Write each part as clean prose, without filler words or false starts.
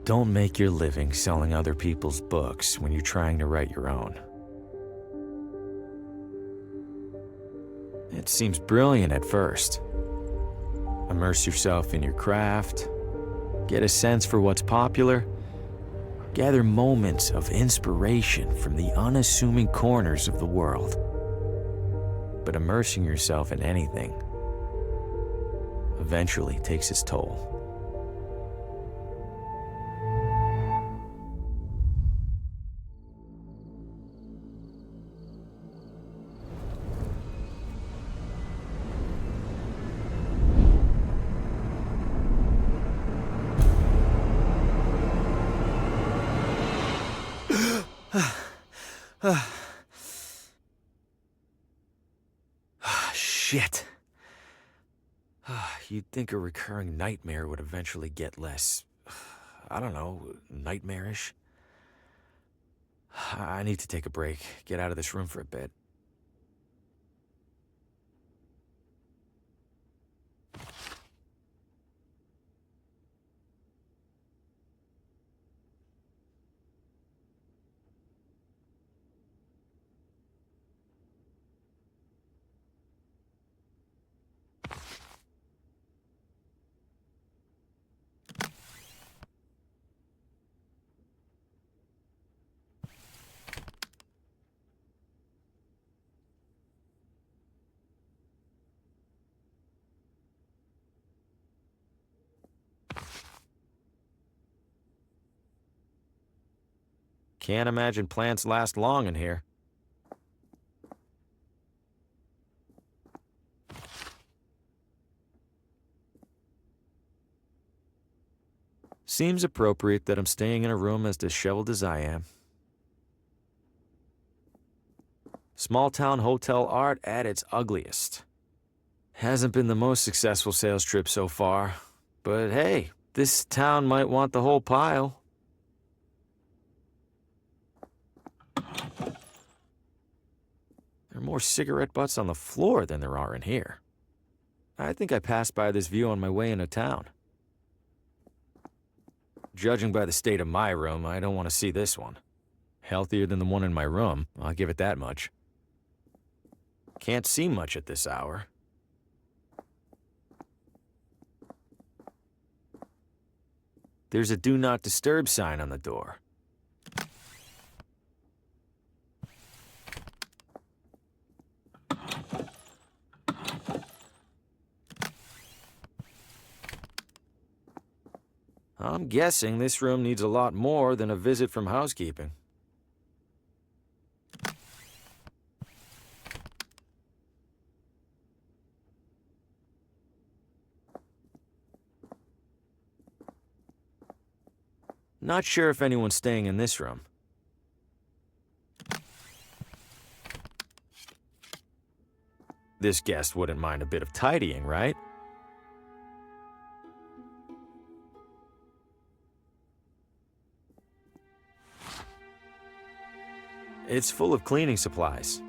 Don't make your living selling other people's books when you're trying to write your own. It seems brilliant at first. Immerse yourself in your craft, get a sense for what's popular, gather moments of inspiration from the unassuming corners of the world. But immersing yourself in anything eventually takes its toll. Shit. You'd think a recurring nightmare would eventually get less, I don't know, nightmarish. I need to take a break, get out of this room for a bit. Can't imagine plants last long in here. Seems appropriate that I'm staying in a room as disheveled as I am. Small-town hotel art at its ugliest. Hasn't been the most successful sales trip so far, but hey, this town might want the whole pile. There are more cigarette butts on the floor than there are in here. I think I passed by this view on my way into town. Judging by the state of my room, I don't want to see this one. Healthier than the one in my room, I'll give it that much. Can't see much at this hour. There's a do not disturb sign on the door. I'm guessing this room needs a lot more than a visit from housekeeping. Not sure if anyone's staying in this room. This guest wouldn't mind a bit of tidying, right? It's full of cleaning supplies.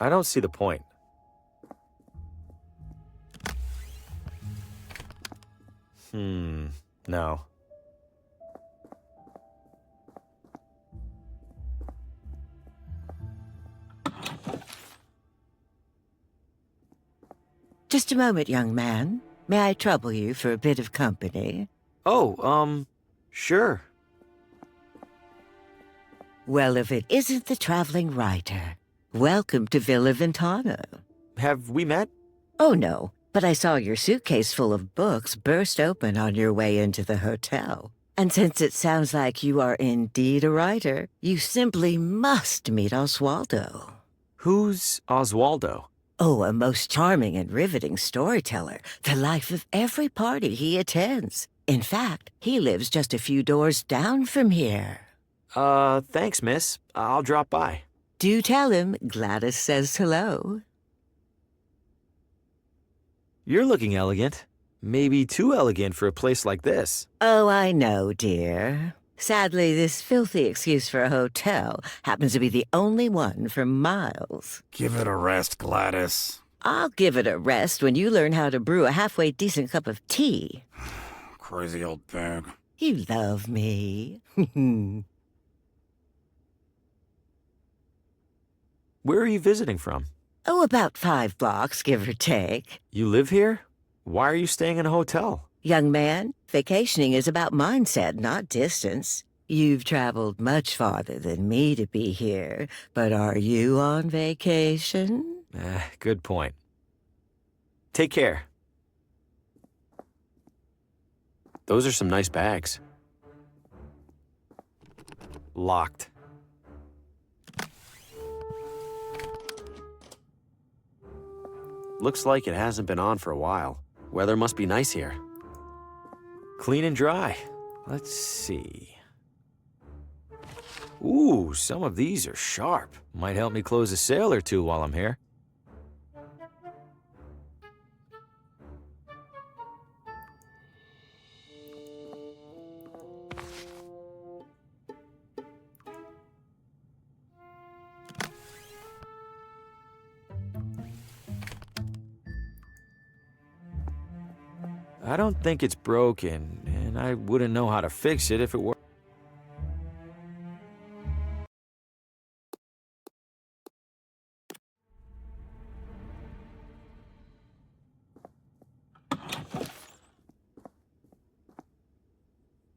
I don't see the point. No. Just a moment, young man. May I trouble you for a bit of company? Oh, sure. Well, if it isn't the traveling writer, welcome to Villa Ventata. Have we met? Oh, no, but I saw your suitcase full of books burst open on your way into the hotel. And since it sounds like you are indeed a writer, you simply must meet Oswaldo. Who's Oswaldo? Oh, a most charming and riveting storyteller, the life of every party he attends. In fact, he lives just a few doors down from here. Thanks, miss. I'll drop by. Do tell him Gladys says hello. You're looking elegant. Maybe too elegant for a place like this. Oh, I know, dear. Sadly, this filthy excuse for a hotel happens to be the only one for miles. Give it a rest, Gladys. I'll give it a rest when you learn how to brew a halfway decent cup of tea. Crazy old bag. You love me. Where are you visiting from? Oh, about 5 blocks, give or take. You live here? Why are you staying in a hotel? Young man, vacationing is about mindset, not distance. You've traveled much farther than me to be here, but are you on vacation? Good point. Take care. Those are some nice bags. Locked. Looks like it hasn't been on for a while. Weather must be nice here. Clean and dry. Let's see. Ooh, some of these are sharp. Might help me close a sale or two while I'm here. I don't think it's broken, and I wouldn't know how to fix it if it were.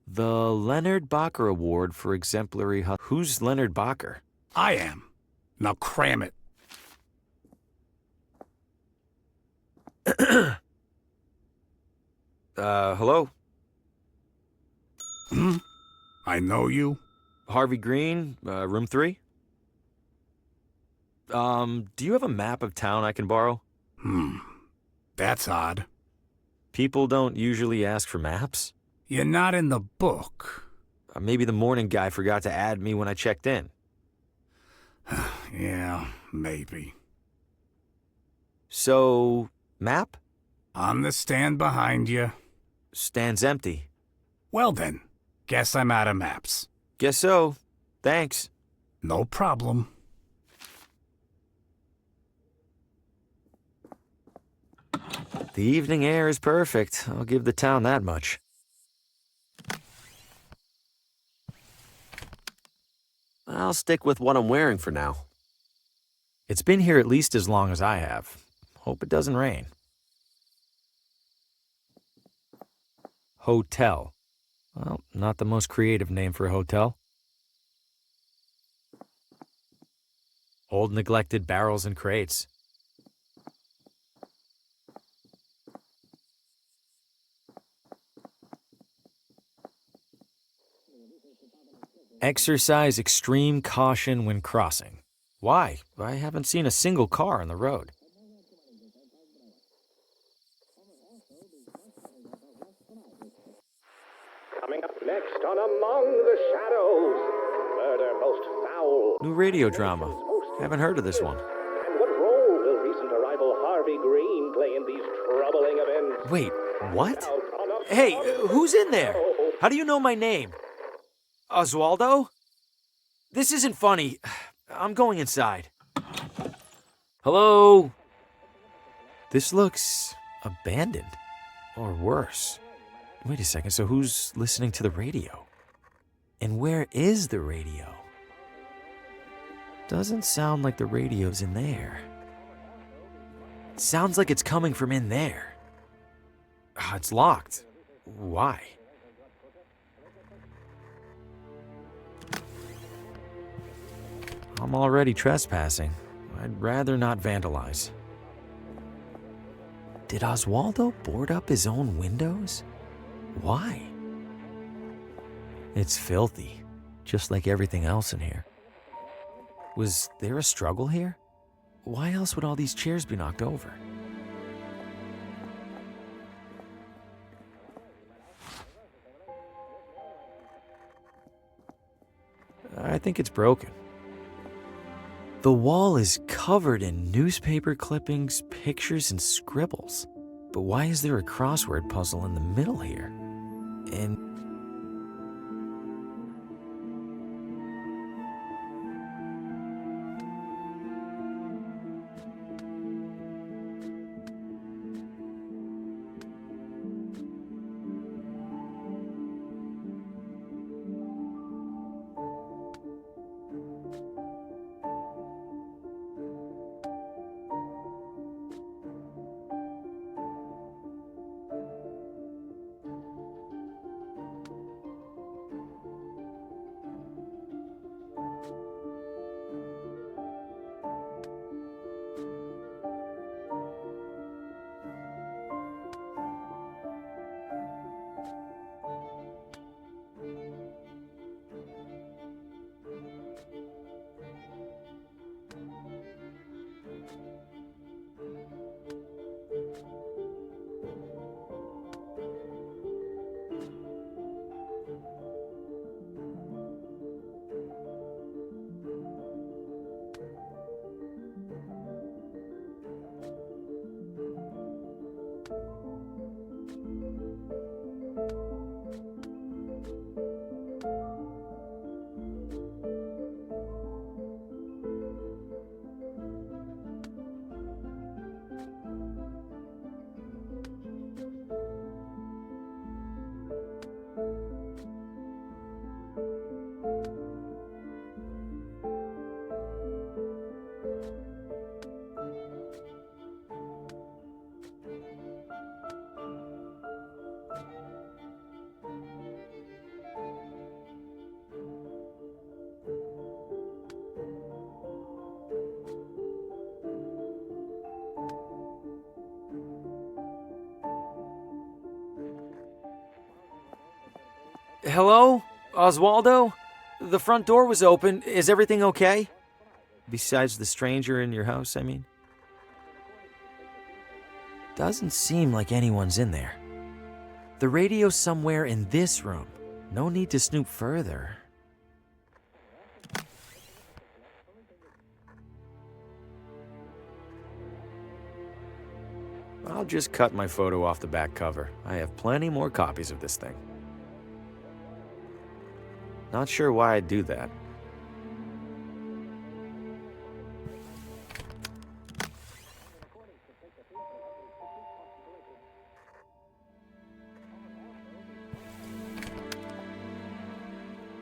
The Leonard Bacher Award for Exemplary Who's Leonard Bacher? I am. Now cram it. Hello? I know you. Harvi Green, room 3? Do you have a map of town I can borrow? That's odd. People don't usually ask for maps. You're not in the book. Maybe the morning guy forgot to add me when I checked in. Yeah, maybe. So, map? On the stand behind you. Stand's empty. Well then, guess I'm out of maps. Guess so. Thanks. No problem. The evening air is perfect. I'll give the town that much. I'll stick with what I'm wearing for now. It's been here at least as long as I have. Hope it doesn't rain. Hotel. Well, not the most creative name for a hotel. Old neglected barrels and crates. Exercise extreme caution when crossing. Why? I haven't seen a single car on the road. Coming up next on Among the Shadows, murder most foul. New radio drama. Haven't heard of this one. And what role will recent arrival Harvi Green play in these troubling events? Wait, what? Hey, who's in there? How do you know my name? Oswaldo? This isn't funny. I'm going inside. Hello? This looks abandoned. Or worse. Wait a second, so who's listening to the radio? And where is the radio? Doesn't sound like the radio's in there. It sounds like it's coming from in there. It's locked. Why? I'm already trespassing. I'd rather not vandalize. Did Oswaldo board up his own windows? Why? It's filthy, just like everything else in here. Was there a struggle here? Why else would all these chairs be knocked over? I think it's broken. The wall is covered in newspaper clippings, pictures, and scribbles. But why is there a crossword puzzle in the middle here? And Hello? Oswaldo? The front door was open. Is everything okay? Besides the stranger in your house, I mean. Doesn't seem like anyone's in there. The radio's somewhere in this room. No need to snoop further. I'll just cut my photo off the back cover. I have plenty more copies of this thing. Not sure why I'd do that.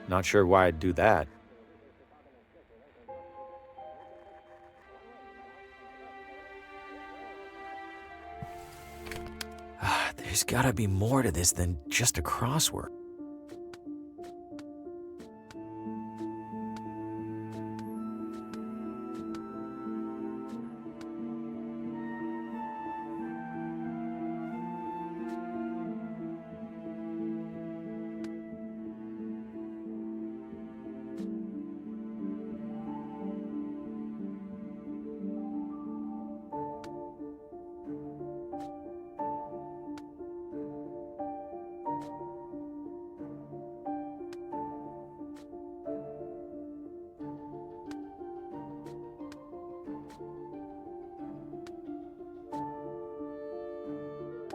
Not sure why I'd do that. There's gotta be more to this than just a crossword.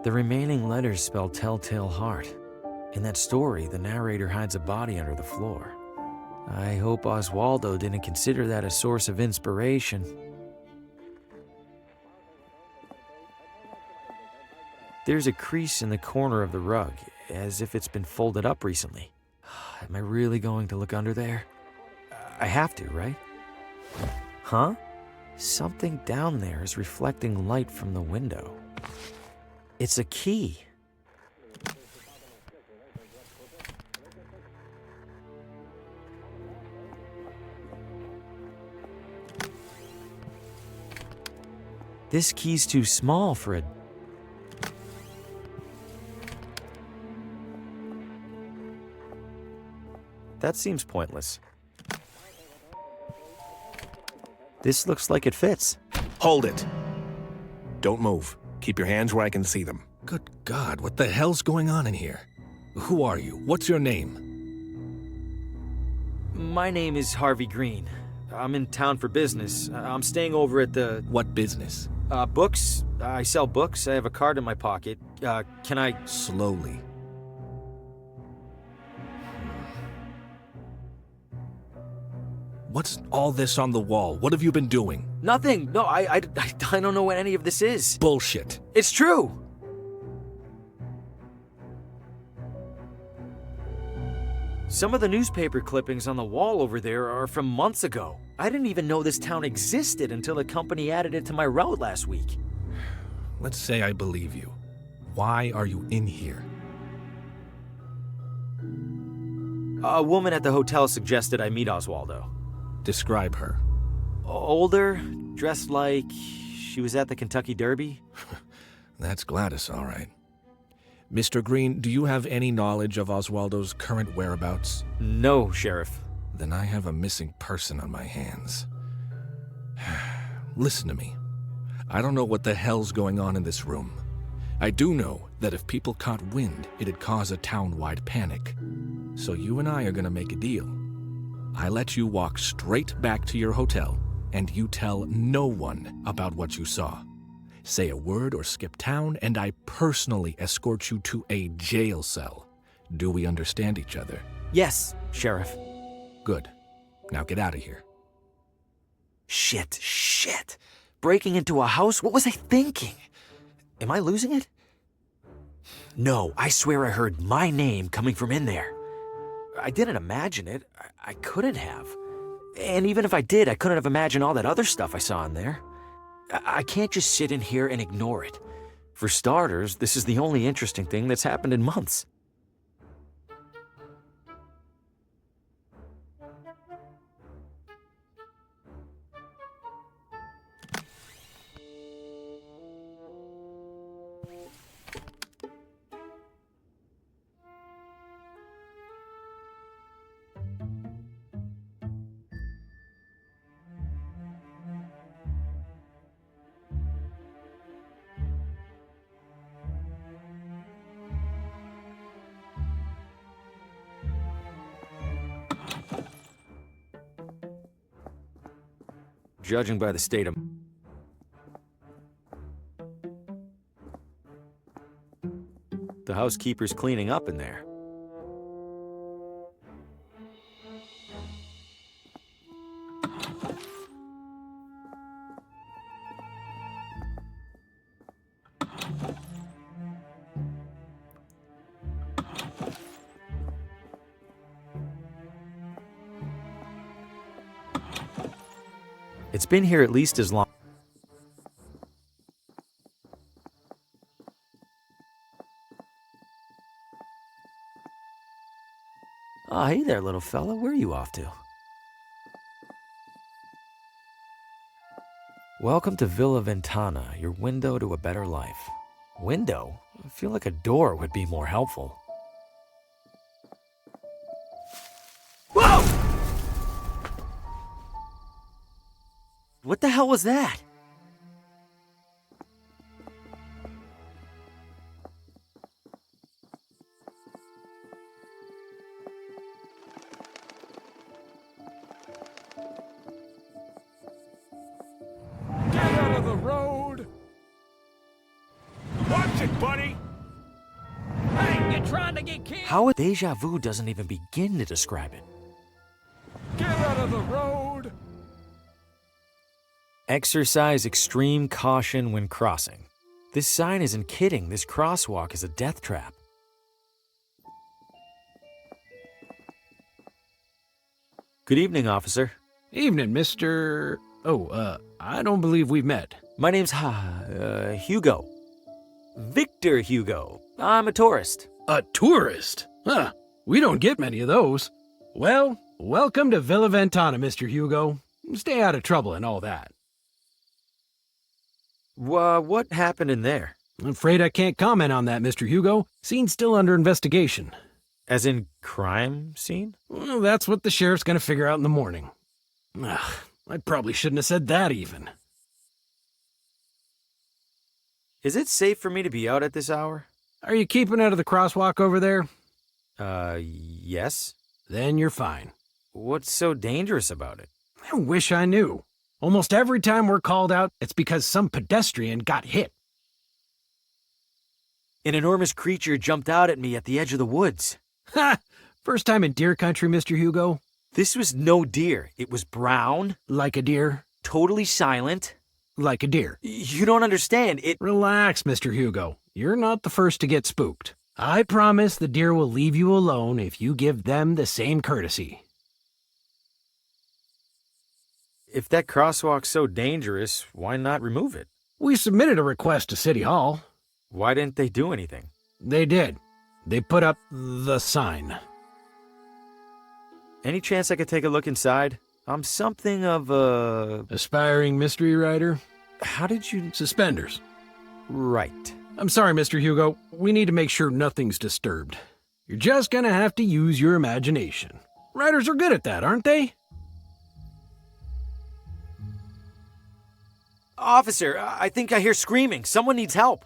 The remaining letters spell telltale heart. In that story, the narrator hides a body under the floor. I hope Oswaldo didn't consider that a source of inspiration. There's a crease in the corner of the rug, as if it's been folded up recently. Am I really going to look under there? I have to, right? Huh? Something down there is reflecting light from the window. It's a key. This key's too small for a... That seems pointless. This looks like it fits. Hold it. Don't move. Keep your hands where I can see them. Good God, what the hell's going on in here? Who are you? What's your name? My name is Harvi Grin. I'm in town for business. I'm staying over at the... What business? Books. I sell books. I have a card in my pocket. Can I... Slowly. What's all this on the wall? What have you been doing? Nothing. No, I don't know what any of this is. Bullshit. It's true. Some of the newspaper clippings on the wall over there are from months ago. I didn't even know this town existed until a company added it to my route last week. Let's say I believe you. Why are you in here? A woman at the hotel suggested I meet Oswaldo. Describe her. Older, dressed like she was at the Kentucky Derby. That's Gladys, all right. Mr. Green, do you have any knowledge of Oswaldo's current whereabouts? No, Sheriff. Then I have a missing person on my hands. Listen to me. I don't know what the hell's going on in this room. I do know that if people caught wind, it'd cause a town-wide panic. So you and I are gonna make a deal. I let you walk straight back to your hotel, and you tell no one about what you saw. Say a word or skip town, and I personally escort you to a jail cell. Do we understand each other? Yes, Sheriff. Good. Now get out of here. Shit. Breaking into a house? What was I thinking? Am I losing it? No, I swear I heard my name coming from in there. I didn't imagine it. I couldn't have. And even if I did, I couldn't have imagined all that other stuff I saw in there. I can't just sit in here and ignore it. For starters, this is the only interesting thing that's happened in months. judging by the state of... The housekeeper's cleaning up in there. It's been here at least as long. Oh, hey there, little fella. Where are you off to? Welcome to Villa Ventata, your window to a better life. Window? I feel like a door would be more helpful. Whoa! What the hell was that? Get out of the road! Watch it, buddy! Hey, you trying to get killed? How deja vu doesn't even begin to describe it. Get out of the road! Exercise extreme caution when crossing. This sign isn't kidding. This crosswalk is a death trap. Good evening, officer. Evening, Mr. I don't believe we've met. My name's Hugo. Victor Hugo. I'm a tourist. A tourist? Huh. We don't get many of those. Well, welcome to Villa Ventata, Mr. Hugo. Stay out of trouble and all that. What happened in there? I'm afraid I can't comment on that, Mr. Hugo. Scene's still under investigation. As in crime scene? Well, that's what the sheriff's gonna figure out in the morning. I probably shouldn't have said that even. Is it safe for me to be out at this hour? Are you keeping out of the crosswalk over there? Yes. Then you're fine. What's so dangerous about it? I wish I knew. Almost every time we're called out, it's because some pedestrian got hit. An enormous creature jumped out at me at the edge of the woods. Ha! First time in deer country, Mr. Hugo? This was no deer. It was brown, Like a deer? totally silent. Like a deer. You don't understand. Relax, Mr. Hugo. You're not the first to get spooked. I promise the deer will leave you alone if you give them the same courtesy. If that crosswalk's so dangerous, why not remove it? We submitted a request to City Hall. Why didn't they do anything? They did. They put up the sign. Any chance I could take a look inside? I'm something of a... Aspiring mystery writer? How did you... Suspenders. Right. I'm sorry, Mr. Hugo. We need to make sure nothing's disturbed. You're just gonna have to use your imagination. Writers are good at that, aren't they? Officer, I think I hear screaming. Someone needs help.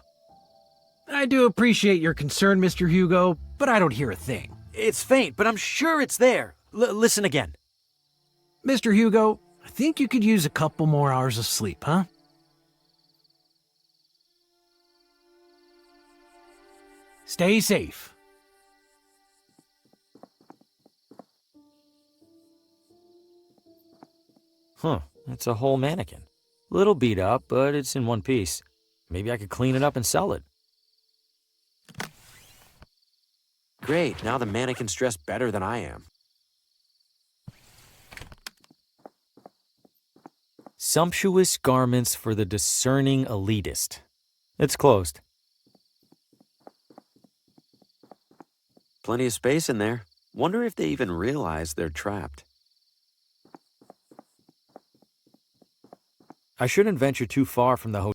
I do appreciate your concern, Mr. Hugo, but I don't hear a thing. It's faint, but I'm sure it's there. Listen again. Mr. Hugo, I think you could use a couple more hours of sleep, huh? Stay safe. Huh, it's a whole mannequin. Little beat up, but it's in one piece. Maybe I could clean it up and sell it. Great, now the mannequin's dressed better than I am. Sumptuous garments for the discerning elitist. It's closed. Plenty of space in there. Wonder if they even realize they're trapped. I shouldn't venture too far from the hotel.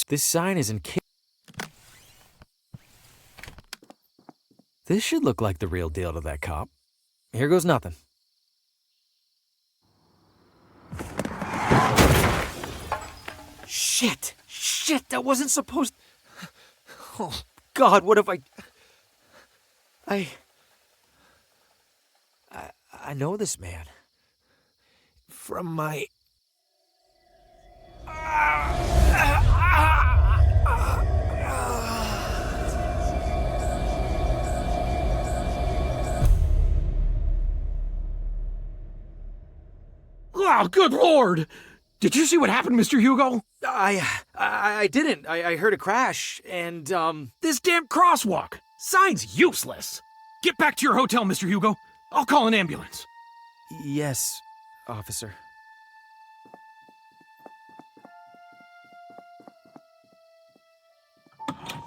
This sign isn't This should look like the real deal to that cop. Here goes nothing. Shh! Shit! Shit! That wasn't supposed... Oh, God, what have I know this man. From my... Oh, good lord! Did you see what happened, Mr. Hugo? I didn't. I heard a crash, and, This damn crosswalk! Sign's useless! Get back to your hotel, Mr. Hugo. I'll call an ambulance. Yes, officer.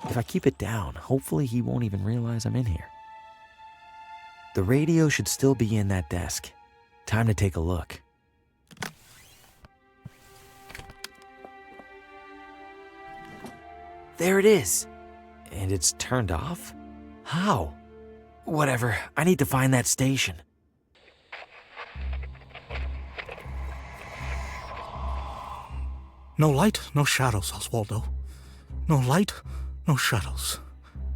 If I keep it down, hopefully he won't even realize I'm in here. The radio should still be in that desk. Time to take a look. There it is. And it's turned off? How? Whatever, I need to find that station. No light, no shadows, Oswaldo. No light, no shadows.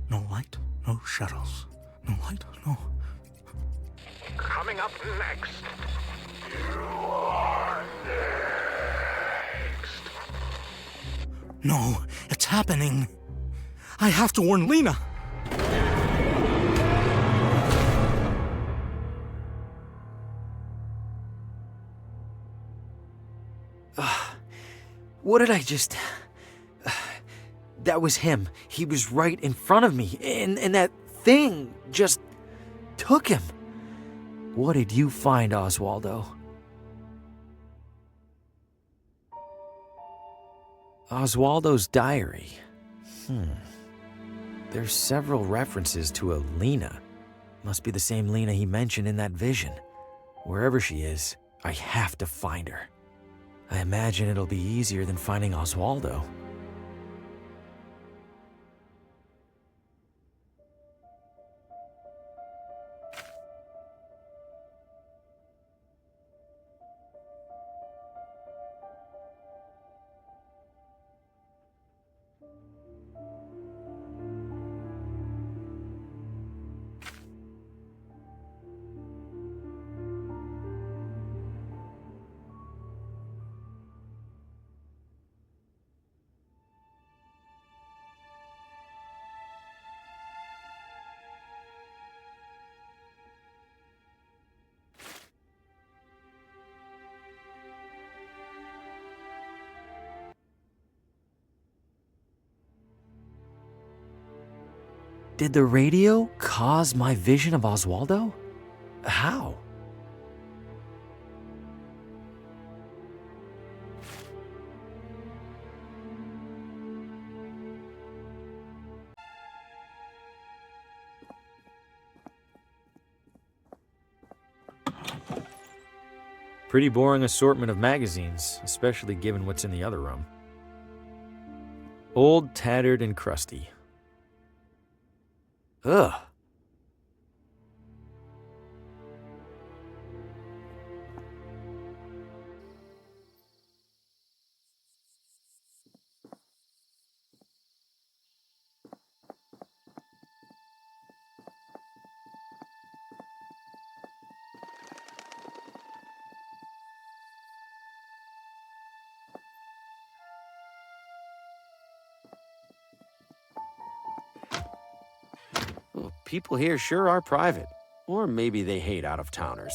No light, no shadows. No light, no... Coming up next. You are next. No, it's happening. I have to warn Lena. What did I just... That was him. He was right in front of me, and that thing just took him. What did you find, Oswaldo? Oswaldo's diary. There's several references to a Lena. Must be the same Lena he mentioned in that vision. Wherever she is, I have to find her. I imagine it'll be easier than finding Oswaldo. Did the radio cause my vision of Oswaldo? How? Pretty boring assortment of magazines, especially given what's in the other room. Old, tattered, and crusty. Ugh. Well, people here sure are private. Or maybe they hate out-of-towners.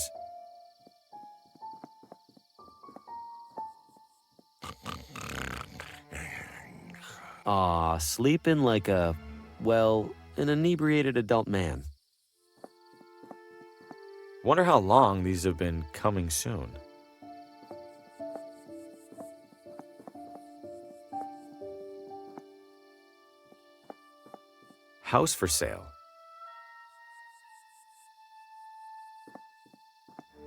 Aw, sleeping like a, well, an inebriated adult man. Wonder how long these have been coming soon. House for sale.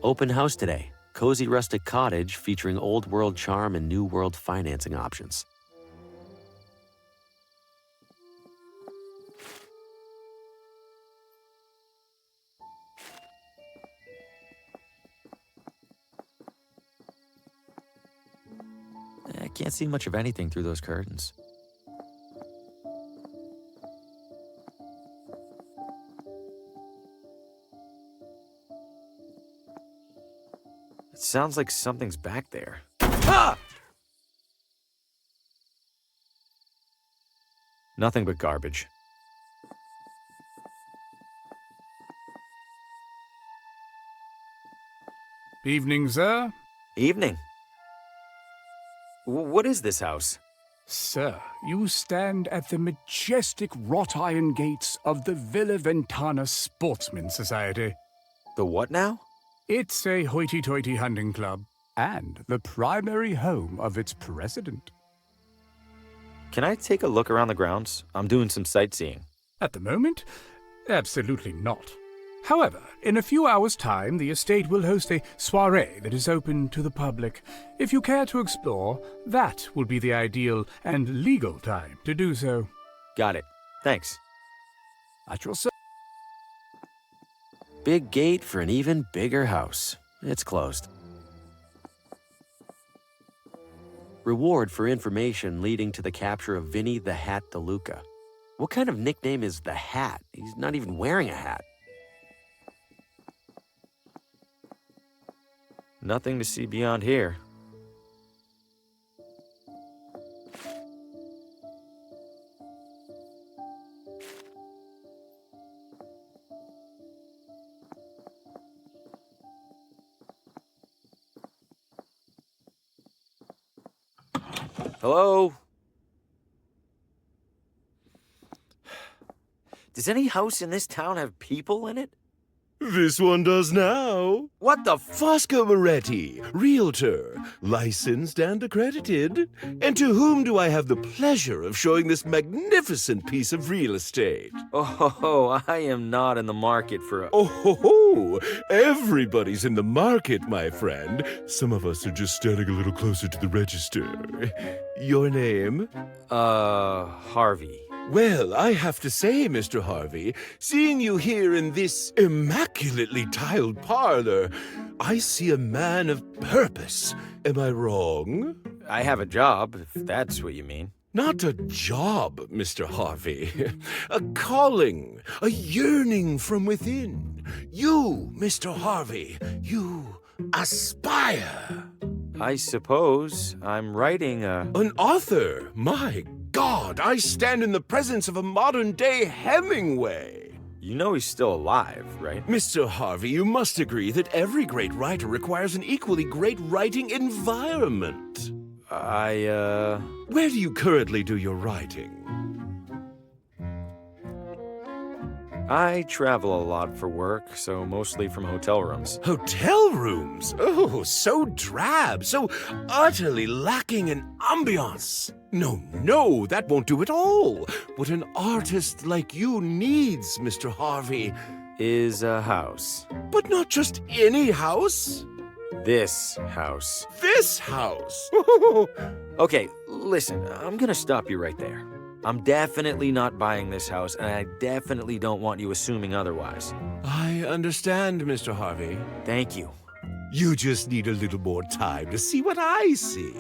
Open house today. Cozy rustic cottage featuring old world charm and new world financing options. can't see much of anything through those curtains. It sounds like something's back there. Ah! Nothing but garbage. Evening, sir. Evening. What is this house? Sir, you stand at the majestic wrought iron gates of the Villa Ventata Sportsman Society. The what now? It's a hoity-toity hunting club, and the primary home of its president. Can I take a look around the grounds? I'm doing some sightseeing. At the moment, absolutely not. However, in a few hours' time, the estate will host a soiree that is open to the public. If you care to explore, that will be the ideal and legal time to do so. Got it. Thanks. At your service. Big gate for an even bigger house. It's closed. Reward for information leading to the capture of Vinny the Hat DeLuca. What kind of nickname is the Hat? He's not even wearing a hat. Nothing to see beyond here. Hello? Does any house in this town have people in it? This one does now. What the Fosco Moretti, realtor, licensed and accredited. And to whom do I have the pleasure of showing this magnificent piece of real estate? Oh, I am not in the market for a... Oh, ho, ho. Everybody's in the market, my friend. Some of us are just standing a little closer to the register. Your name? Harvey. Well, I have to say, Mr. Harvey, seeing you here in this immaculately tiled parlor, I see a man of purpose. Am I wrong? I have a job, if that's what you mean. Not a job, Mr. Harvey. A calling, a yearning from within. You, Mr. Harvey, you aspire. I suppose I'm writing a... An author? My God, I stand in the presence of a modern-day Hemingway. You know he's still alive, right? Mr. Harvey, you must agree that every great writer requires an equally great writing environment. Where do you currently do your writing? I travel a lot for work, so mostly from hotel rooms. Hotel rooms? Oh, so drab, so utterly lacking in ambiance. No, that won't do at all. What an artist like you needs, Mr. Harvey, is a house. But not just any house. This house. This house? Okay, listen, I'm gonna stop you right there. I'm definitely not buying this house, and I definitely don't want you assuming otherwise. I understand, Mr. Harvey. Thank you. You just need a little more time to see what I see.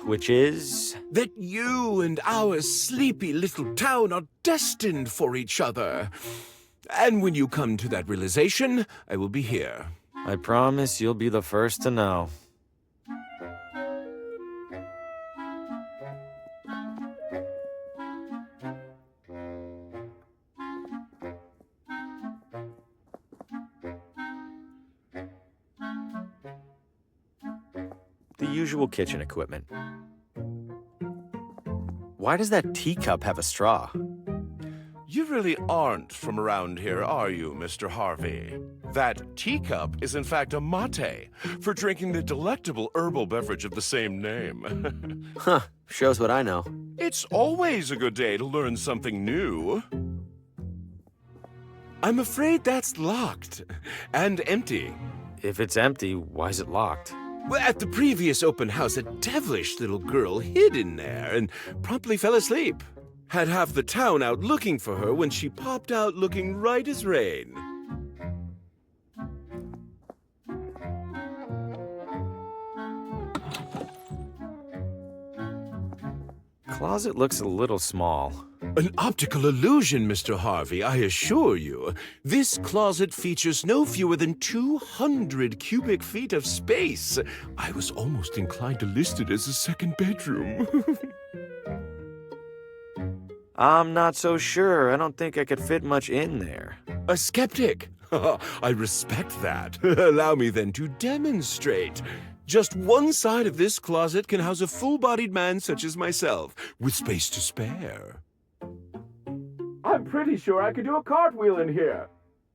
Which is? That you and our sleepy little town are destined for each other. And when you come to that realization, I will be here. I promise you'll be the first to know. The usual kitchen equipment. Why does that teacup have a straw? You really aren't from around here, are you, Mr. Harvey? That teacup is in fact a mate, for drinking the delectable herbal beverage of the same name. Huh, shows what I know. It's always a good day to learn something new. I'm afraid that's locked and empty. If it's empty, why is it locked? Well, at the previous open house, a devilish little girl hid in there and promptly fell asleep. Had half the town out looking for her when she popped out looking right as rain. closet looks a little small. An optical illusion, Mr. Harvey, I assure you. This closet features no fewer than 200 cubic feet of space. I was almost inclined to list it as a second bedroom. I'm not so sure. I don't think I could fit much in there. A skeptic? I respect that. Allow me then to demonstrate. Just one side of this closet can house a full-bodied man such as myself, with space to spare. I'm pretty sure I could do a cartwheel in here.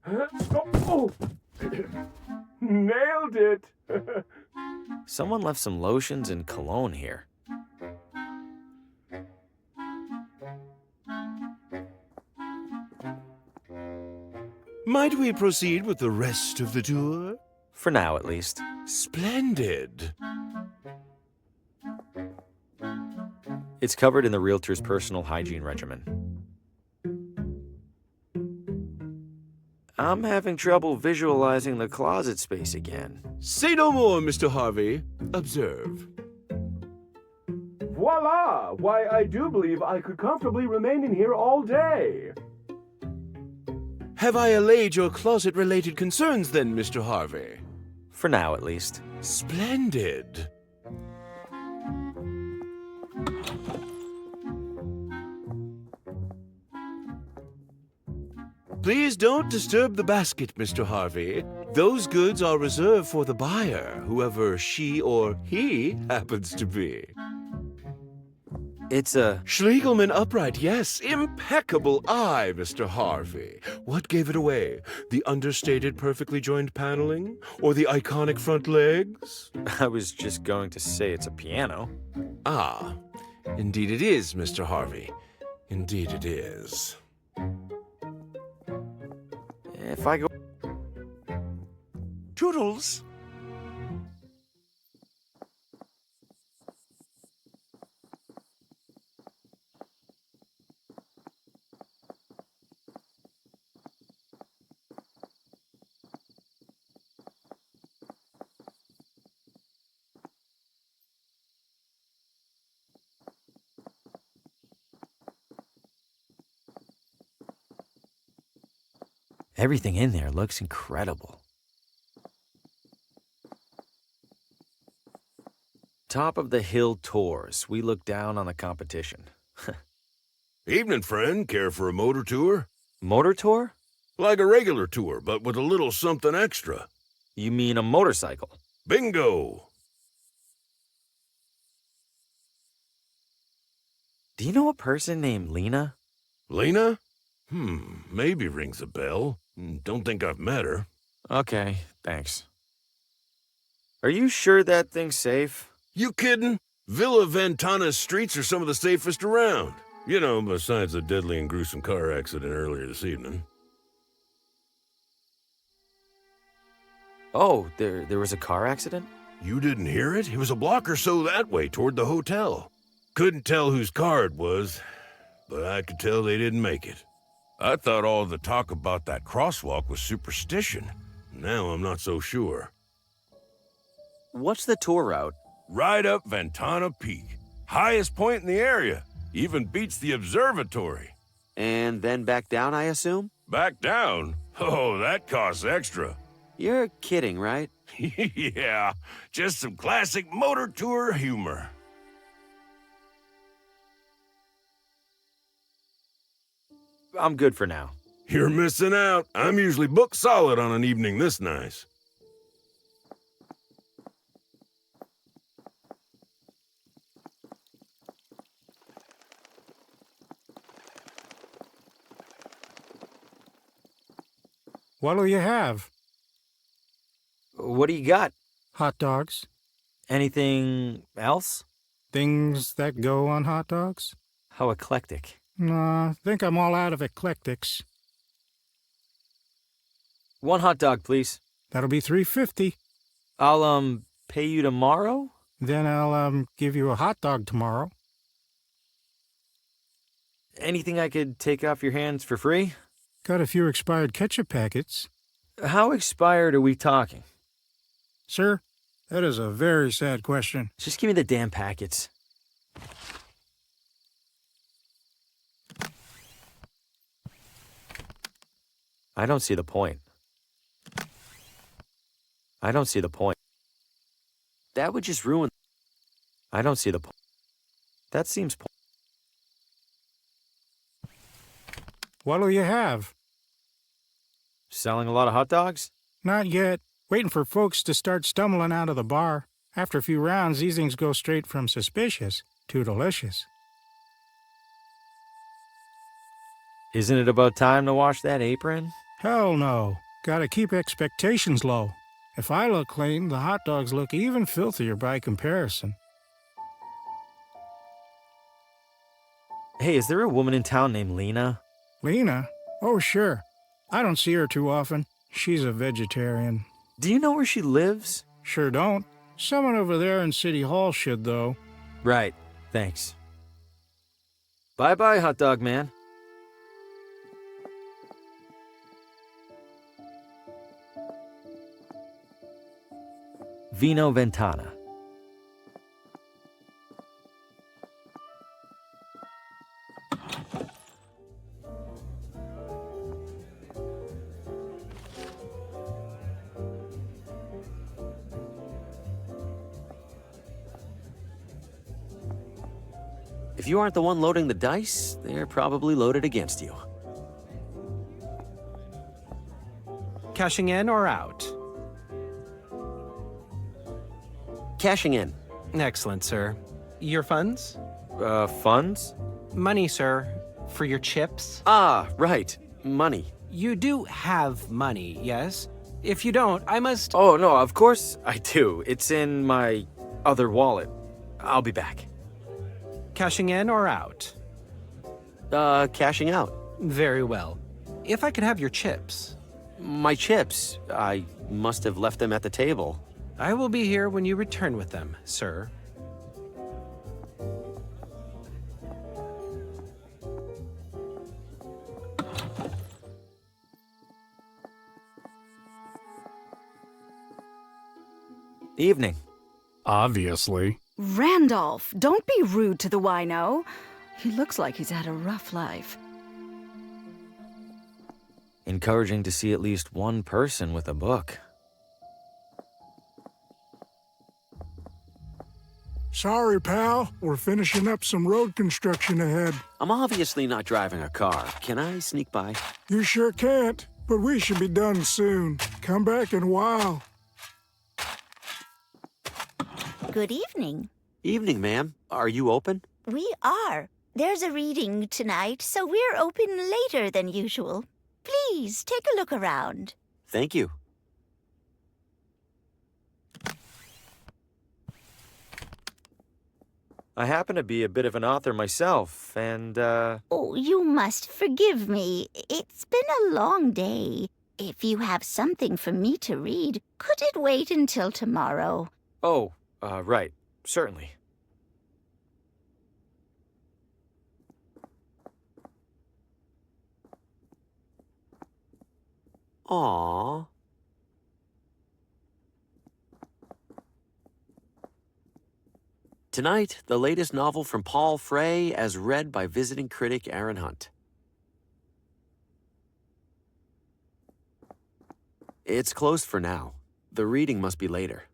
Oh. Nailed it. Someone left some lotions and cologne here. Might we proceed with the rest of the tour? For now, at least. Splendid. It's covered in the realtor's personal hygiene regimen. I'm having trouble visualizing the closet space again. Say no more, Mr. Harvey. Observe. Voila! Why, I do believe I could comfortably remain in here all day. Have I allayed your closet-related concerns then, Mr. Harvey? For now, at least. Splendid. Please don't disturb the basket, Mr. Harvey. Those goods are reserved for the buyer, whoever she or he happens to be. It's a Schlegelman upright, yes. Impeccable eye, Mr. Harvey. What gave it away? The understated, perfectly joined paneling? Or the iconic front legs? I was just going to say it's a piano. Ah, indeed it is, Mr. Harvey. Indeed it is. If I go... Toodles! Everything in there looks incredible. Top of the hill tours. We look down on the competition. Evening, friend. Care for a motor tour? Motor tour? Like a regular tour, but with a little something extra. You mean a motorcycle? Bingo! Do you know a person named Lena? Lena? Maybe rings a bell. Don't think I've met her. Okay, thanks. Are you sure that thing's safe? You kidding? Villa Ventata's streets are some of the safest around. You know, besides the deadly and gruesome car accident earlier this evening. Oh, there was a car accident? You didn't hear it? It was a block or so that way, toward the hotel. Couldn't tell whose car it was, but I could tell they didn't make it. I thought all the talk about that crosswalk was superstition. Now I'm not so sure. What's the tour route? Right up Ventana Peak. Highest point in the area. Even beats the observatory. And then back down, I assume? Back down? Oh, that costs extra. You're kidding, right? Yeah, just some classic motor tour humor. I'm good for now. You're missing out. I'm usually booked solid on an evening this nice. What'll you have? What do you got? Hot dogs? Anything else? Things that go on hot dogs? How eclectic. Nah, I think I'm all out of eclectics. One hot dog, please. That'll be $3.50. I'll, pay you tomorrow? Then I'll, give you a hot dog tomorrow. Anything I could take off your hands for free? Got a few expired ketchup packets. How expired are we talking? Sir, that is a very sad question. Just give me the damn packets. I don't see the point. I don't see the point. That would just ruin... I don't see the point. That seems... What'll you have? Selling a lot of hot dogs? Not yet. Waiting for folks to start stumbling out of the bar. After a few rounds, these things go straight from suspicious to delicious. Isn't it about time to wash that apron? Hell no. Gotta keep expectations low. If I look clean, the hot dogs look even filthier by comparison. Hey, is there a woman in town named Lena? Lena? Oh, sure. I don't see her too often. She's a vegetarian. Do you know where she lives? Sure don't. Someone over there in City Hall should, though. Right. Thanks. Bye-bye, hot dog man. Villa Ventata. If you aren't the one loading the dice, they're probably loaded against you. Cashing in or out? Cashing in. Excellent, sir. Your funds? Funds? Money, sir. For your chips? Ah, right. Money. You do have money, yes? If you don't, I must... Oh, no, of course I do. It's in my other wallet. I'll be back. Cashing in or out? Cashing out. Very well. If I could have your chips. My chips. I must have left them at the table. I will be here when you return with them, sir. Evening. Obviously. Randolph, don't be rude to the wino. He looks like he's had a rough life. Encouraging to see at least one person with a book. Sorry, pal. We're finishing up some road construction ahead. I'm obviously not driving a car. Can I sneak by? You sure can't, but we should be done soon. Come back in a while. Good evening. Evening, ma'am. Are you open? We are. There's a reading tonight, so we're open later than usual. Please, take a look around. Thank you. I happen to be a bit of an author myself, and, Oh, you must forgive me. It's been a long day. If you have something for me to read, could it wait until tomorrow? Oh, right. Certainly. Aww. Tonight, the latest novel from Paul Frey as read by visiting critic Aaron Hunt. It's closed for now. The reading must be later.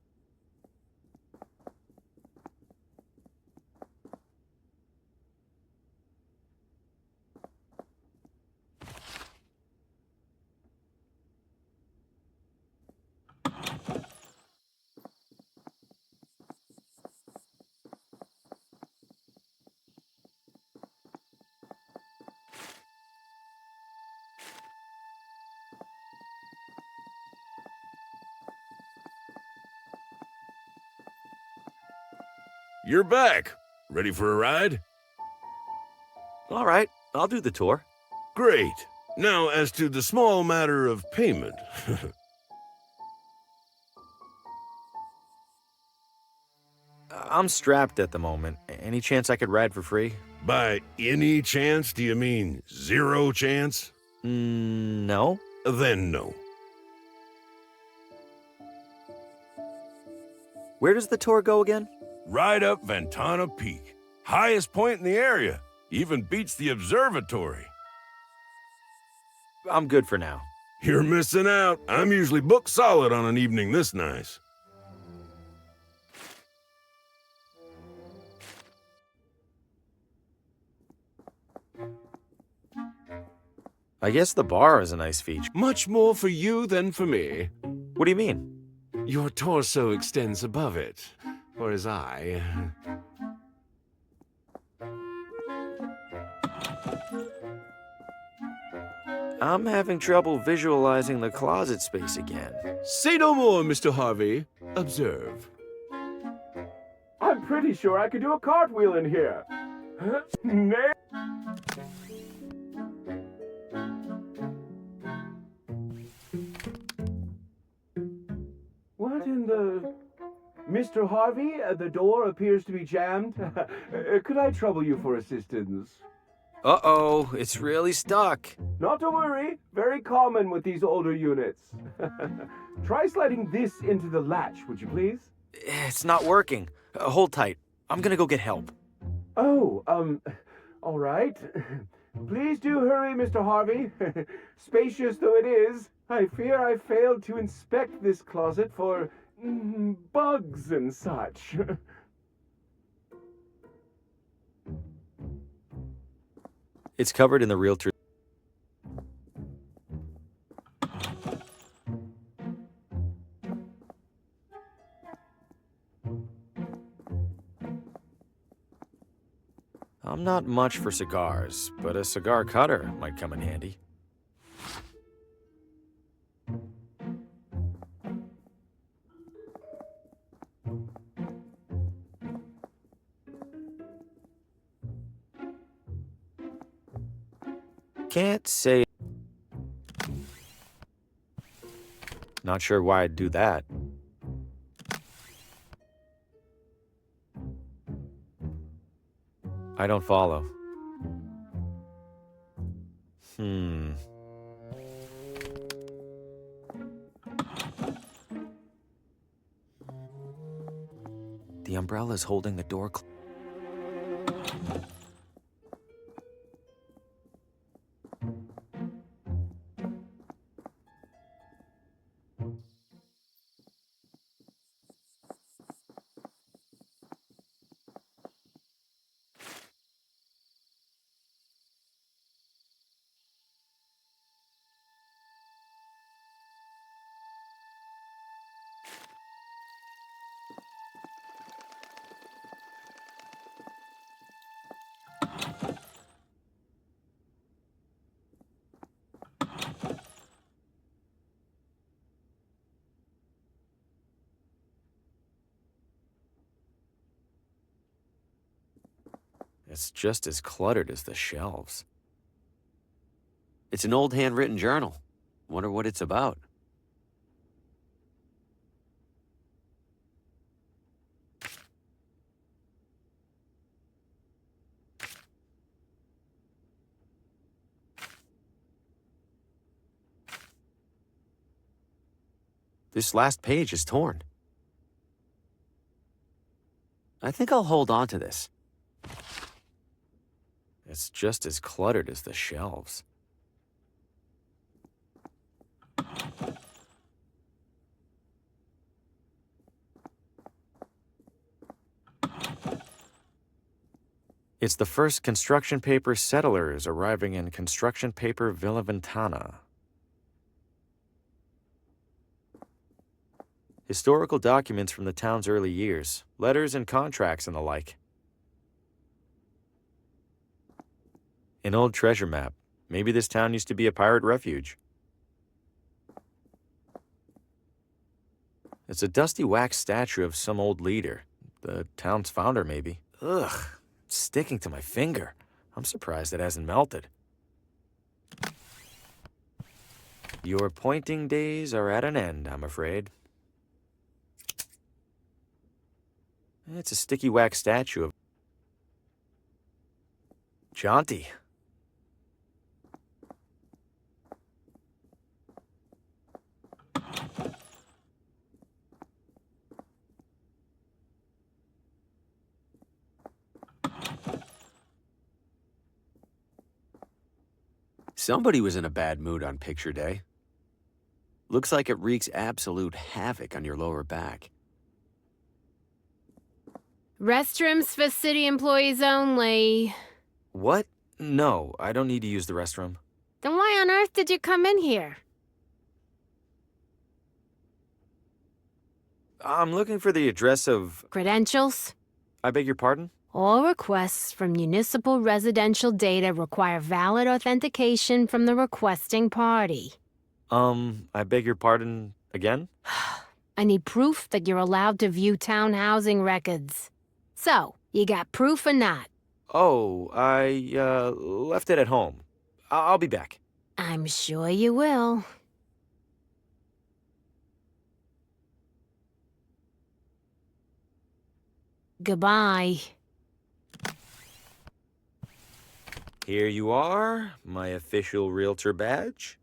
You're back. Ready for a ride? All right, I'll do the tour. Great. Now, as to the small matter of payment. I'm strapped at the moment. Any chance I could ride for free? By any chance, do you mean zero chance? No. Then no. Where does the tour go again? Right up Ventana Peak. Highest point in the area. Even beats the observatory. I'm good for now. You're missing out. I'm usually booked solid on an evening this nice. I guess the bar is a nice feature. Much more for you than for me. What do you mean? Your torso extends above it, whereas I... I'm having trouble visualizing the closet space again. Say no more, Mr. Harvey. Observe. I'm pretty sure I could do a cartwheel in here. What in the... Mr. Harvey, the door appears to be jammed. Could I trouble you for assistance? Uh-oh, it's really stuck. Not to worry. Very common with these older units. Try sliding this into the latch, would you please? It's not working. Hold tight. I'm gonna go get help. Oh, all right. Please do hurry, Mr. Harvey. Spacious though it is, I fear I failed to inspect this closet for bugs and such. It's covered in the realtor. I'm not much for cigars, but a cigar cutter might come in handy. Can't say. Not sure why I'd do that. I don't follow. The umbrella's holding the door closed. It's just as cluttered as the shelves. It's an old handwritten journal. Wonder what it's about. This last page is torn. I think I'll hold on to this. It's just as cluttered as the shelves. It's the first construction paper settlers arriving in construction paper Villa Ventata. Historical documents from the town's early years, letters and contracts and the like. An old treasure map. Maybe this town used to be a pirate refuge. It's a dusty wax statue of some old leader. The town's founder, maybe. Ugh, it's sticking to my finger. I'm surprised it hasn't melted. Your pointing days are at an end, I'm afraid. It's a sticky wax statue of Jaunty. Somebody was in a bad mood on picture day. Looks like it wreaks absolute havoc on your lower back. Restrooms for city employees only. What? No, I don't need to use the restroom. Then why on earth did you come in here? I'm looking for the address of... Credentials? I beg your pardon? All requests from municipal residential data require valid authentication from the requesting party. I beg your pardon again? I need proof that you're allowed to view town housing records. So, you got proof or not? Oh, I, left it at home. I'll be back. I'm sure you will. Goodbye. Here you are, my official realtor badge.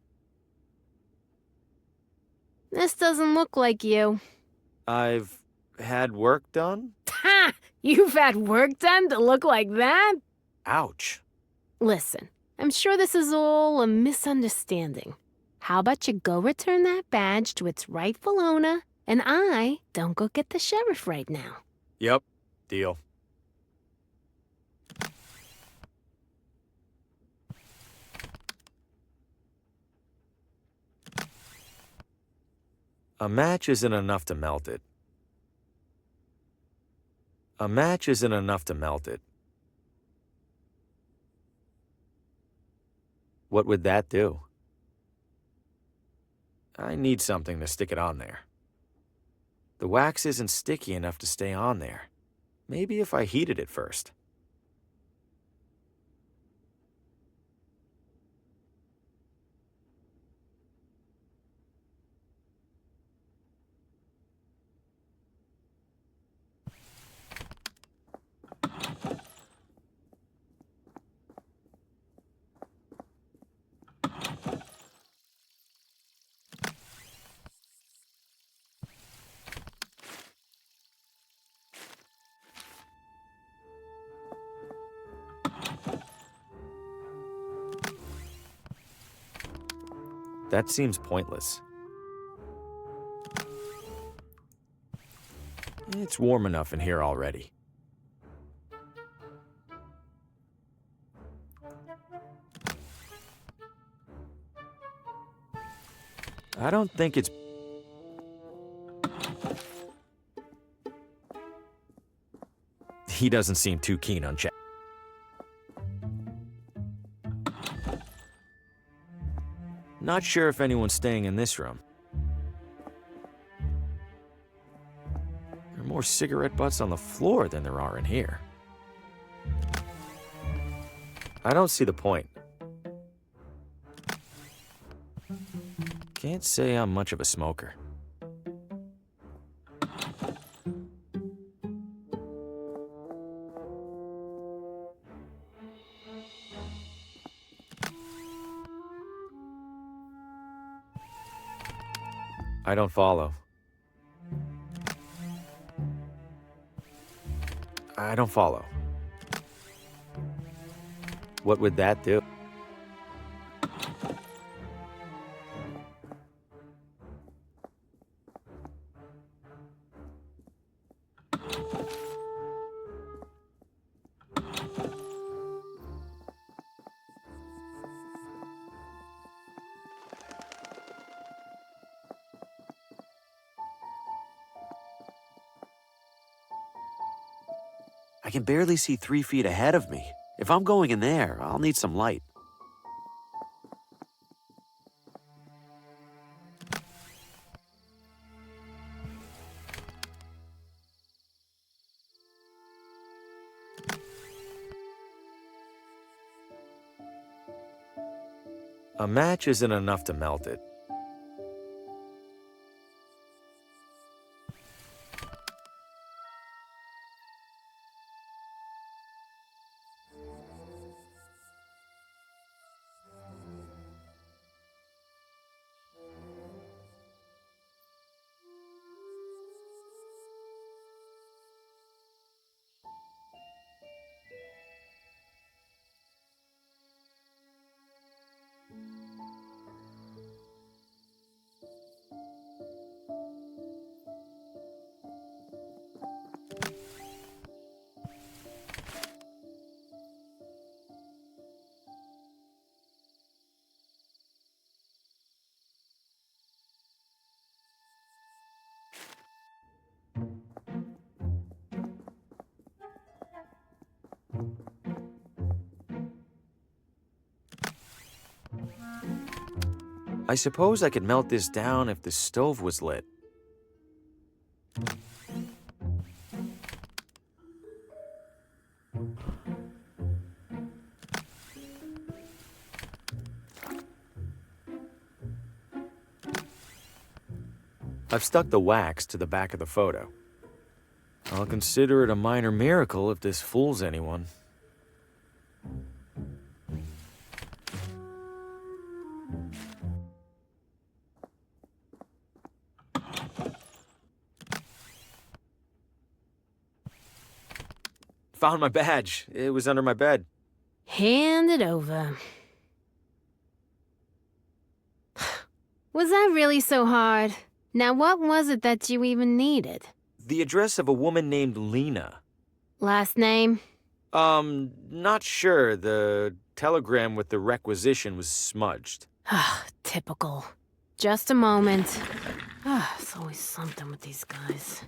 This doesn't look like you. I've had work done. Ha! You've had work done to look like that? Ouch. Listen, I'm sure this is all a misunderstanding. How about you go return that badge to its rightful owner, and I don't go get the sheriff right now. Yep, deal. A match isn't enough to melt it. A match isn't enough to melt it. What would that do? I need something to stick it on there. The wax isn't sticky enough to stay on there. Maybe if I heated it first. That seems pointless. It's warm enough in here already. I don't think it's... He doesn't seem too keen on chat. Not sure if anyone's staying in this room. There are more cigarette butts on the floor than there are in here. I don't see the point. Can't say I'm much of a smoker. I don't follow. I don't follow. What would that do? I can barely see 3 feet ahead of me. If I'm going in there, I'll need some light. A match isn't enough to melt it. I suppose I could melt this down if the stove was lit. I've stuck the wax to the back of the photo. I'll consider it a minor miracle if this fools anyone. Found my badge. It was under my bed. Hand it over. Was that really so hard? Now, what was it that you even needed? The address of a woman named Lena. Last name? Not sure. The telegram with the requisition was smudged. Typical. Just a moment. It's always something with these guys.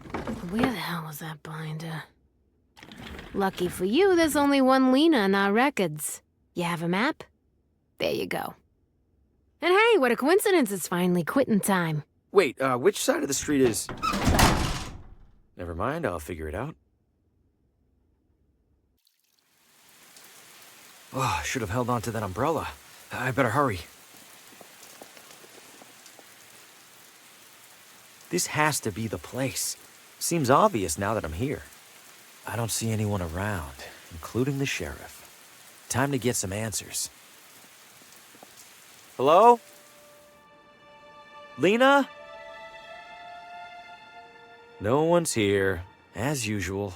Where the hell was that binder? Lucky for you, there's only one Lena in our records. You have a map? There you go. And hey, what a coincidence, it's finally quitting time. Wait, which side of the street is... Never mind, I'll figure it out. Oh, I should have held on to that umbrella. I better hurry. This has to be the place. Seems obvious now that I'm here. I don't see anyone around, including the sheriff. Time to get some answers. Hello? Lena? No one's here, as usual.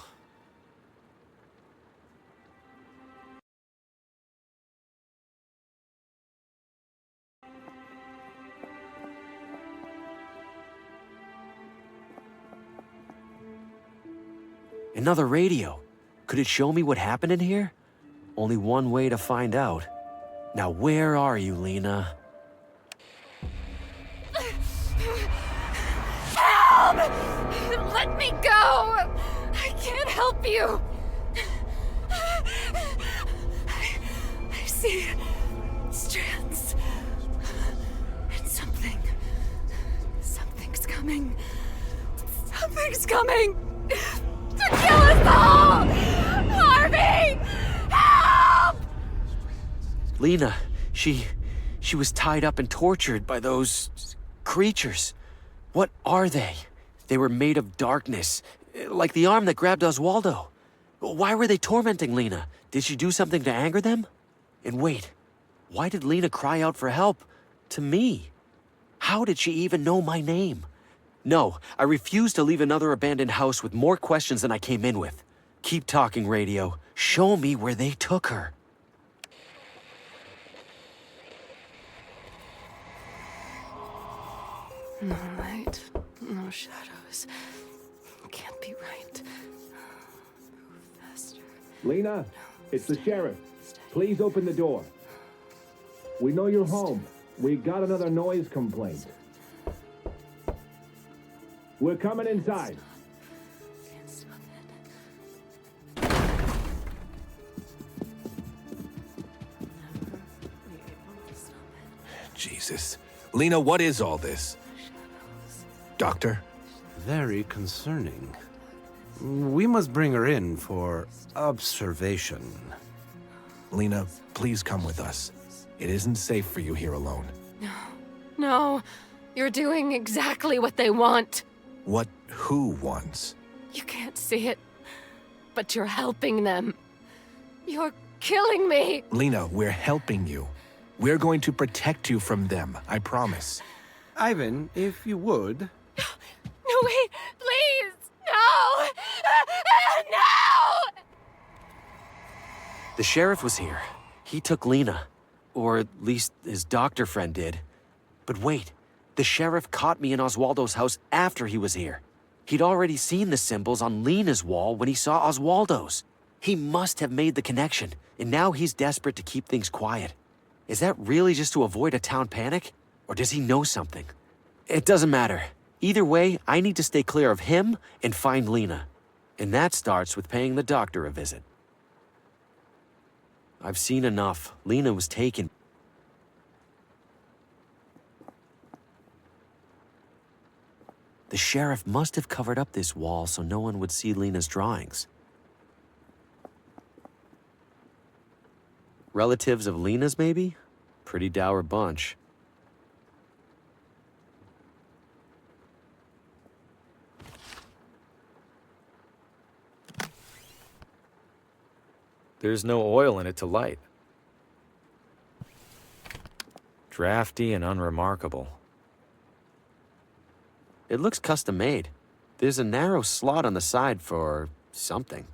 Another radio. Could it show me what happened in here? Only one way to find out. Now where are you, Lena? Help! Let me go! I can't help you! I see strands. And something's coming. Something's coming! To kill us all! Harvey! Help! Lena, she was tied up and tortured by those creatures. What are they? They were made of darkness, like the arm that grabbed Oswaldo. Why were they tormenting Lena? Did she do something to anger them? And wait, why did Lena cry out for help to me? How did she even know my name? No, I refuse to leave another abandoned house with more questions than I came in with. Keep talking, radio. Show me where they took her. No light, no shadows. Can't be right. Move faster. Lena, it's the sheriff. Please open the door. We know you're home. We got another noise complaint. We're coming inside. Jesus. Lena, what is all this? Doctor? Very concerning. We must bring her in for observation. Lena, please come with us. It isn't safe for you here alone. No, you're doing exactly what they want. What who wants? You can't see it, but you're helping them. You're killing me. Lena, we're helping you. We're going to protect you from them, I promise. Ivan, if you would. No, wait, please. No! No! The sheriff was here. He took Lena. Or at least his doctor friend did. But wait, the sheriff caught me in Oswaldo's house after he was here. He'd already seen the symbols on Lena's wall when he saw Oswaldo's. He must have made the connection, and now he's desperate to keep things quiet. Is that really just to avoid a town panic? Or does he know something? It doesn't matter. Either way, I need to stay clear of him and find Lena. And that starts with paying the doctor a visit. I've seen enough. Lena was taken. The sheriff must have covered up this wall so no one would see Lena's drawings. Relatives of Lena's, maybe? Pretty dour bunch. There's no oil in it to light. Drafty and unremarkable. It looks custom-made. There's a narrow slot on the side for something.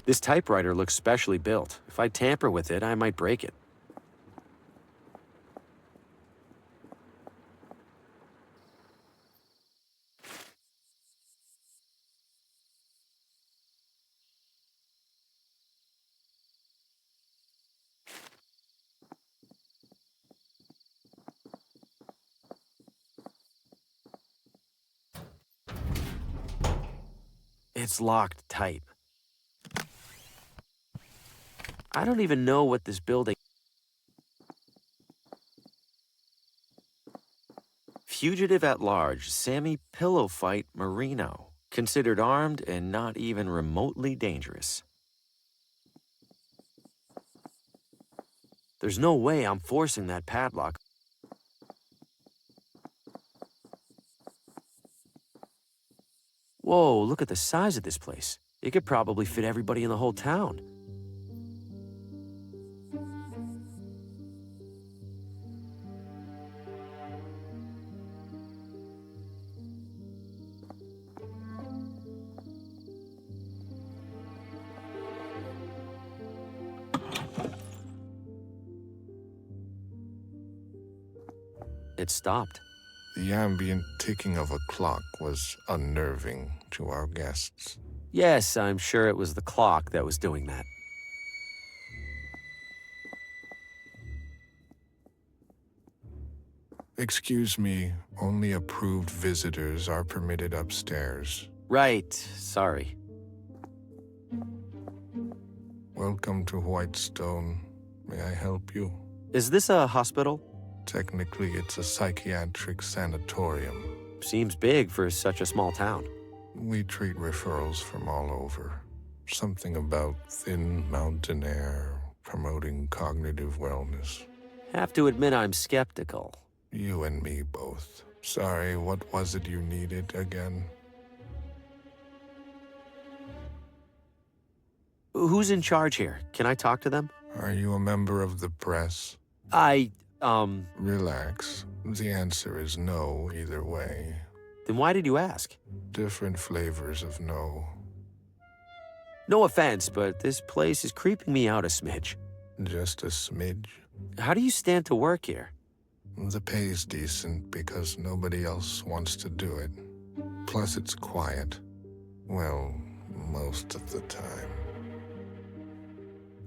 This typewriter looks specially built. If I tamper with it, I might break it. It's locked tight. I don't even know what this building... Fugitive at large, Sammy Pillow Fight Marino. Considered armed and not even remotely dangerous. There's no way I'm forcing that padlock. Whoa, look at the size of this place. It could probably fit everybody in the whole town. It stopped. The ambient ticking of a clock was unnerving to our guests. Yes, I'm sure it was the clock that was doing that. Excuse me, only approved visitors are permitted upstairs. Right, sorry. Welcome to Whitestone. May I help you? Is this a hospital? Technically, it's a psychiatric sanatorium. Seems big for such a small town. We treat referrals from all over. Something about thin mountain air, promoting cognitive wellness. Have to admit I'm skeptical. You and me both. Sorry, what was it you needed again? Who's in charge here? Can I talk to them? Are you a member of the press? Relax. The answer is no either way. Then why did you ask? Different flavors of no. No offense, but this place is creeping me out a smidge. Just a smidge? How do you stand to work here? The pay's decent because nobody else wants to do it. Plus it's quiet. Well, most of the time.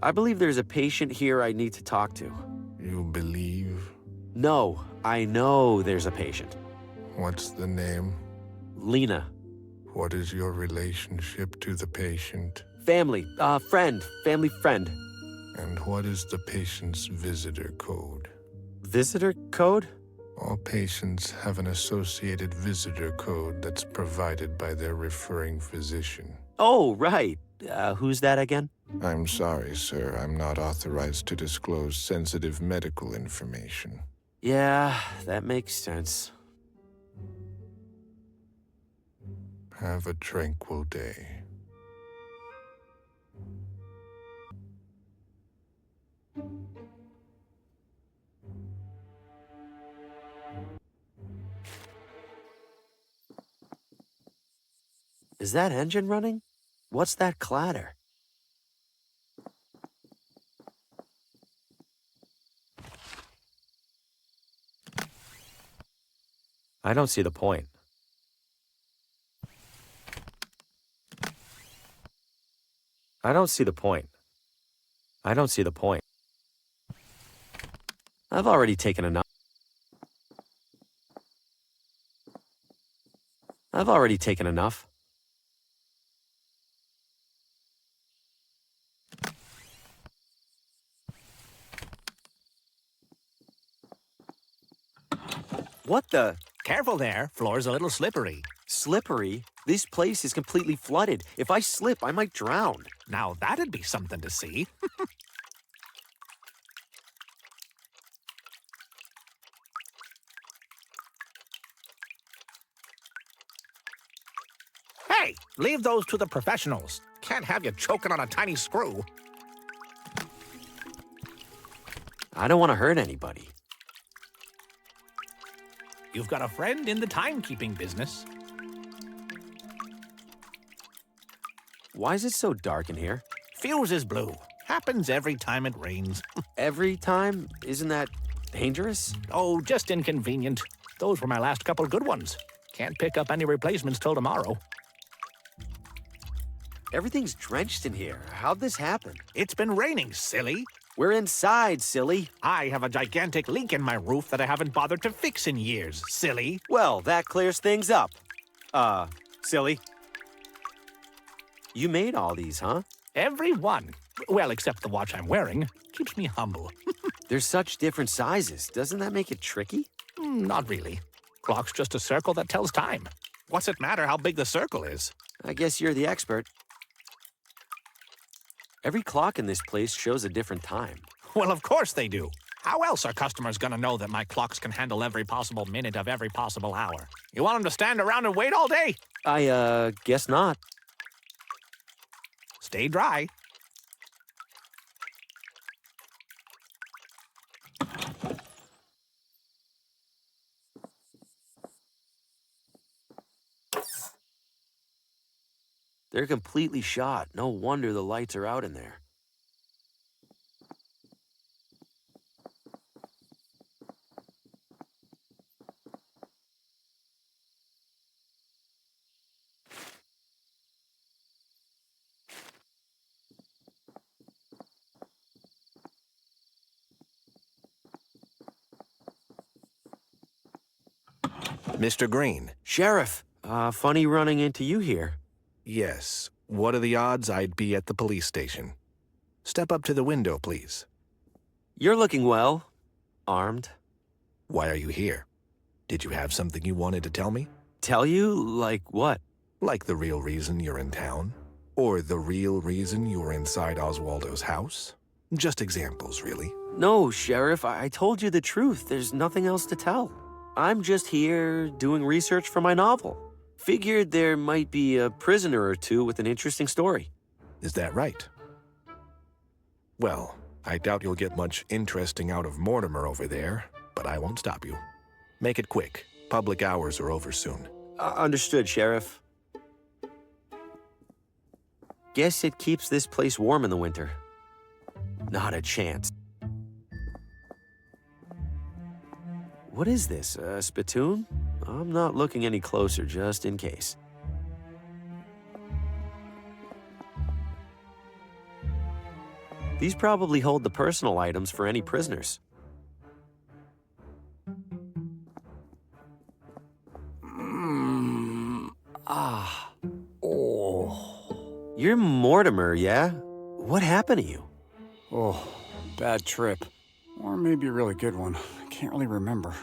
I believe there's a patient here I need to talk to. You believe? No, I know there's a patient. What's the name? Lena. What is your relationship to the patient? Family, family friend. And what is the patient's visitor code? Visitor code? All patients have an associated visitor code that's provided by their referring physician. Oh, right. Who's that again? I'm sorry, sir. I'm not authorized to disclose sensitive medical information. Yeah, that makes sense. Have a tranquil day. Is that engine running? What's that clatter? I don't see the point. I don't see the point. I don't see the point. I've already taken enough. I've already taken enough. What the? Careful there. Floor's a little slippery. Slippery? This place is completely flooded. If I slip, I might drown. Now that'd be something to see. Hey, leave those to the professionals. Can't have you choking on a tiny screw. I don't want to hurt anybody. You've got a friend in the timekeeping business. Why is it so dark in here? Fuse is blue. Happens every time it rains. Every time? Isn't that dangerous? Oh, just inconvenient. Those were my last couple good ones. Can't pick up any replacements till tomorrow. Everything's drenched in here. How'd this happen? It's been raining, silly. We're inside, silly. I have a gigantic leak in my roof that I haven't bothered to fix in years, silly. Well, that clears things up. Silly. You made all these, huh? Every one. Well, except the watch I'm wearing. Keeps me humble. There's such different sizes. Doesn't that make it tricky? Not really. Clock's just a circle that tells time. What's it matter how big the circle is? I guess you're the expert. Every clock in this place shows a different time. Well, of course they do. How else are customers gonna know that my clocks can handle every possible minute of every possible hour? You want them to stand around and wait all day? I, guess not. Stay dry. They're completely shot. No wonder the lights are out in there. Mr. Green. Sheriff, funny running into you here. Yes. What are the odds I'd be at the police station? Step up to the window, please. You're looking well. Armed. Why are you here? Did you have something you wanted to tell me? Tell you? Like what? Like the real reason you're in town? Or the real reason you were inside Oswaldo's house? Just examples, really. No, Sheriff, I told you the truth. There's nothing else to tell. I'm just here doing research for my novel. Figured there might be a prisoner or two with an interesting story. Is that right? Well, I doubt you'll get much interesting out of Mortimer over there, but I won't stop you. Make it quick. Public hours are over soon. Understood, Sheriff. Guess it keeps this place warm in the winter. Not a chance. What is this, a spittoon? I'm not looking any closer, just in case. These probably hold the personal items for any prisoners. You're Mortimer, yeah? What happened to you? Oh, bad trip. Or maybe a really good one. I can't really remember.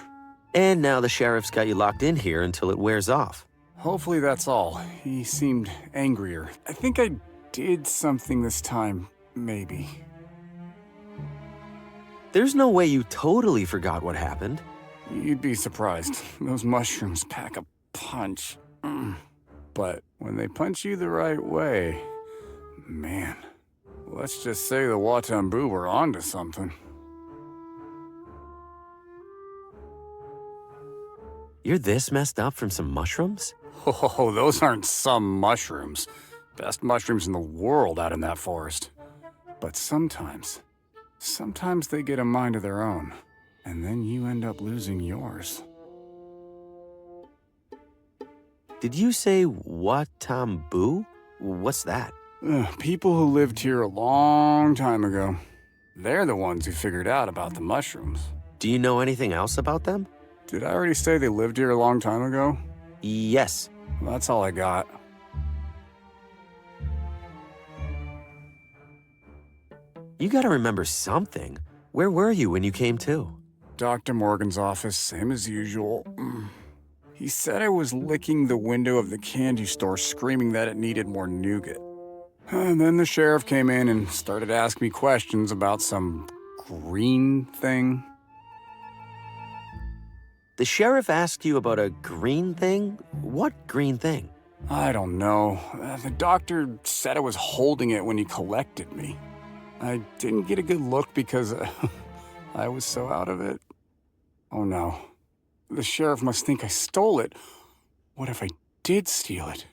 And now the sheriff's got you locked in here until it wears off. Hopefully that's all. He seemed angrier. I think I did something this time, maybe. There's no way you totally forgot what happened. You'd be surprised. Those mushrooms pack a punch. But when they punch you the right way, man, let's just say the Watambu were onto something. You're this messed up from some mushrooms? Oh, those aren't some mushrooms. Best mushrooms in the world out in that forest. But sometimes they get a mind of their own, and then you end up losing yours. Did you say Watambu? What's that? People who lived here a long time ago. They're the ones who figured out about the mushrooms. Do you know anything else about them? Did I already say they lived here a long time ago? Yes. Well, that's all I got. You gotta remember something. Where were you when you came to? Dr. Morgan's office, same as usual. He said I was licking the window of the candy store, screaming that it needed more nougat. And then the sheriff came in and started asking me questions about some green thing. The sheriff asked you about a green thing? What green thing? I don't know. The doctor said I was holding it when he collected me. I didn't get a good look because I was so out of it. Oh no. The sheriff must think I stole it. What if I did steal it?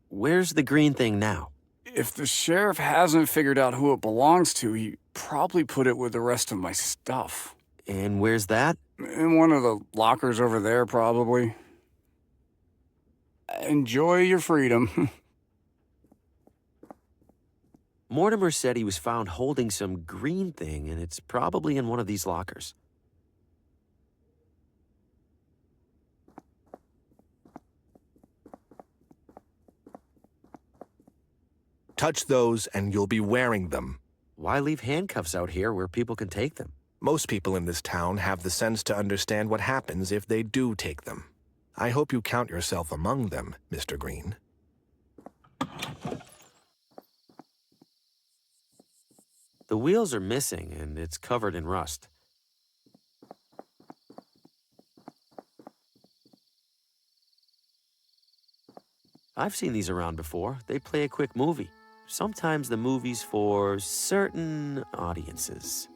Where's the green thing now? If the sheriff hasn't figured out who it belongs to, he probably put it with the rest of my stuff. And where's that? In one of the lockers over there, probably. Enjoy your freedom. Mortimer said he was found holding some green thing, and it's probably in one of these lockers. Touch those and you'll be wearing them. Why leave handcuffs out here where people can take them? Most people in this town have the sense to understand what happens if they do take them. I hope you count yourself among them, Mr. Green. The wheels are missing, and it's covered in rust. I've seen these around before. They play a quick movie. Sometimes the movie's for certain audiences.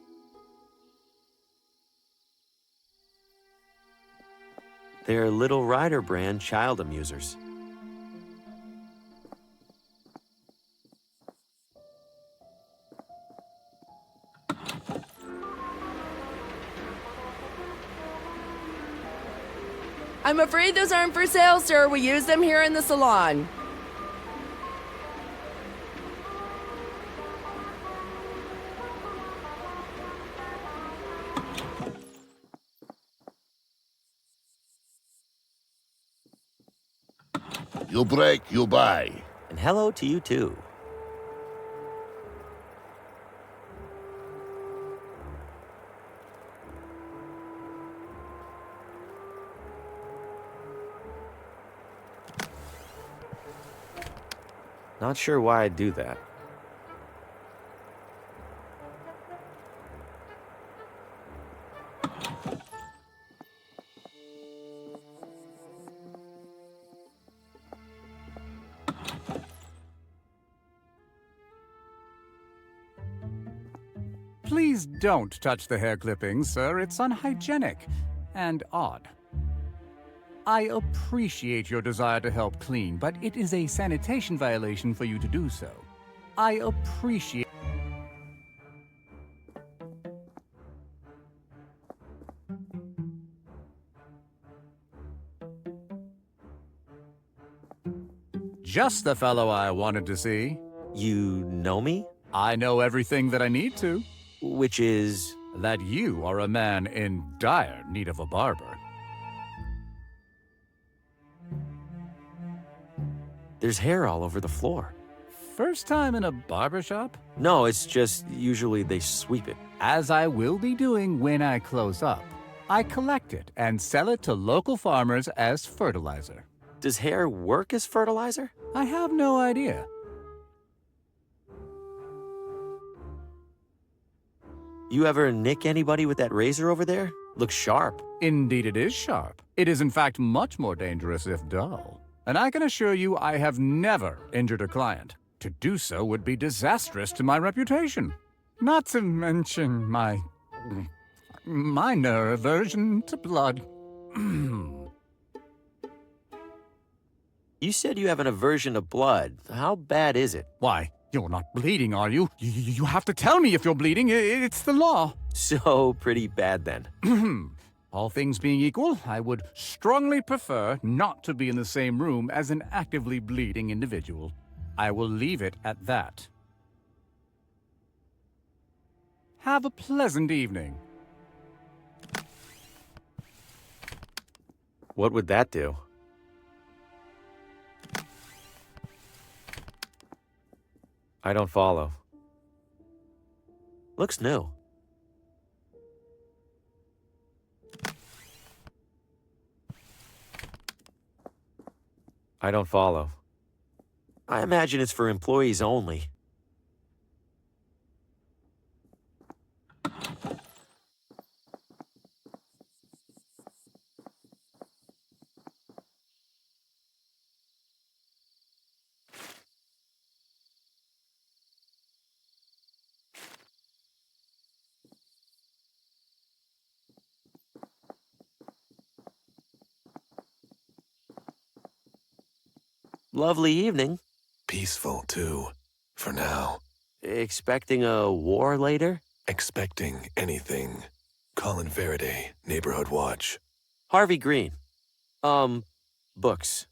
They're Little Rider brand child amusers. I'm afraid those aren't for sale, sir. We use them here in the salon. You break, you buy. And hello to you too. Not sure why I'd do that. Please don't touch the hair clippings, sir. It's unhygienic and odd. I appreciate your desire to help clean, but it is a sanitation violation for you to do so. I appreciate... Just the fellow I wanted to see. You know me? I know everything that I need to. Which is? That you are a man in dire need of a barber. There's hair all over the floor. First time in a barber shop? No, it's just usually they sweep it. As I will be doing when I close up. I collect it and sell it to local farmers as fertilizer. Does hair work as fertilizer? I have no idea. You ever nick anybody with that razor over there? Looks sharp. Indeed it is sharp. It is in fact much more dangerous if dull. And I can assure you I have never injured a client. To do so would be disastrous to my reputation. Not to mention my minor aversion to blood. You said you have an aversion to blood. How bad is it? Why? You're not bleeding, are you? You have to tell me if you're bleeding. It's the law. So pretty bad then. All things being equal, I would strongly prefer not to be in the same room as an actively bleeding individual. I will leave it at that. Have a pleasant evening. What would that do? I don't follow. Looks new. I don't follow. I imagine it's for employees only. Lovely evening. Peaceful, too. For now. Expecting a war later? Expecting anything. Colin Faraday, Neighborhood Watch. Harvi Green. Books.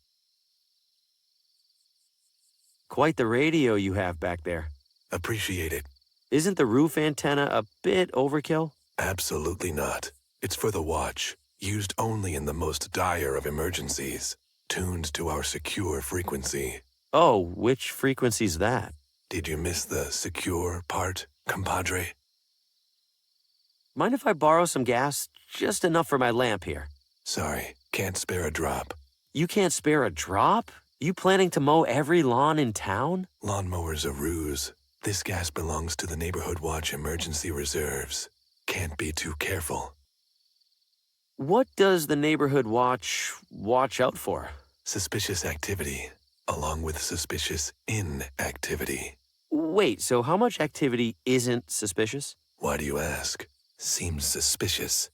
Quite the radio you have back there. Appreciate it. Isn't the roof antenna a bit overkill? Absolutely not. It's for the watch, used only in the most dire of emergencies, tuned to our secure frequency. Oh, which frequency's that? Did you miss the secure part, compadre? Mind if I borrow some gas? Just enough for my lamp here. Sorry, can't spare a drop. You can't spare a drop? You planning to mow every lawn in town? Lawnmower's a ruse. This gas belongs to the Neighborhood Watch emergency reserves. Can't be too careful. What does the Neighborhood Watch watch out for? Suspicious activity, along with suspicious inactivity. Wait, so how much activity isn't suspicious? Why do you ask? Seems suspicious.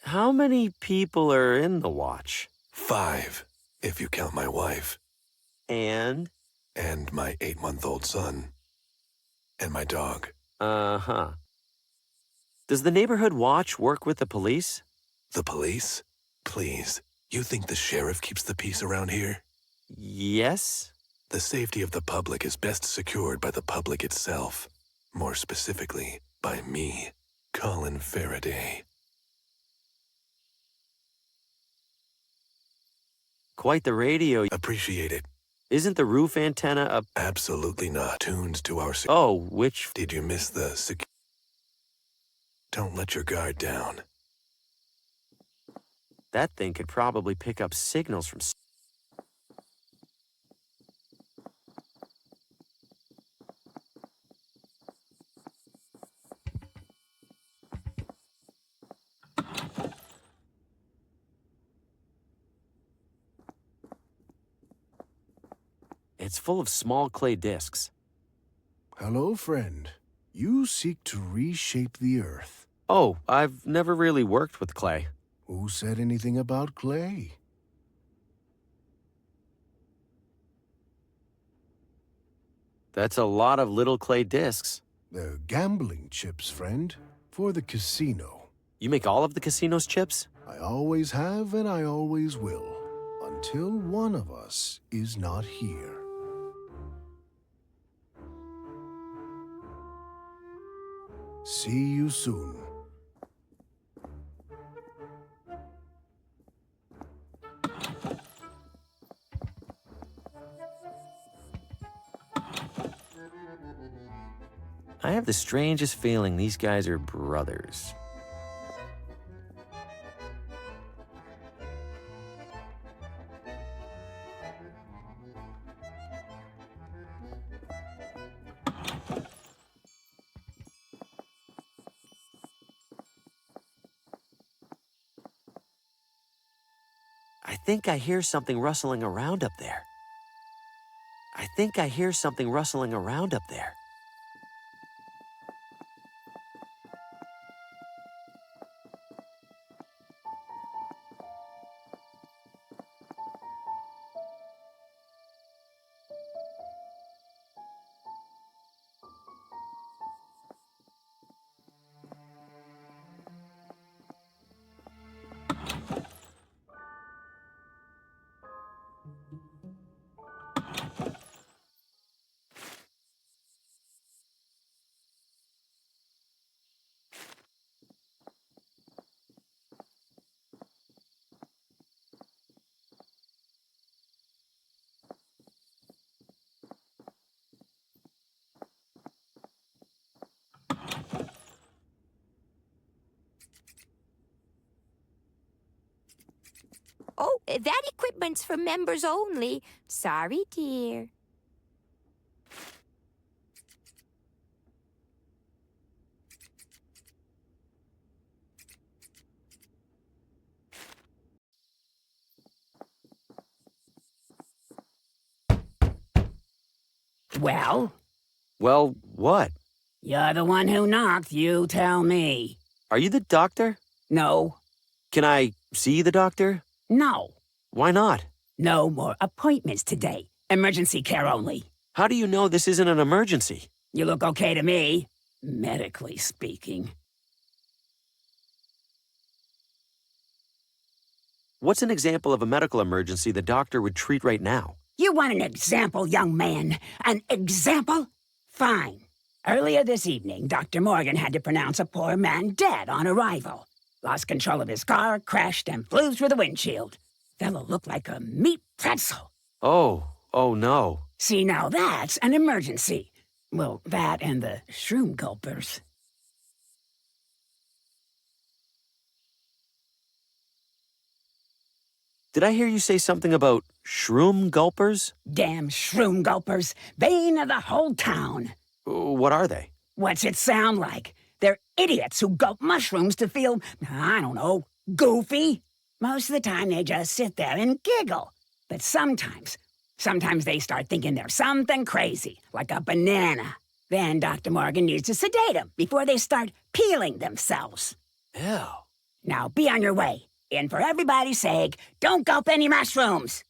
How many people are in the watch? 5, if you count my wife. And? And my 8-month-old son. And my dog. Uh-huh. Does the Neighborhood Watch work with the police? The police? Please, you think the sheriff keeps the peace around here? Yes. The safety of the public is best secured by the public itself. More specifically, by me, Colin Faraday. Quite the radio. Appreciate it. Isn't the roof antenna a... Absolutely not. Tuned to our... Oh, which... Did you miss the Don't let your guard down. That thing could probably pick up signals from... It's full of small clay discs. Hello, friend. You seek to reshape the earth. Oh, I've never really worked with clay. Who said anything about clay? That's a lot of little clay discs. They're gambling chips, friend, for the casino. You make all of the casino's chips? I always have and I always will, until one of us is not here. See you soon. I have the strangest feeling these guys are brothers. I think I hear something rustling around up there. I think I hear something rustling around up there. Oh, that equipment's for members only. Sorry, dear. Well? Well, what? You're the one who knocked, you tell me. Are you the doctor? No. Can I see the doctor? No. Why not? No more appointments today. Emergency care only. How do you know this isn't an emergency? You look okay to me, medically speaking. What's an example of a medical emergency the doctor would treat right now? You want an example, young man? An example? Fine. Earlier this evening, Dr. Morgan had to pronounce a poor man dead on arrival. Lost control of his car, crashed, and flew through the windshield. Fellow looked like a meat pretzel. Oh no. See, now that's an emergency. Well, that and the shroom gulpers. Did I hear you say something about shroom gulpers? Damn shroom gulpers. Bane of the whole town. What are they? What's it sound like? They're idiots who gulp mushrooms to feel, I don't know, goofy. Most of the time they just sit there and giggle. But sometimes they start thinking they're something crazy, like a banana. Then Dr. Morgan needs to sedate them before they start peeling themselves. Ew. Now be on your way. And for everybody's sake, don't gulp any mushrooms.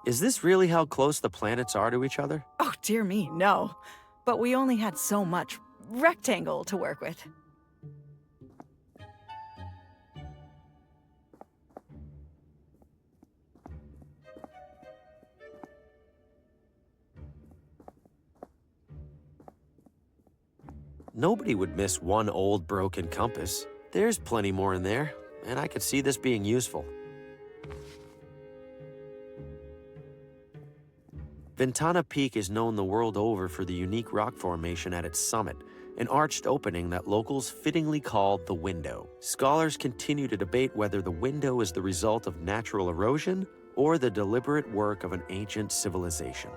Is this really how close the planets are to each other? Oh, dear me, no. But we only had so much rectangle to work with. Nobody would miss one old broken compass. There's plenty more in there, and I could see this being useful. Ventana Peak is known the world over for the unique rock formation at its summit, an arched opening that locals fittingly call the window. Scholars continue to debate whether the window is the result of natural erosion or the deliberate work of an ancient civilization.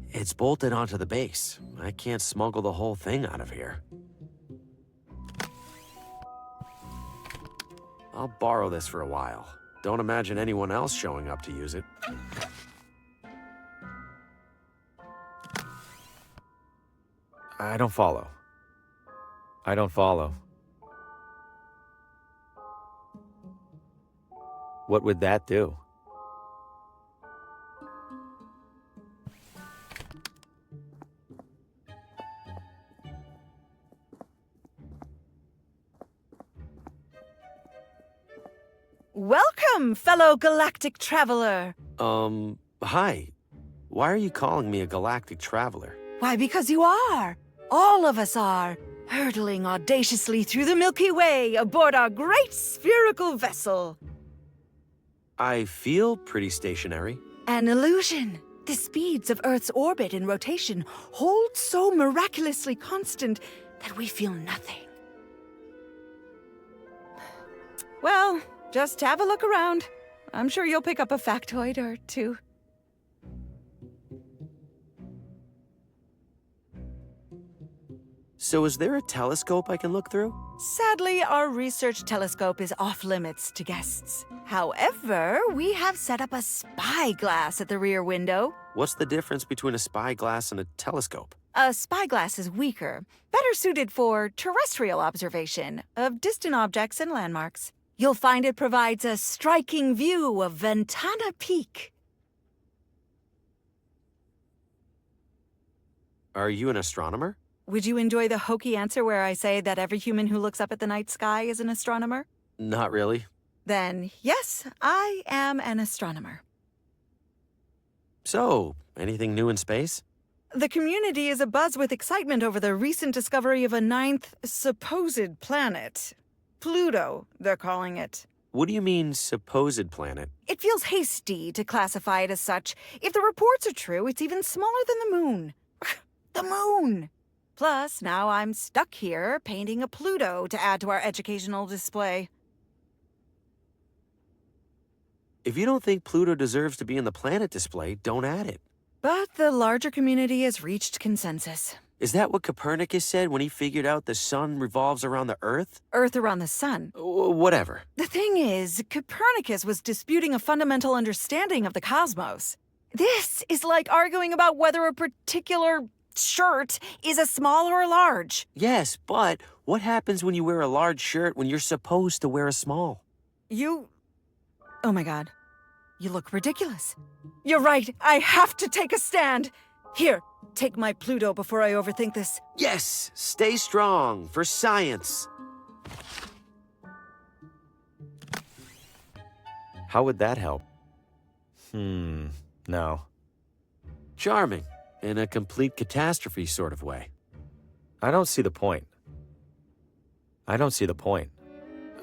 It's bolted onto the base. I can't smuggle the whole thing out of here. I'll borrow this for a while. Don't imagine anyone else showing up to use it. I don't follow. I don't follow. What would that do? Welcome, fellow galactic traveler. Hi. Why are you calling me a galactic traveler? Why, because you are. All of us are. Hurtling audaciously through the Milky Way aboard our great spherical vessel. I feel pretty stationary. An illusion. The speeds of Earth's orbit and rotation hold so miraculously constant that we feel nothing. Well, just have a look around. I'm sure you'll pick up a factoid or two. So is there a telescope I can look through? Sadly, our research telescope is off-limits to guests. However, we have set up a spyglass at the rear window. What's the difference between a spyglass and a telescope? A spyglass is weaker, better suited for terrestrial observation of distant objects and landmarks. You'll find it provides a striking view of Ventana Peak. Are you an astronomer? Would you enjoy the hokey answer where I say that every human who looks up at the night sky is an astronomer? Not really. Then, yes, I am an astronomer. So, anything new in space? The community is abuzz with excitement over the recent discovery of a ninth supposed planet. Pluto, they're calling it. What do you mean, supposed planet? It feels hasty to classify it as such. If the reports are true, it's even smaller than the moon. The moon! Plus, now I'm stuck here painting a Pluto to add to our educational display. If you don't think Pluto deserves to be in the planet display, don't add it. But the larger community has reached consensus. Is that what Copernicus said when he figured out the sun revolves around the Earth? Earth around the sun. Whatever. The thing is, Copernicus was disputing a fundamental understanding of the cosmos. This is like arguing about whether a particular shirt is a small or a large. Yes, but what happens when you wear a large shirt when you're supposed to wear a small? Oh my god. You look ridiculous. You're right. I have to take a stand. Here, take my Pluto before I overthink this. Yes! Stay strong for science. How would that help? No. Charming, in a complete catastrophe sort of way. I don't see the point. I don't see the point.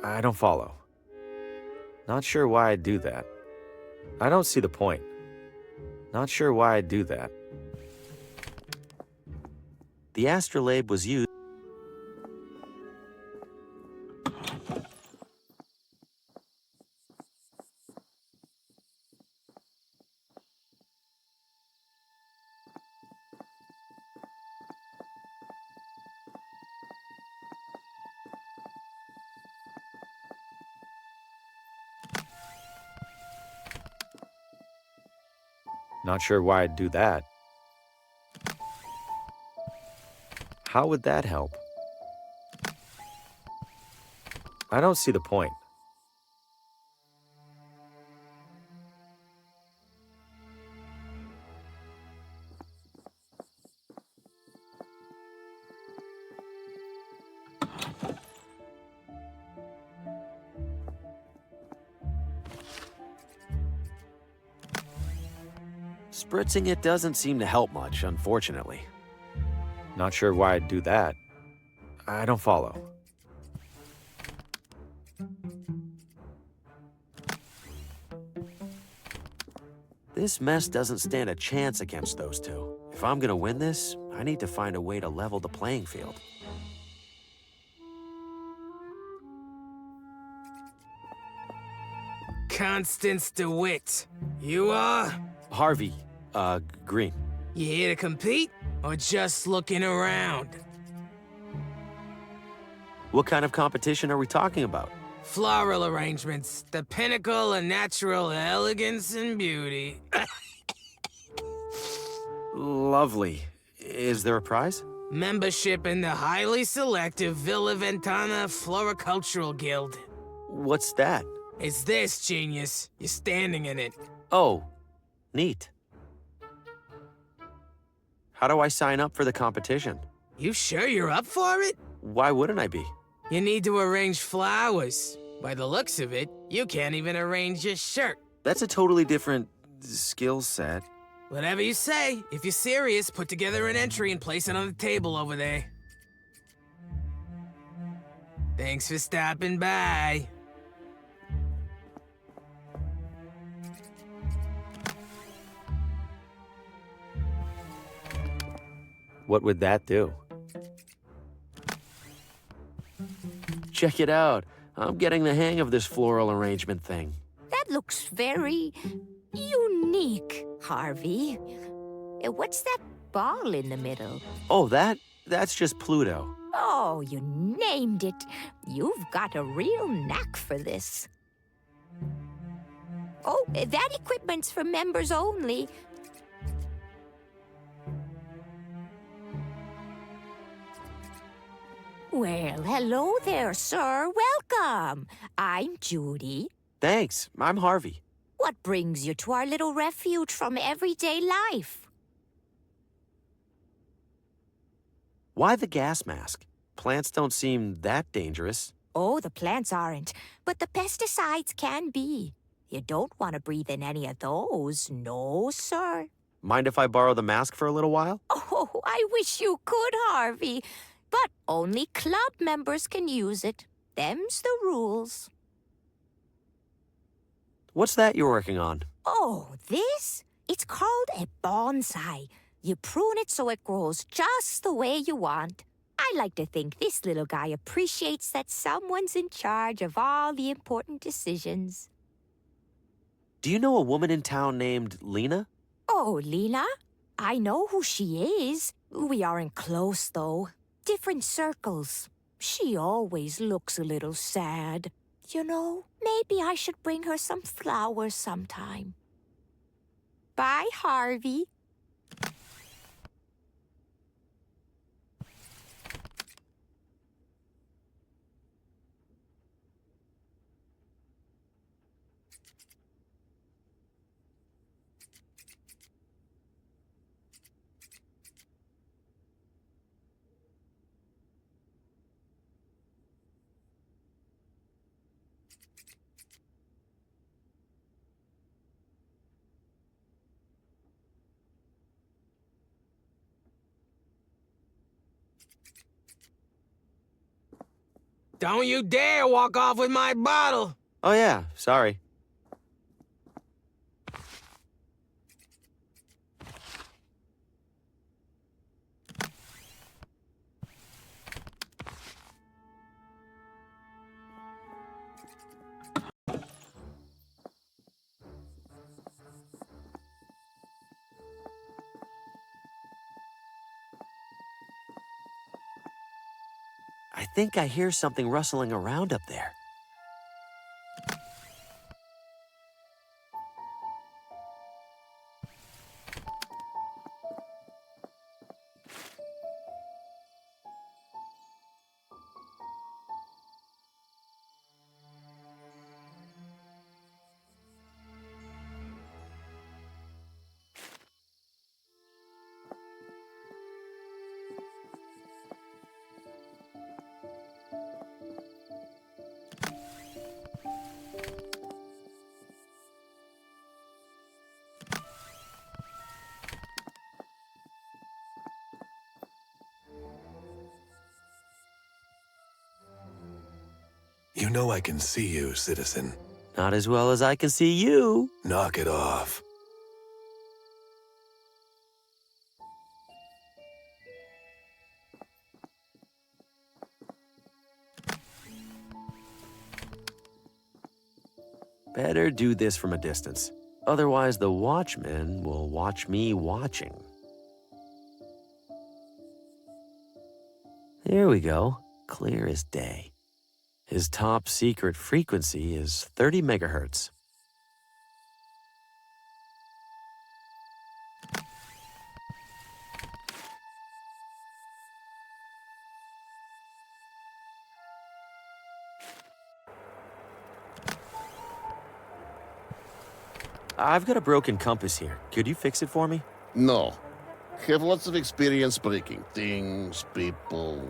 I don't follow. Not sure why I'd do that. I don't see the point. Not sure why I'd do that. The astrolabe was used. Not sure why I'd do that. How would that help? I don't see the point. Spritzing it doesn't seem to help much, unfortunately. Not sure why I'd do that. I don't follow. This mess doesn't stand a chance against those two. If I'm gonna win this, I need to find a way to level the playing field. Constance DeWitt. You are? Harvi, Green. You here to compete, or just looking around? What kind of competition are we talking about? Floral arrangements, the pinnacle of natural elegance and beauty. Lovely. Is there a prize? Membership in the highly selective Villa Ventata Floricultural Guild. What's that? It's this, genius. You're standing in it. Oh, neat. How do I sign up for the competition? You sure you're up for it? Why wouldn't I be? You need to arrange flowers. By the looks of it, you can't even arrange your shirt. That's a totally different skill set. Whatever you say. If you're serious, put together an entry and place it on the table over there. Thanks for stopping by. What would that do? Check it out. I'm getting the hang of this floral arrangement thing. That looks very unique, Harvey. What's that ball in the middle? Oh, that's just Pluto. Oh, you named it. You've got a real knack for this. Oh, that equipment's for members only. Well, hello there, sir. Welcome. I'm Judy. Thanks. I'm Harvey. What brings you to our little refuge from everyday life? Why the gas mask? Plants don't seem that dangerous. Oh, the plants aren't, but the pesticides can be. You don't want to breathe in any of those, no, sir. Mind if I borrow the mask for a little while? Oh, I wish you could, Harvey. But only club members can use it. Them's the rules. What's that you're working on? Oh, this? It's called a bonsai. You prune it so it grows just the way you want. I like to think this little guy appreciates that someone's in charge of all the important decisions. Do you know a woman in town named Lena? Oh, Lena? I know who she is. We aren't close, though. Different circles. She always looks a little sad. You know, maybe I should bring her some flowers sometime. Bye, Harvey. Don't you dare walk off with my bottle! Oh yeah, sorry. I think I hear something rustling around up there. You know I can see you, citizen. Not as well as I can see you. Knock it off. Better do this from a distance. Otherwise, the watchman will watch me watching. There we go. Clear as day. His top secret frequency is 30 megahertz. I've got a broken compass here. Could you fix it for me? No. Have lots of experience breaking things, people.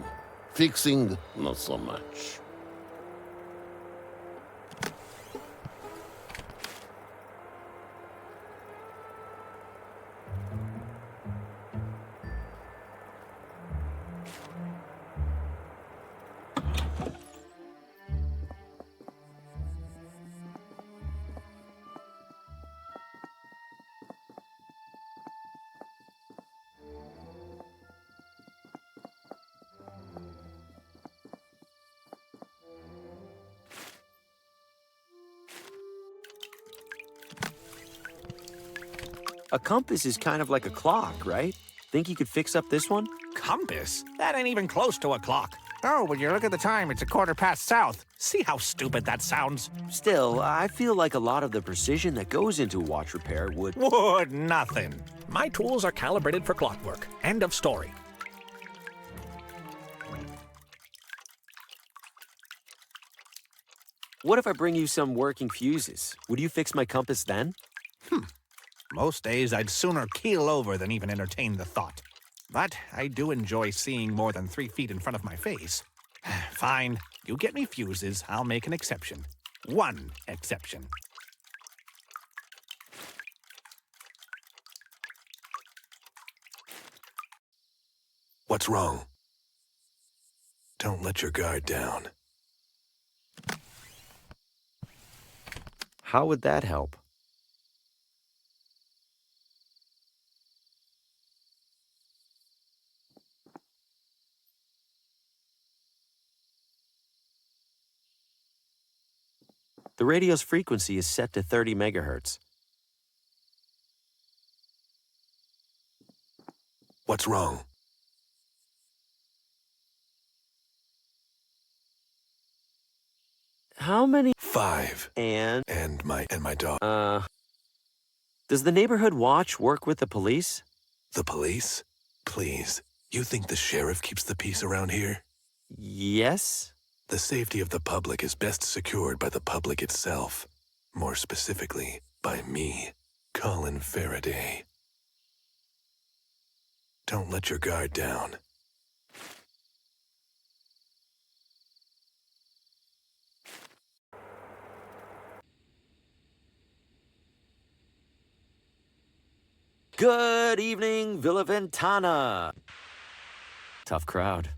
Fixing, not so much. A compass is kind of like a clock, right? Think you could fix up this one? Compass? That ain't even close to a clock. Oh, when you look at the time, it's 1/4 south. See how stupid that sounds? Still, I feel like a lot of the precision that goes into watch repair would... Would nothing. My tools are calibrated for clockwork. End of story. What if I bring you some working fuses? Would you fix my compass then? Most days, I'd sooner keel over than even entertain the thought. But I do enjoy seeing more than 3 feet in front of my face. Fine. You get me fuses, I'll make an exception. One exception. What's wrong? Don't let your guard down. How would that help? The radio's frequency is set to 30 megahertz. What's wrong? How many? 5. And my dog. Does the neighborhood watch work with the police? The police? Please. You think the sheriff keeps the peace around here? Yes. The safety of the public is best secured by the public itself. More specifically, by me, Colin Faraday. Don't let your guard down. Good evening, Villa Ventata. Tough crowd.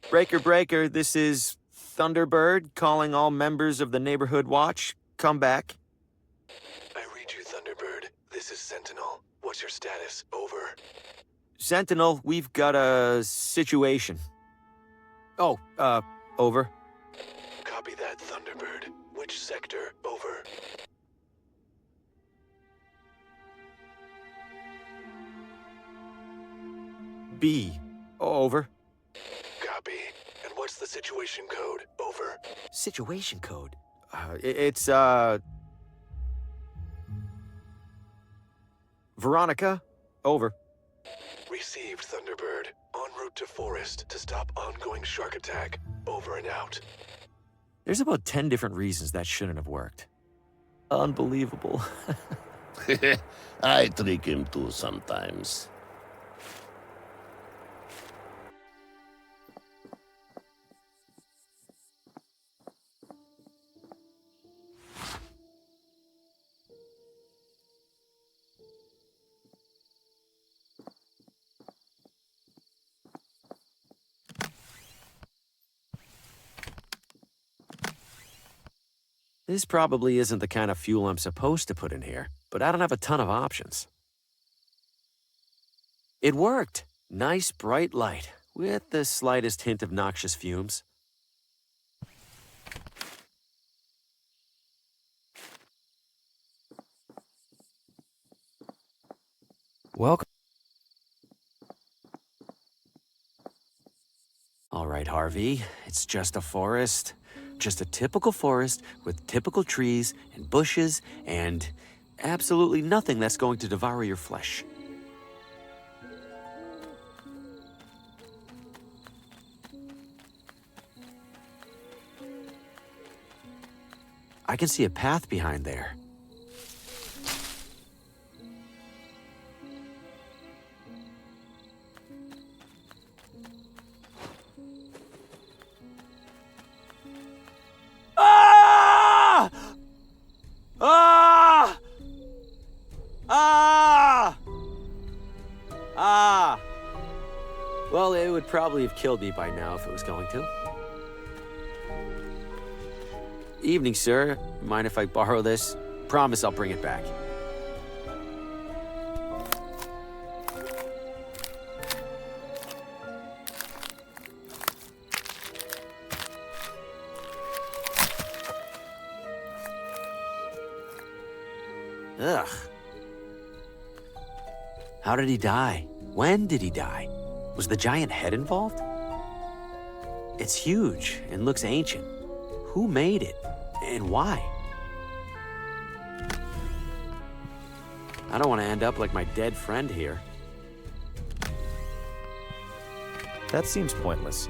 Breaker, breaker, this is Thunderbird calling all members of the neighborhood watch. Come back. I read you, Thunderbird. This is Sentinel. What's your status? Over. Sentinel, we've got a situation. Oh, over. Copy that, Thunderbird. Which sector? Over. B. Over. Copy. And what's the situation code? Over. Situation code? It's, Veronica? Over. Received, Thunderbird. En route to forest to stop ongoing shark attack. Over and out. There's about 10 different reasons that shouldn't have worked. Unbelievable. I trick him too sometimes. This probably isn't the kind of fuel I'm supposed to put in here, but I don't have a ton of options. It worked. Nice, bright light, with the slightest hint of noxious fumes. Welcome. All right, Harvey, it's just a forest. Just a typical forest with typical trees and bushes and absolutely nothing that's going to devour your flesh. I can see a path behind there. Well, it would probably have killed me by now if it was going to. Evening, sir. Mind if I borrow this? Promise I'll bring it back. Ugh. How did he die? When did he die? Was the giant head involved? It's huge and looks ancient. Who made it? And why? I don't want to end up like my dead friend here. That seems pointless.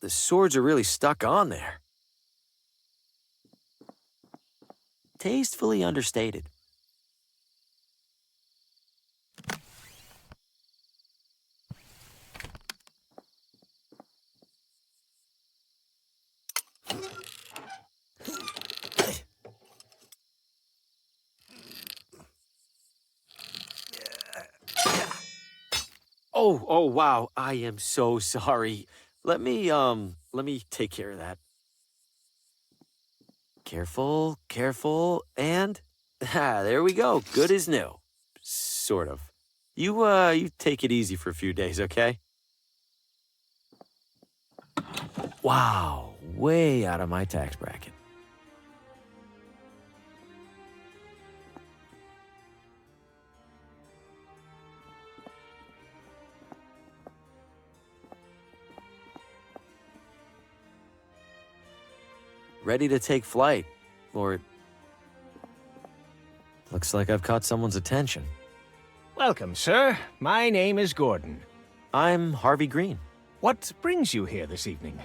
the swords are really stuck on there. Tastefully understated. Oh, wow. I am so sorry. Let me take care of that. Careful, careful, and there we go. Good as new. Sort of. You take it easy for a few days, okay? Wow, way out of my tax bracket. Ready to take flight, or looks like I've caught someone's attention. Welcome, sir. My name is Gordon. I'm Harvi Grin. What brings you here this evening?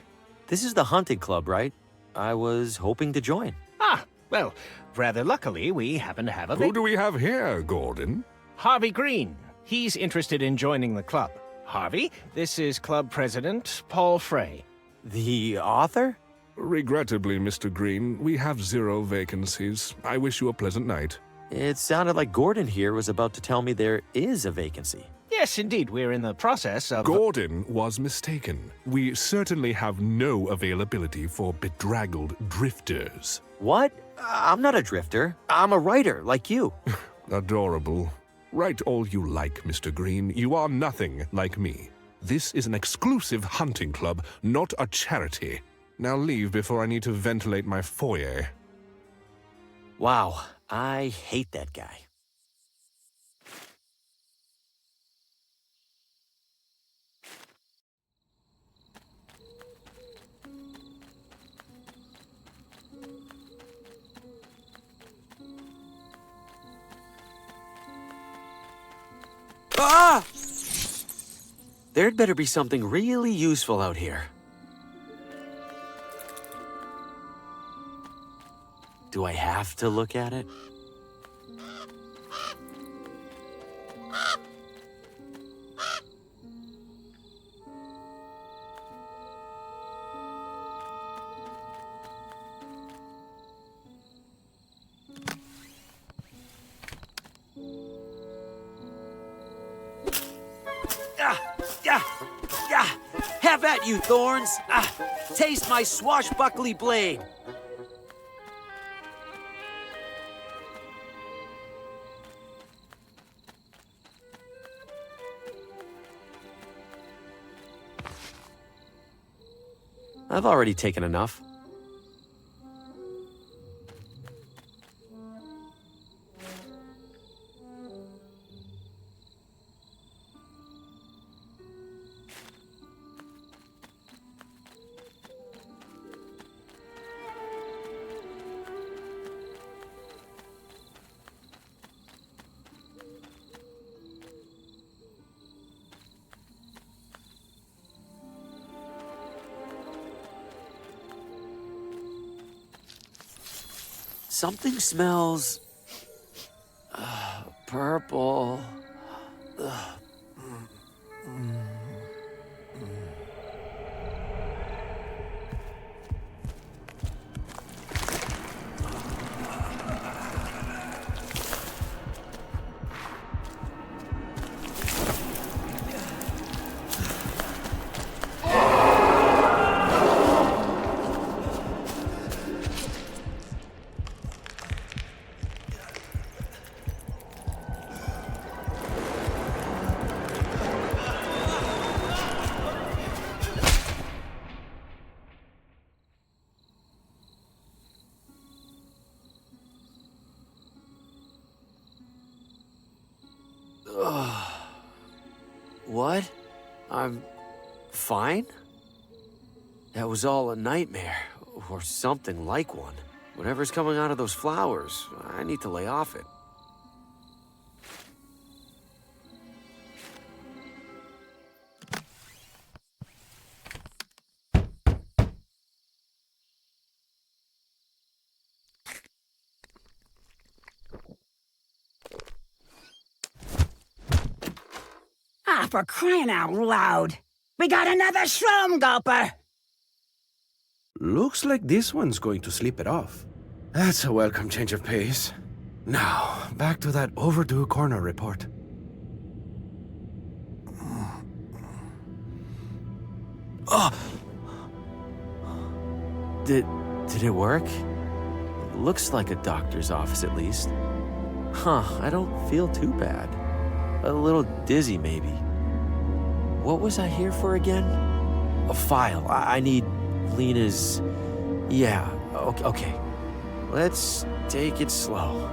This is the hunting club, right? I was hoping to join. Ah, well, rather luckily, we happen to have a... Who do we have here, Gordon? Harvi Grin. He's interested in joining the club. Harvey, this is club president Paul Frey. The author? Regrettably, Mr. Green, we have 0 vacancies. I wish you a pleasant night. It sounded like Gordon here was about to tell me there is a vacancy. Yes, indeed, we're in the process of... Gordon was mistaken. We certainly have no availability for bedraggled drifters. What? I'm not a drifter. I'm a writer, like you. Adorable. Write all you like, Mr. Green. You are nothing like me. This is an exclusive hunting club, not a charity. Now leave before I need to ventilate my foyer. Wow, I hate that guy. Ah! There'd better be something really useful out here. Do I have to look at it? Have at you, thorns! Taste my swashbuckly blade! I've already taken enough. Something smells purple. What? I'm fine? That was all a nightmare, or something like one. Whatever's coming out of those flowers, I need to lay off it. for crying out loud! We got another shroom gulper! Looks like this one's going to sleep it off. That's a welcome change of pace. Now, back to that overdue coroner report. Oh! Did it work? Looks like a doctor's office at least. Huh, I don't feel too bad. A little dizzy maybe. What was I here for again? A file. I need Lena's... Yeah, okay. Let's take it slow.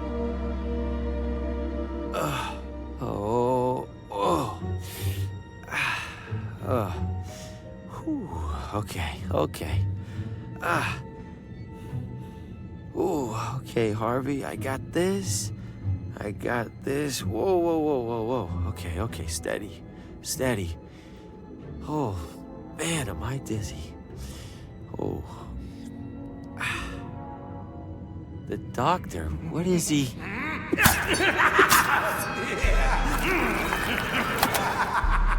Okay. Okay, Harvey, I got this. Whoa. Okay, steady. Oh, man, am I dizzy. Oh. The doctor, what is he?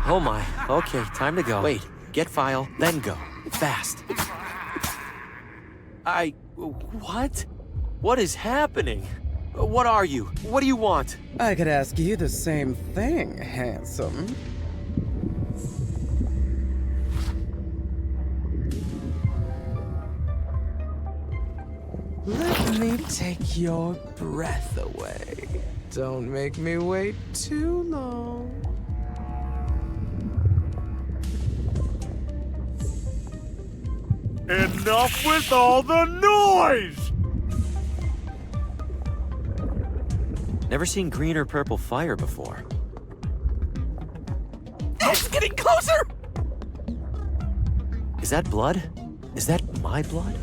Oh my, okay, time to go. Wait, get file, then go. Fast. What? What is happening? What are you? What do you want? I could ask you the same thing, handsome. Let me take your breath away. Don't make me wait too long. Enough with all the noise! Never seen green or purple fire before. It's getting closer! Is that blood? Is that my blood?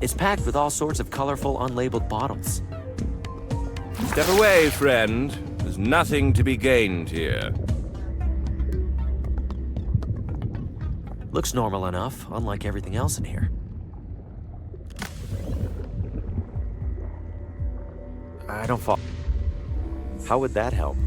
It's packed with all sorts of colorful, unlabeled bottles. Step away, friend. There's nothing to be gained here. Looks normal enough, unlike everything else in here. I don't fall. How would that help?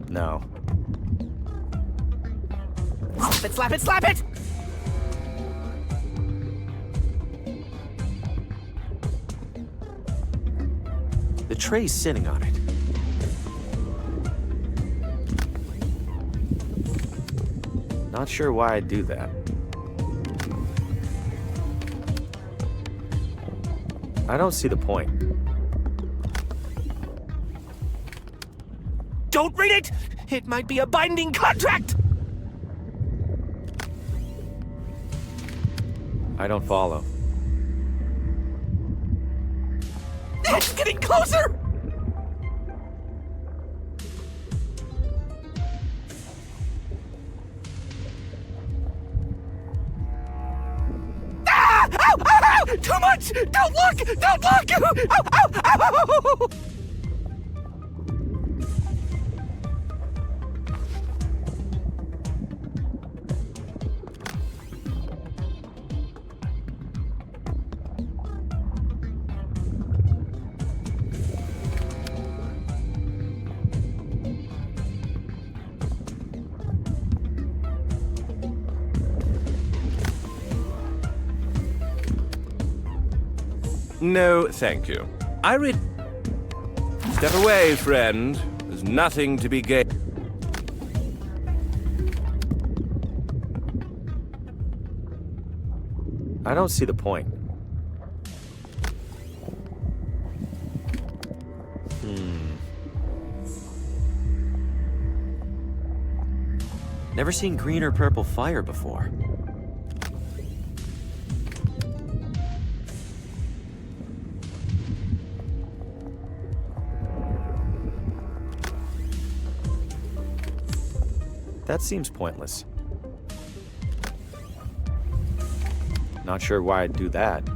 No. Slap it! The tray's sitting on it. Not sure why I'd do that. I don't see the point. Don't read it! It might be a binding contract! I don't follow. It's getting closer! Ah! Ow! Too much! Don't look! Ow! No, thank you. Step away, friend. There's nothing to be gained. I don't see the point. Never seen green or purple fire before. That seems pointless. Not sure why I'd do that.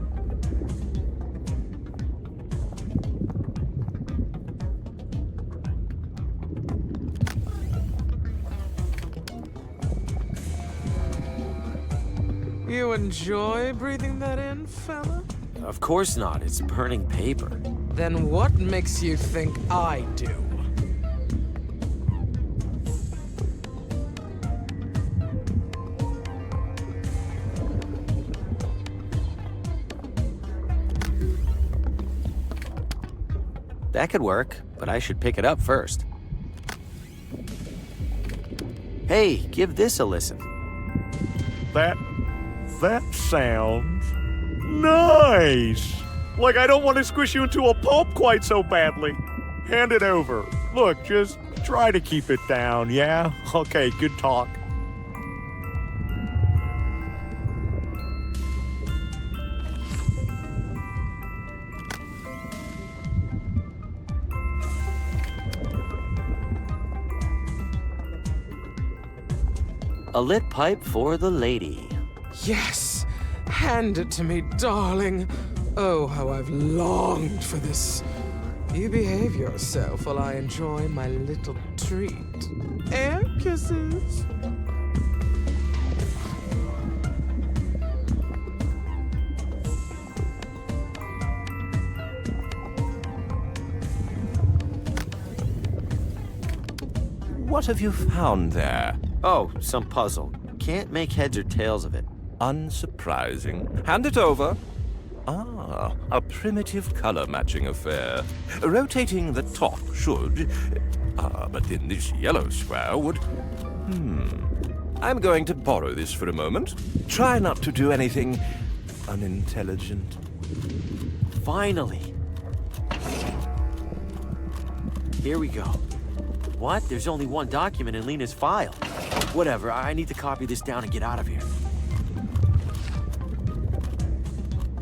You enjoy breathing that in, fella? Of course not. It's burning paper. Then what makes you think I do? That could work, but I should pick it up first. Hey, give this a listen. That sounds nice. Like I don't want to squish you into a pulp quite so badly. Hand it over. Look, just try to keep it down, yeah? Okay, good talk. A lit pipe for the lady. Yes! Hand it to me, darling. Oh, how I've longed for this. You behave yourself while I enjoy my little treat. Air kisses. What have you found there? Oh, some puzzle. Can't make heads or tails of it. Unsurprising. Hand it over. Ah, a primitive color matching affair. Rotating the top should... but then this yellow square would... I'm going to borrow this for a moment. Try not to do anything unintelligent. Finally. Here we go. What? There's only one document in Lena's file. Whatever, I need to copy this down and get out of here.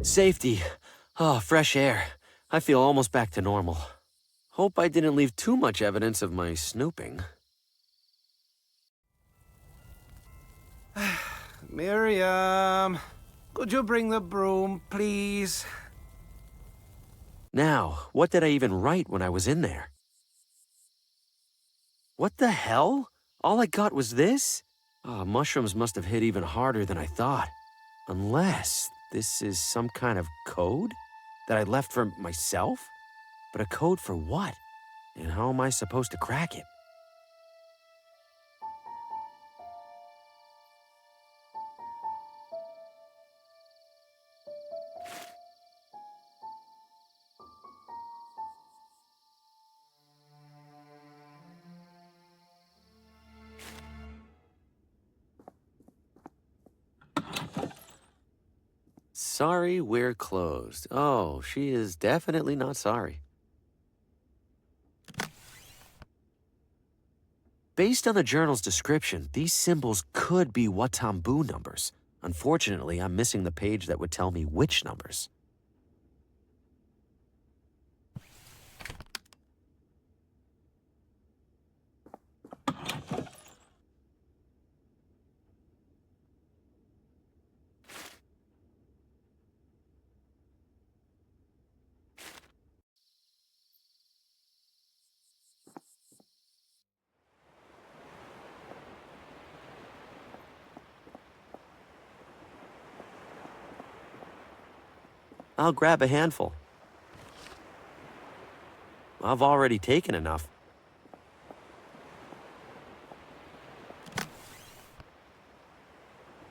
Safety. Oh, fresh air. I feel almost back to normal. Hope I didn't leave too much evidence of my snooping. Miriam, could you bring the broom, please? Now, what did I even write when I was in there? What the hell? All I got was this? Oh, mushrooms must have hit even harder than I thought. Unless this is some kind of code that I left for myself? But a code for what? And how am I supposed to crack it? Sorry, we're closed. Oh, she is definitely not sorry. Based on the journal's description, these symbols could be Watambu numbers. Unfortunately, I'm missing the page that would tell me which numbers. I'll grab a handful. I've already taken enough.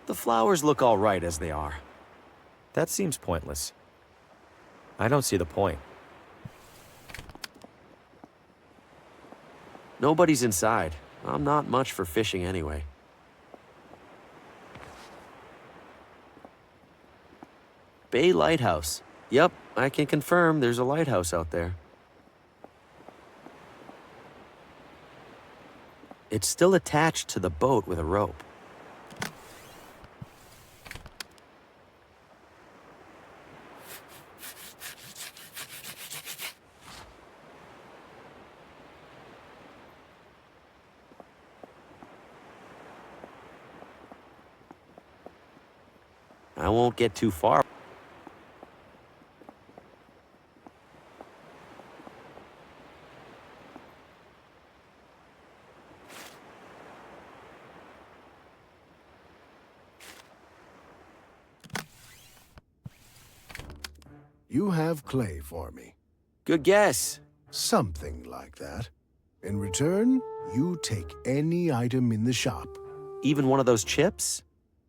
The flowers look all right as they are. That seems pointless. I don't see the point. Nobody's inside. I'm not much for fishing anyway. Bay Lighthouse. Yep, I can confirm there's a lighthouse out there. It's still attached to the boat with a rope. I won't get too far. You have clay for me. Good guess. Something like that. In return, you take any item in the shop. Even one of those chips?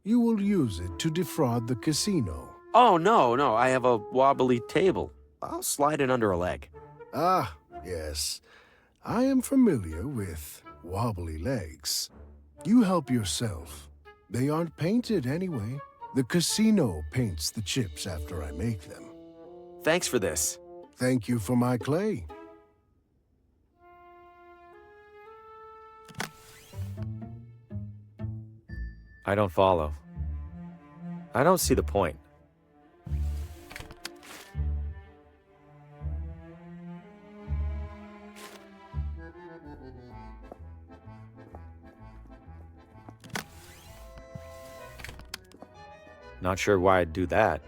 You will use it to defraud the casino. Oh, no, I have a wobbly table. I'll slide it under a leg. Ah, yes. I am familiar with wobbly legs. You help yourself. They aren't painted anyway. The casino paints the chips after I make them. Thanks for this. Thank you for my clay. I don't follow. I don't see the point. Not sure why I'd do that.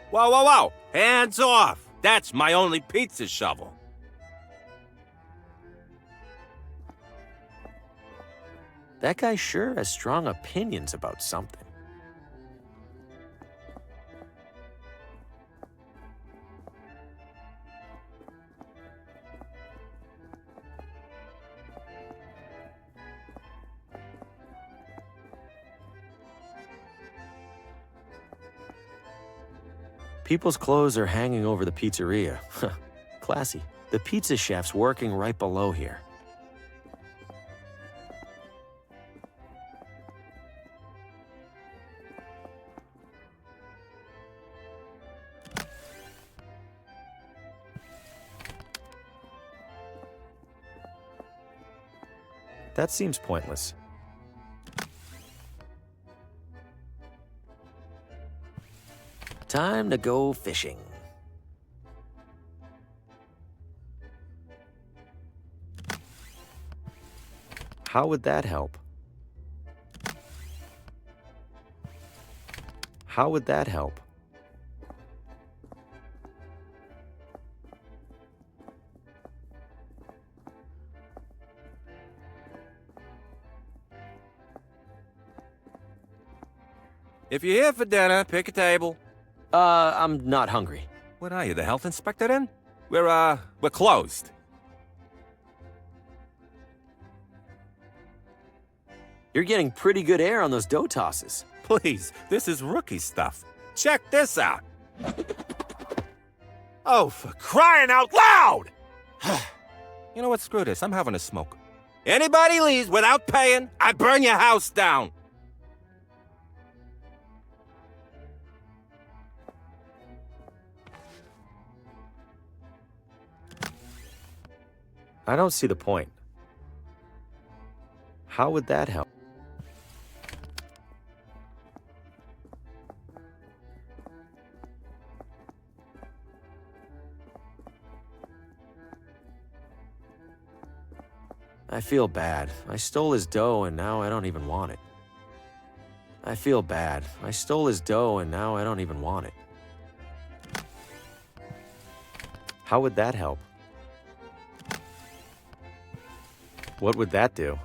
Whoa! Hands off! That's my only pizza shovel. That guy sure has strong opinions about something. People's clothes are hanging over the pizzeria. Classy. The pizza chef's working right below here. That seems pointless. Time to go fishing. How would that help? How would that help? If you're here for dinner, pick a table. I'm not hungry. What are you, the health inspector then? We're closed. You're getting pretty good air on those dough tosses. Please, this is rookie stuff. Check this out. Oh, for crying out loud! You know what, screw this, I'm having a smoke. Anybody leaves without paying, I burn your house down. I don't see the point. How would that help? I feel bad. I stole his dough and now I don't even want it. I feel bad. I stole his dough and now I don't even want it. How would that help? What would that do?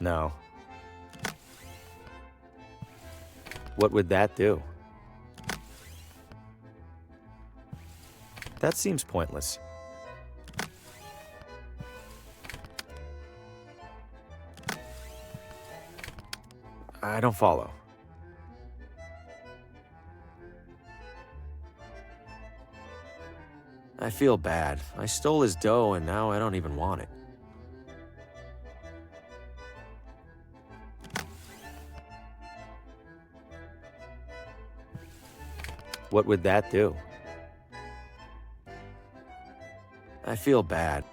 No. What would that do? That seems pointless. I don't follow. I feel bad. I stole his dough and now I don't even want it. What would that do? I feel bad.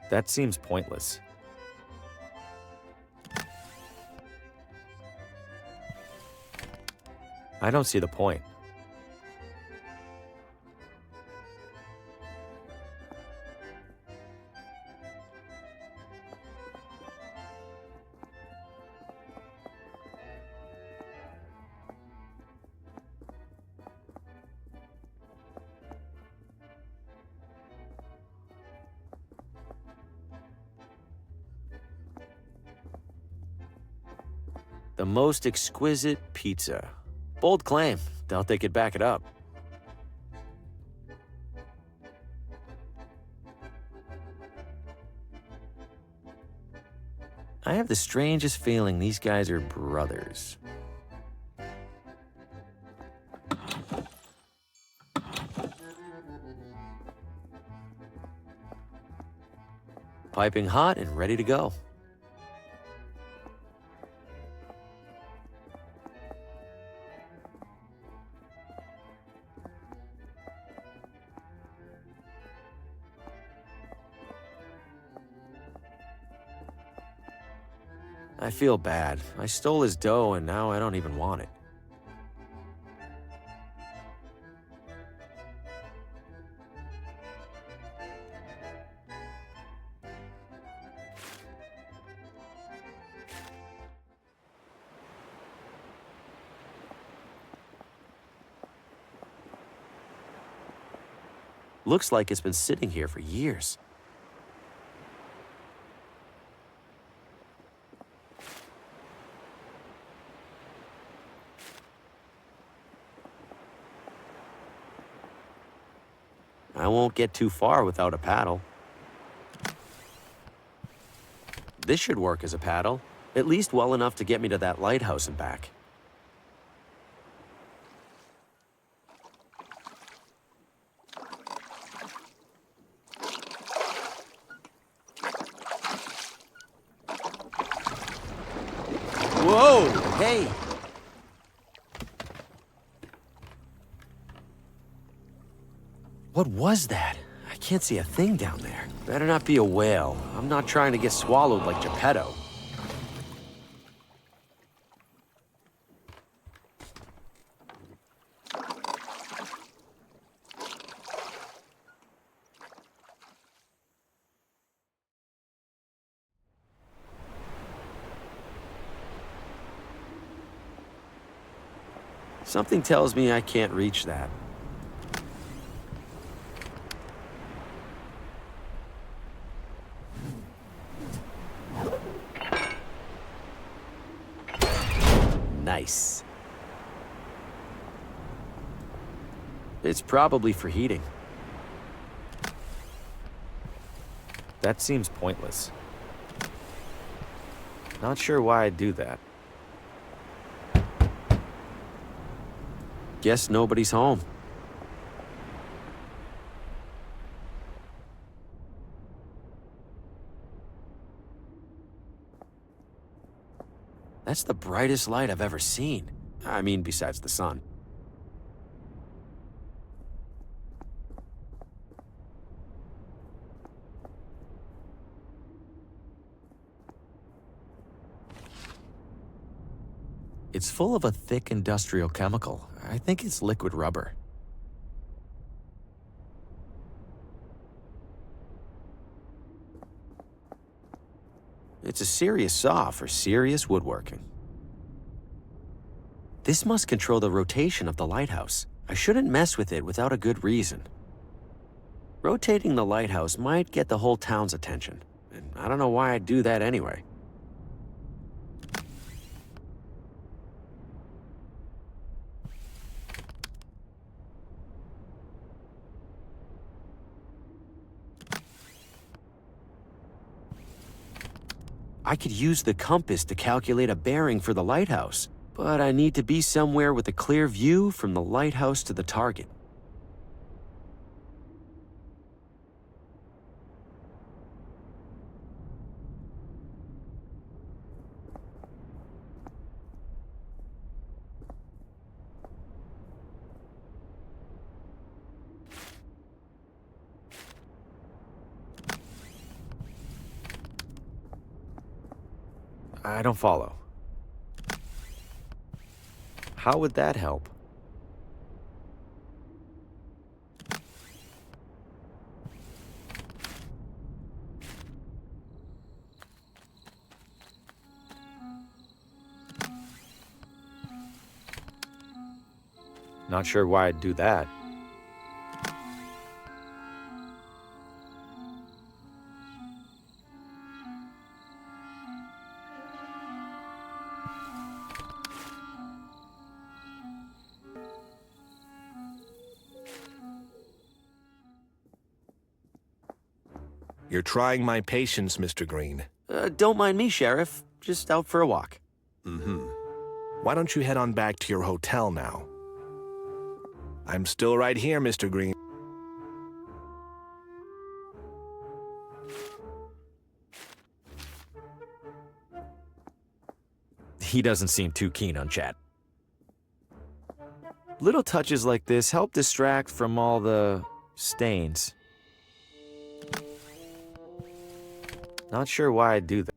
That seems pointless. I don't see the point. The most exquisite pizza. Bold claim. Doubt they could back it up. I have the strangest feeling these guys are brothers. Piping hot and ready to go. I feel bad. I stole his dough and now I don't even want it. Looks like it's been sitting here for years. I won't get too far without a paddle. This should work as a paddle, at least well enough to get me to that lighthouse and back. Whoa, hey! What was that? I can't see a thing down there. Better not be a whale. I'm not trying to get swallowed like Geppetto. Something tells me I can't reach that. Nice. It's probably for heating. That seems pointless. Not sure why I'd do that. Guess nobody's home. That's the brightest light I've ever seen. I mean, besides the sun. It's full of a thick industrial chemical. I think it's liquid rubber. It's a serious saw for serious woodworking. This must control the rotation of the lighthouse. I shouldn't mess with it without a good reason. Rotating the lighthouse might get the whole town's attention, and I don't know why I'd do that anyway. I could use the compass to calculate a bearing for the lighthouse, but I need to be somewhere with a clear view from the lighthouse to the target. I don't follow. How would that help? Not sure why I'd do that. You're trying my patience, Mr. Green. Don't mind me, Sheriff. Just out for a walk. Mm-hmm. Why don't you head on back to your hotel now? I'm still right here, Mr. Green. He doesn't seem too keen on chat. Little touches like this help distract from all the stains. Not sure why I'd do that.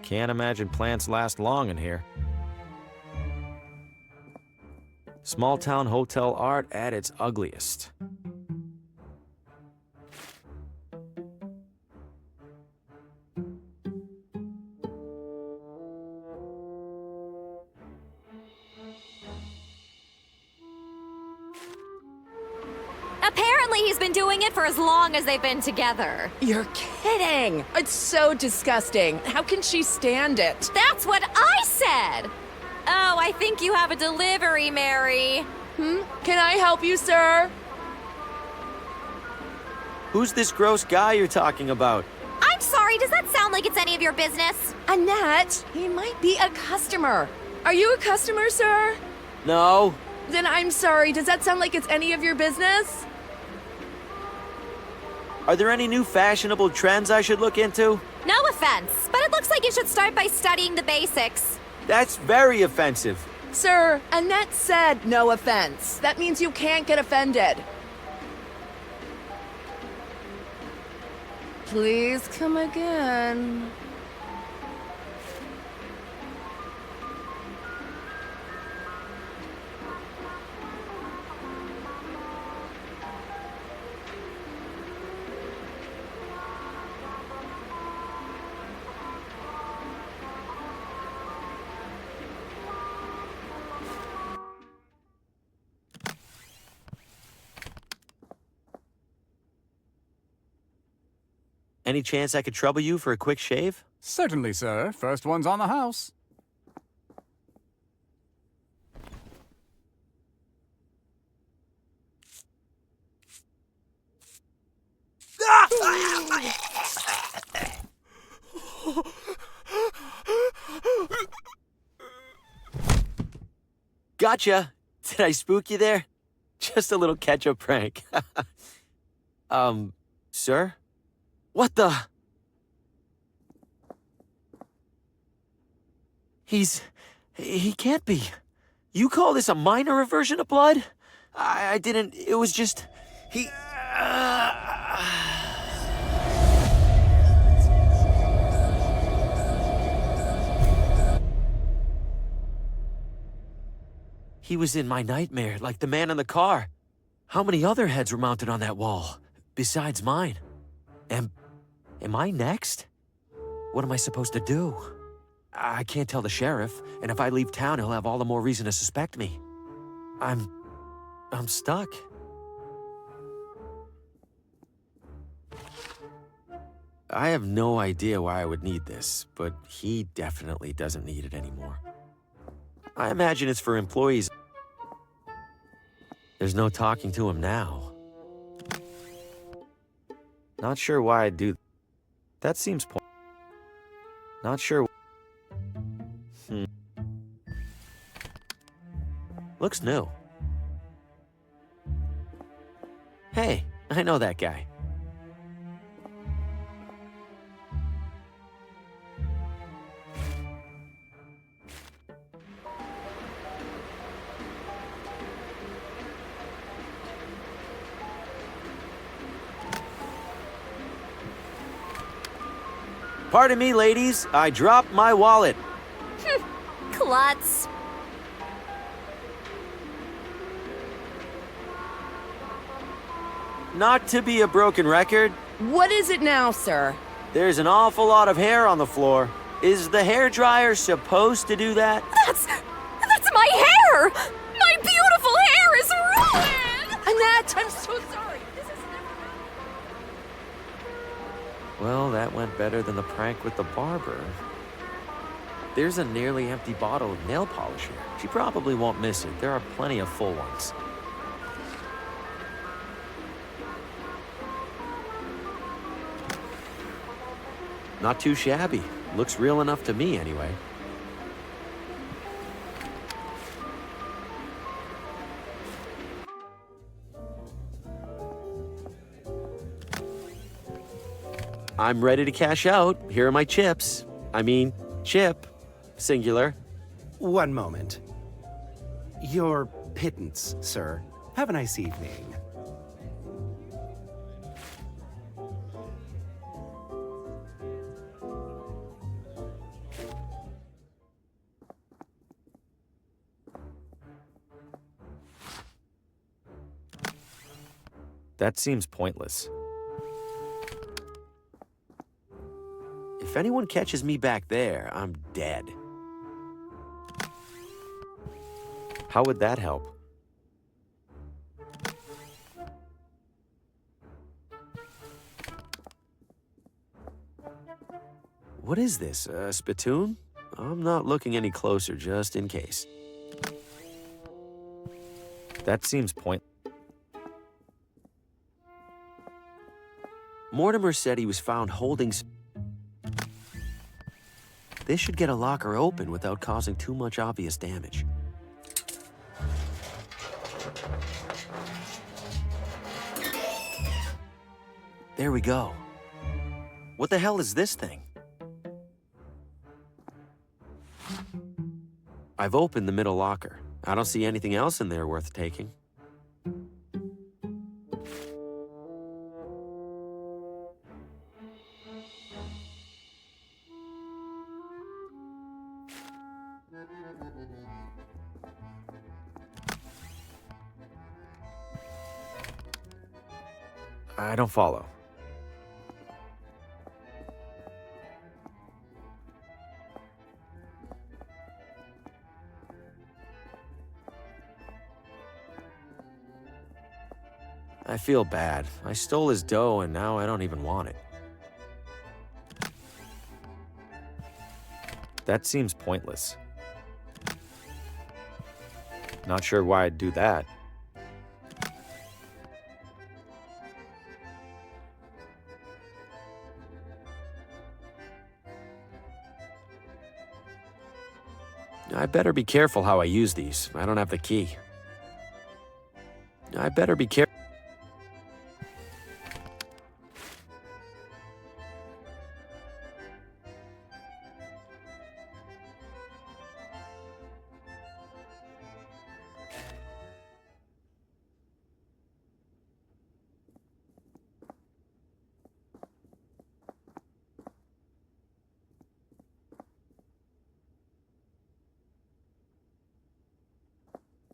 Can't imagine plants last long in here. Small town hotel art at its ugliest. Apparently he's been doing it for as long as they've been together. You're kidding! It's so disgusting. How can she stand it? That's what I said! Oh, I think you have a delivery, Mary. Can I help you, sir? Who's this gross guy you're talking about? I'm sorry, does that sound like it's any of your business? Annette, he might be a customer. Are you a customer, sir? No. Then I'm sorry, does that sound like it's any of your business? Are there any new fashionable trends I should look into? No offense, but it looks like you should start by studying the basics. That's very offensive. Sir, Annette said no offense. That means you can't get offended. Please come again. Any chance I could trouble you for a quick shave? Certainly, sir. First one's on the house. Gotcha. Did I spook you there? Just a little ketchup prank. Sir? What the? He can't be. You call this a minor aversion of blood? I didn't, it was just, he was in my nightmare, like the man in the car. How many other heads were mounted on that wall, besides mine? Am I next? What am I supposed to do? I can't tell the sheriff, and if I leave town, he'll have all the more reason to suspect me. I'm stuck. I have no idea why I would need this, but he definitely doesn't need it anymore. I imagine it's for employees. There's no talking to him now. Not sure why I'd do that. Seems not sure. Looks new. Hey, I know that guy. Pardon me, ladies. I dropped my wallet. Klutz. Not to be a broken record, What is it now, sir? there's an awful lot of hair on the floor. Is the hairdryer supposed to do that? That's my hair! My beautiful hair is ruined! Annette, I'm so sorry. This is Well, that went better than the prank with the barber. There's a nearly empty bottle of nail polish here. She probably won't miss it. There are plenty of full ones. Not too shabby. Looks real enough to me, anyway. I'm ready to cash out. Here are my chips. I mean, chip. Singular. One moment. Your pittance, sir. Have a nice evening. That seems pointless. If anyone catches me back there, I'm dead. How would that help? What is this, a spittoon? I'm not looking any closer, just in case. That seems pointless. Mortimer said he was found holding... This should get a locker open without causing too much obvious damage. There we go. What the hell is this thing? I've opened the middle locker. I don't see anything else in there worth taking. I don't follow. I feel bad. I stole his dough and now I don't even want it. That seems pointless. Not sure why I'd do that. I better be careful how I use these. I don't have the key. I better be careful.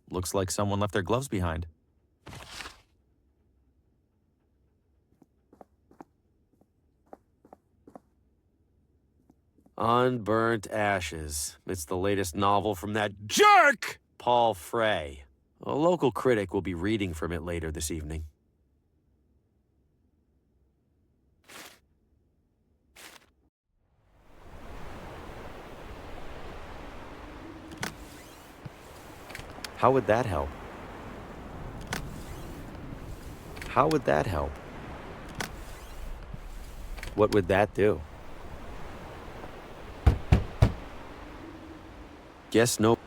Looks like someone left their gloves behind. Unburnt Ashes. It's the latest novel from that jerk, Paul Frey. A local critic will be reading from it later this evening. How would that help? How would that help? What would that do? Guess no.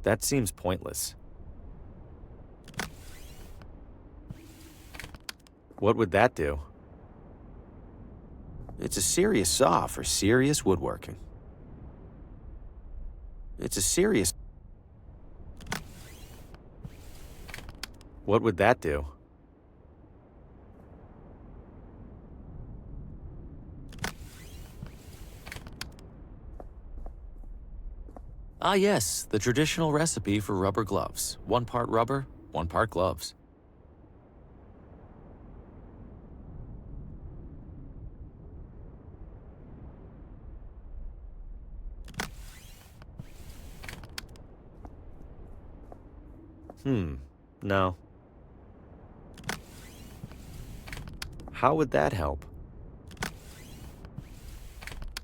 That seems pointless. What would that do? It's a serious saw for serious woodworking. It's a serious... What would that do? Ah yes, the traditional recipe for rubber gloves. 1 part rubber, 1 part gloves. No. How would that help?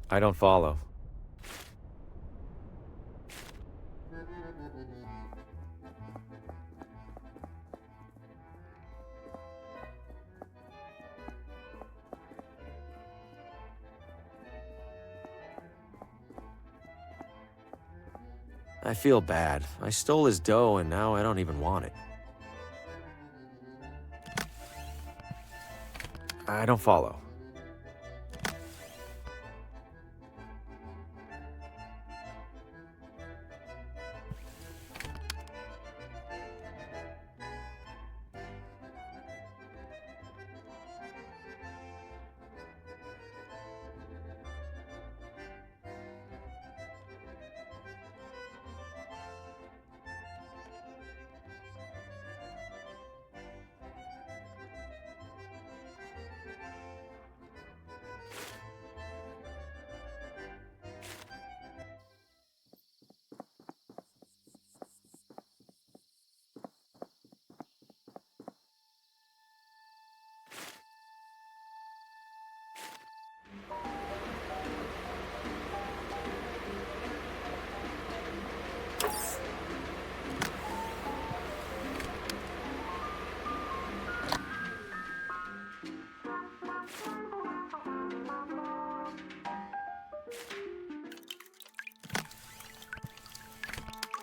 I don't follow. I feel bad. I stole his dough and now I don't even want it. I don't follow.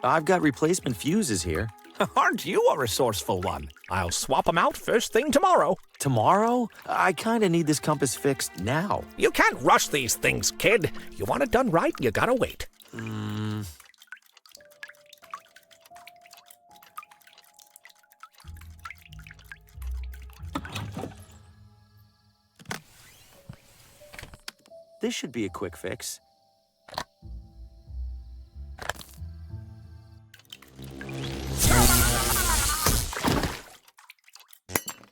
I've got replacement fuses here. Aren't you a resourceful one? I'll swap them out first thing tomorrow. Tomorrow? I kinda need this compass fixed now. You can't rush these things, kid. You want it done right, you gotta wait. This should be a quick fix.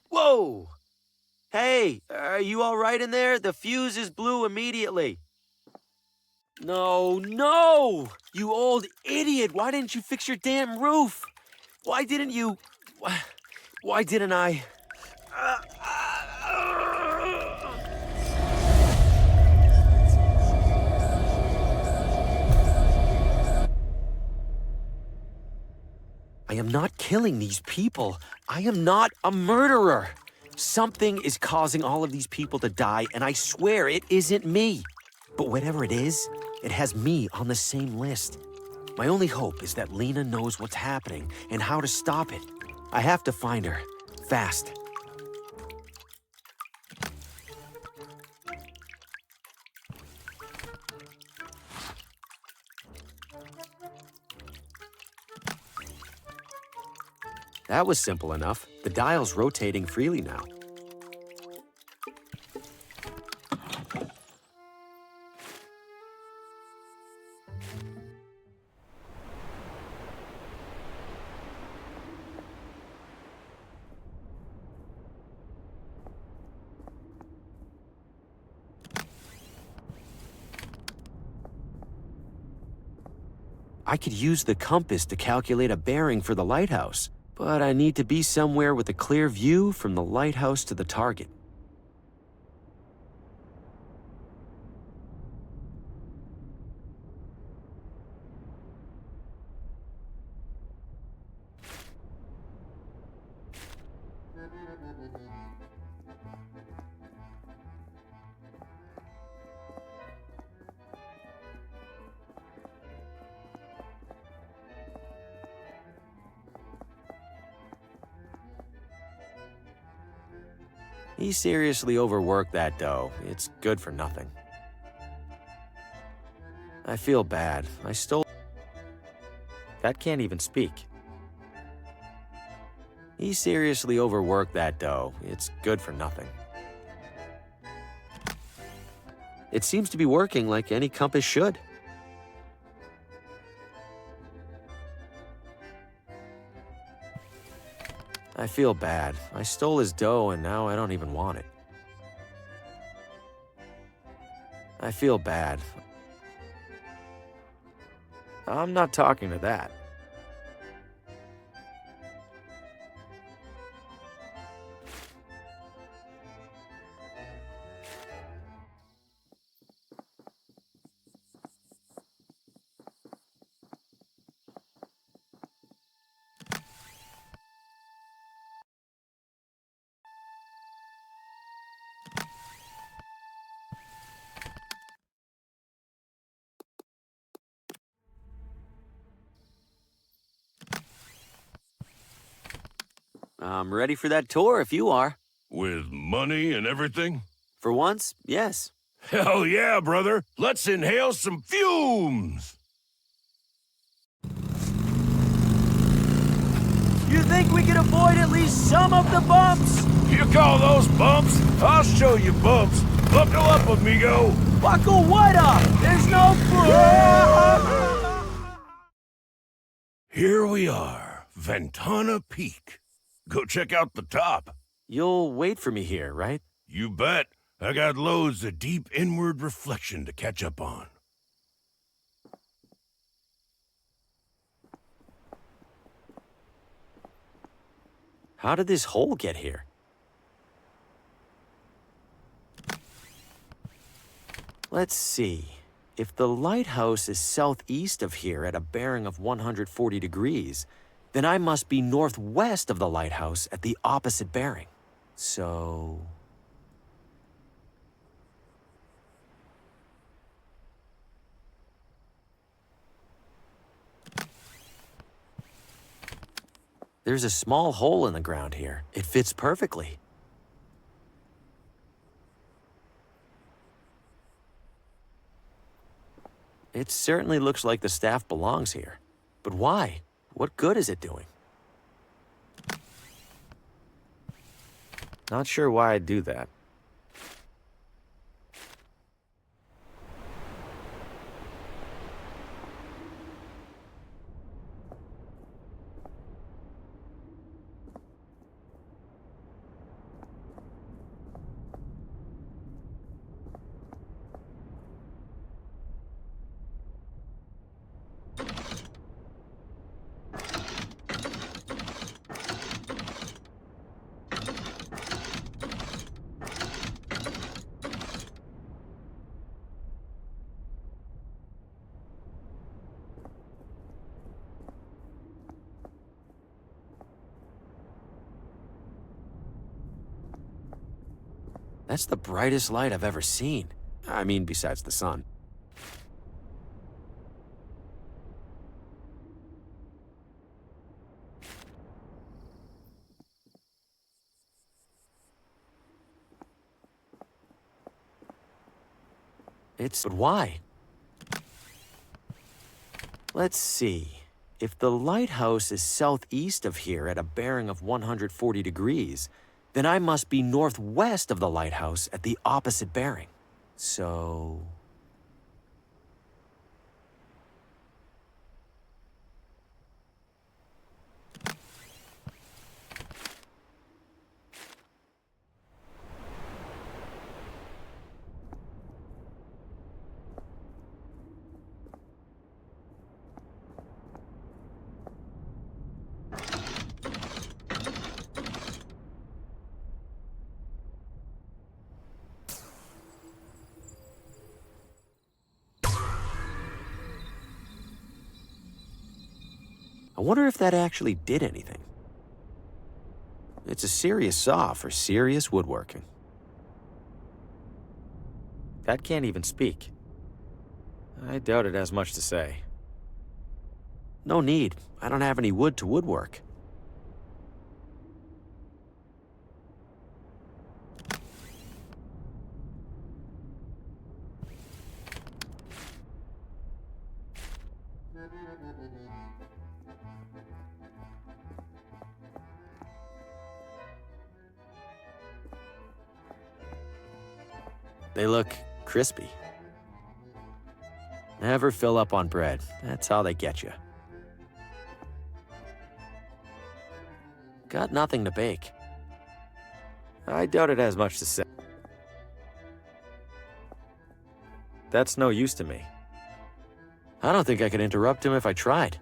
Whoa! Hey, are you all right in there? The fuse is blew immediately. No, no! You old idiot! Why didn't you fix your damn roof? Why didn't you... Why didn't I... I am not killing these people. I am not a murderer. Something is causing all of these people to die, and I swear it isn't me. But whatever it is, it has me on the same list. My only hope is that Lena knows what's happening and how to stop it. I have to find her. Fast. That was simple enough. The dial's rotating freely now. I could use the compass to calculate a bearing for the lighthouse. But I need to be somewhere with a clear view from the lighthouse to the target. He seriously overworked that dough. It's good for nothing. I feel bad. I stole... That can't even speak. He seriously overworked that dough. It's good for nothing. It seems to be working like any compass should. I feel bad. I stole his dough and now I don't even want it. I feel bad. I'm not talking to that. I'm ready for that tour if you are. With money and everything? For once, yes. Hell yeah, brother! Let's inhale some fumes! You think we can avoid at least some of the bumps? You call those bumps? I'll show you bumps. Buckle up, amigo. Buckle what up? There's no... Here we are, Ventana Peak. Go check out the top. You'll wait for me here, right? You bet. I got loads of deep inward reflection to catch up on. How did this hole get here? Let's see. If the lighthouse is southeast of here at a bearing of 140 degrees, then I must be northwest of the lighthouse at the opposite bearing. So... There's a small hole in the ground here. It fits perfectly. It certainly looks like the staff belongs here. But why? What good is it doing? Not sure why I'd do that. That's the brightest light I've ever seen. I mean, besides the sun. But why? Let's see. If the lighthouse is southeast of here at a bearing of 140 degrees, then I must be northwest of the lighthouse at the opposite bearing. So... I wonder if that actually did anything. It's a serious saw for serious woodworking. That can't even speak. I doubt it has much to say. No need. I don't have any wood to woodwork. They look crispy. Never fill up on bread. That's how they get you. Got nothing to bake. I doubt it has much to say. That's no use to me. I don't think I could interrupt him if I tried.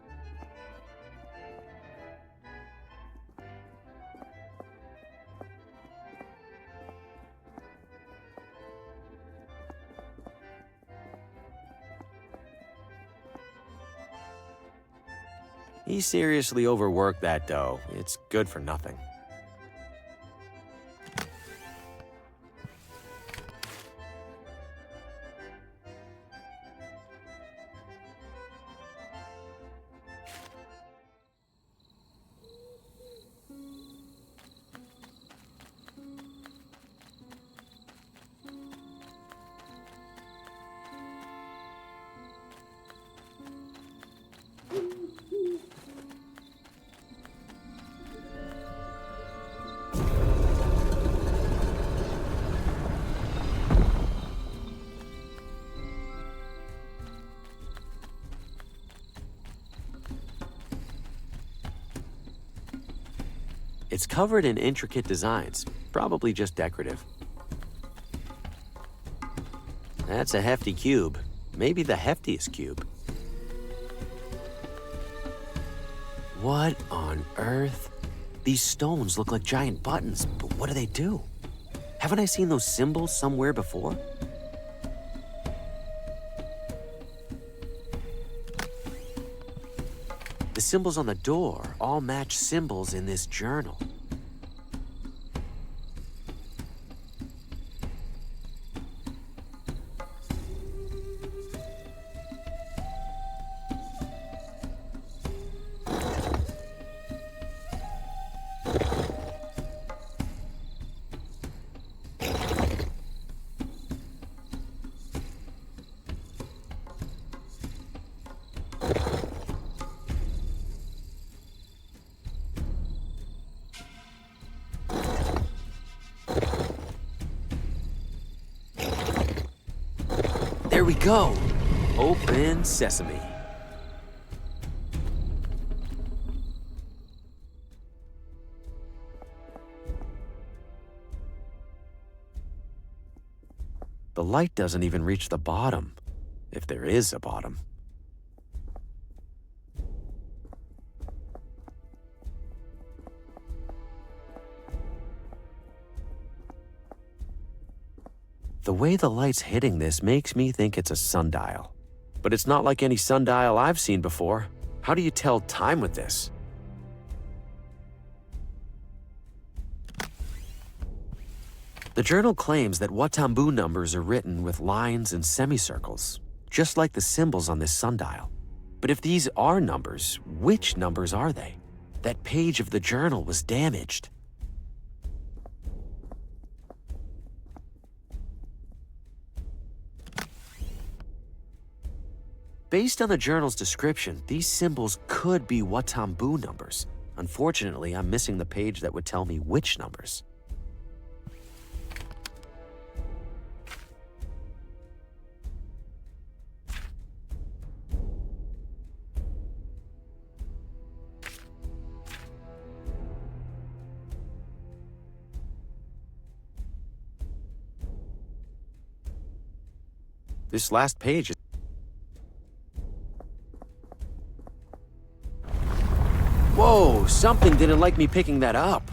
He seriously overworked that dough. It's good for nothing. It's covered in intricate designs, probably just decorative. That's a hefty cube, maybe the heftiest cube. What on earth? These stones look like giant buttons, but what do they do? Haven't I seen those symbols somewhere before? The symbols on the door all match symbols in this journal. There we go. Open sesame. The light doesn't even reach the bottom, if there is a bottom. The way the light's hitting this makes me think it's a sundial. But it's not like any sundial I've seen before. How do you tell time with this? The journal claims that Watambu numbers are written with lines and semicircles, just like the symbols on this sundial. But if these are numbers, which numbers are they? That page of the journal was damaged. Based on the journal's description, these symbols could be Watambu numbers. Unfortunately, I'm missing the page that would tell me which numbers. This last page is... Whoa, something didn't like me picking that up.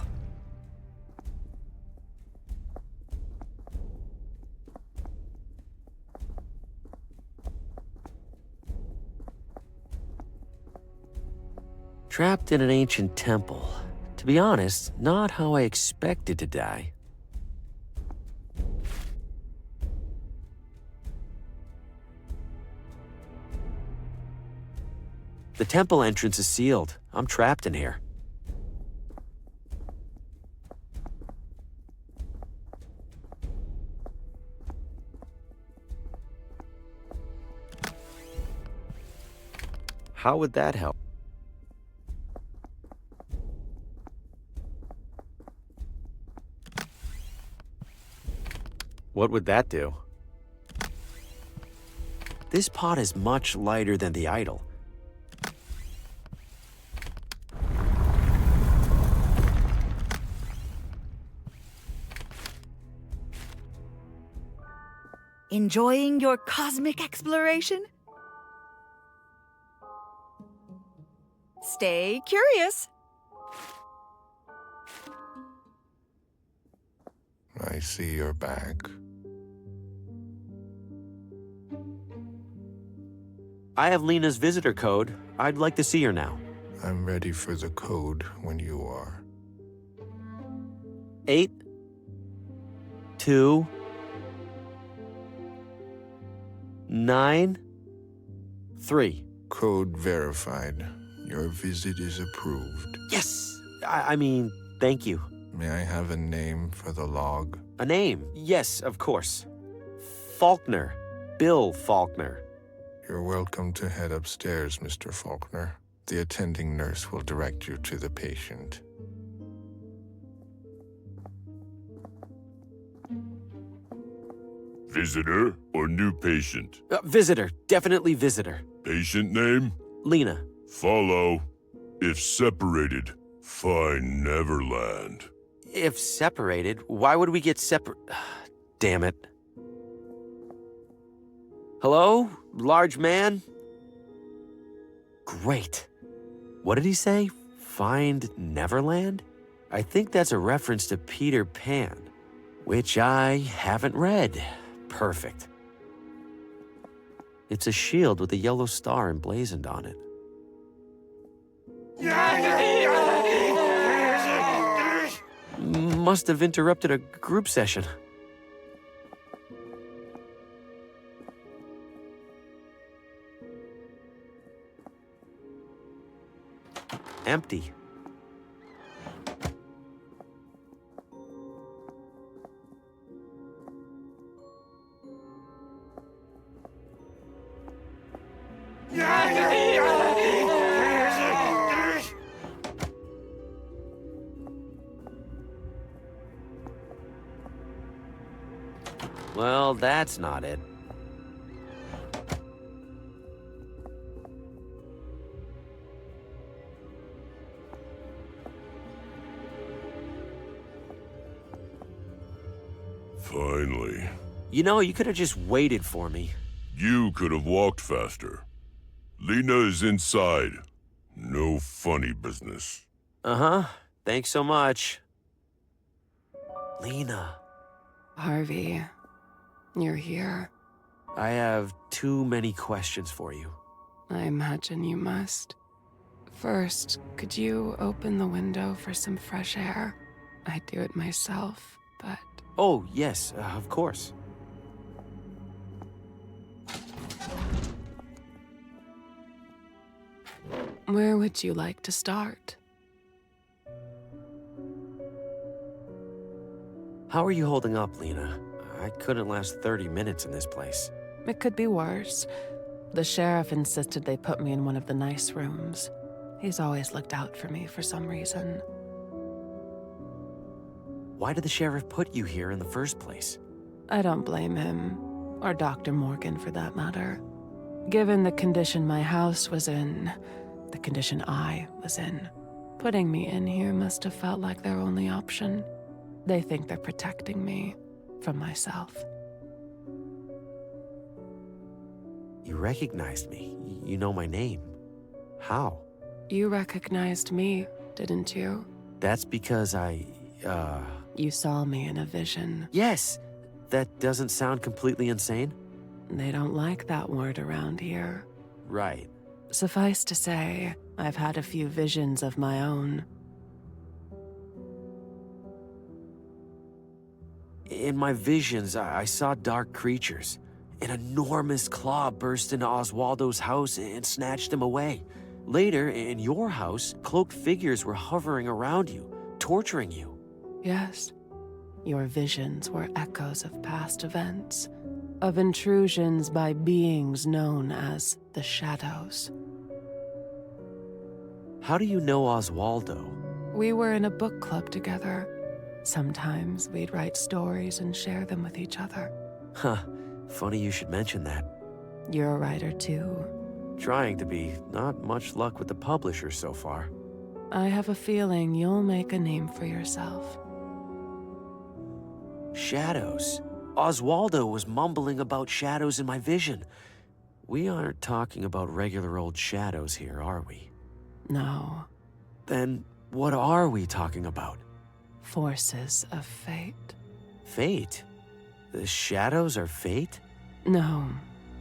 Trapped in an ancient temple. To be honest, not how I expected to die. The temple entrance is sealed. I'm trapped in here. How would that help? What would that do? This pot is much lighter than the idol. Enjoying your cosmic exploration? Stay curious. I see you're back. I have Lena's visitor code. I'd like to see her now. I'm ready for the code when you are. 8, 2, 9, 3. Code verified. Your visit is approved. Yes! I mean, thank you. May I have a name for the log? A name? Yes, of course. Faulkner. Bill Faulkner. You're welcome to head upstairs, Mr. Faulkner. The attending nurse will direct you to the patient. Visitor or new patient? Visitor. Definitely visitor. Patient name? Lena. Follow. If separated, find Neverland. If separated, why would we get separate? Damn it. Hello? Large man? Great. What did he say? Find Neverland? I think that's a reference to Peter Pan, which I haven't read. Perfect. It's a shield with a yellow star emblazoned on it. Must have interrupted a group session. Empty. Well, that's not it. Finally. You know, you could have just waited for me. You could have walked faster. Lena is inside. No funny business. Uh-huh. Thanks so much. Lena. Harvey, you're here. I have too many questions for you. I imagine you must. First, could you open the window for some fresh air? I'd do it myself, but... Oh, yes, of course. Where would you like to start? How are you holding up, Lena? I couldn't last 30 minutes in this place. It could be worse. The sheriff insisted they put me in one of the nice rooms. He's always looked out for me for some reason. Why did the sheriff put you here in the first place? I don't blame him, or Dr. Morgan for that matter. Given the condition my house was in, the condition I was in, putting me in here must have felt like their only option. They think they're protecting me from myself. You recognized me. You know my name. How? You recognized me, didn't you? That's because You saw me in a vision. Yes! That doesn't sound completely insane? They don't like that word around here. Right. Suffice to say, I've had a few visions of my own. In my visions, I saw dark creatures. An enormous claw burst into Oswaldo's house and snatched him away. Later, in your house, cloaked figures were hovering around you, torturing you. Yes. Your visions were echoes of past events, of intrusions by beings known as the Shadows. How do you know Oswaldo? We were in a book club together. Sometimes we'd write stories and share them with each other. Huh. Funny you should mention that. You're a writer too. Trying to be. Not much luck with the publisher so far. I have a feeling you'll make a name for yourself. Shadows. Oswaldo was mumbling about shadows in my vision. We aren't talking about regular old shadows here, are we? No. Then what are we talking about? Forces of fate. Fate? The shadows are fate? No.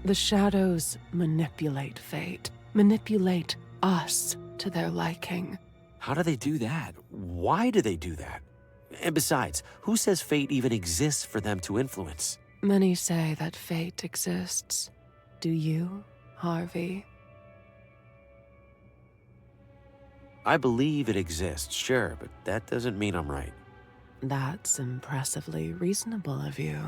The shadows manipulate fate. Manipulate us to their liking. How do they do that? Why do they do that? And besides, who says fate even exists for them to influence? Many say that fate exists. Do you, Harvey? I believe it exists, sure, but that doesn't mean I'm right. That's impressively reasonable of you.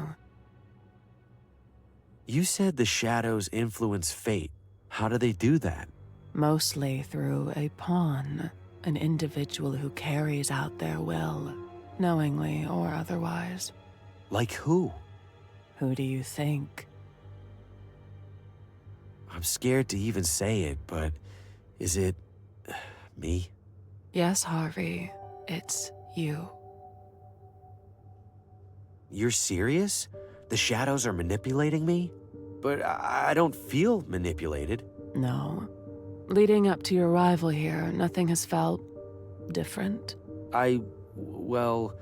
You said the shadows influence fate. How do they do that? Mostly through a pawn, an individual who carries out their will, knowingly or otherwise. Like who? Who do you think? I'm scared to even say it, but is it me? Yes, Harvey, it's you. You're serious? The shadows are manipulating me? But I don't feel manipulated. No. Leading up to your arrival here, nothing has felt different? Well,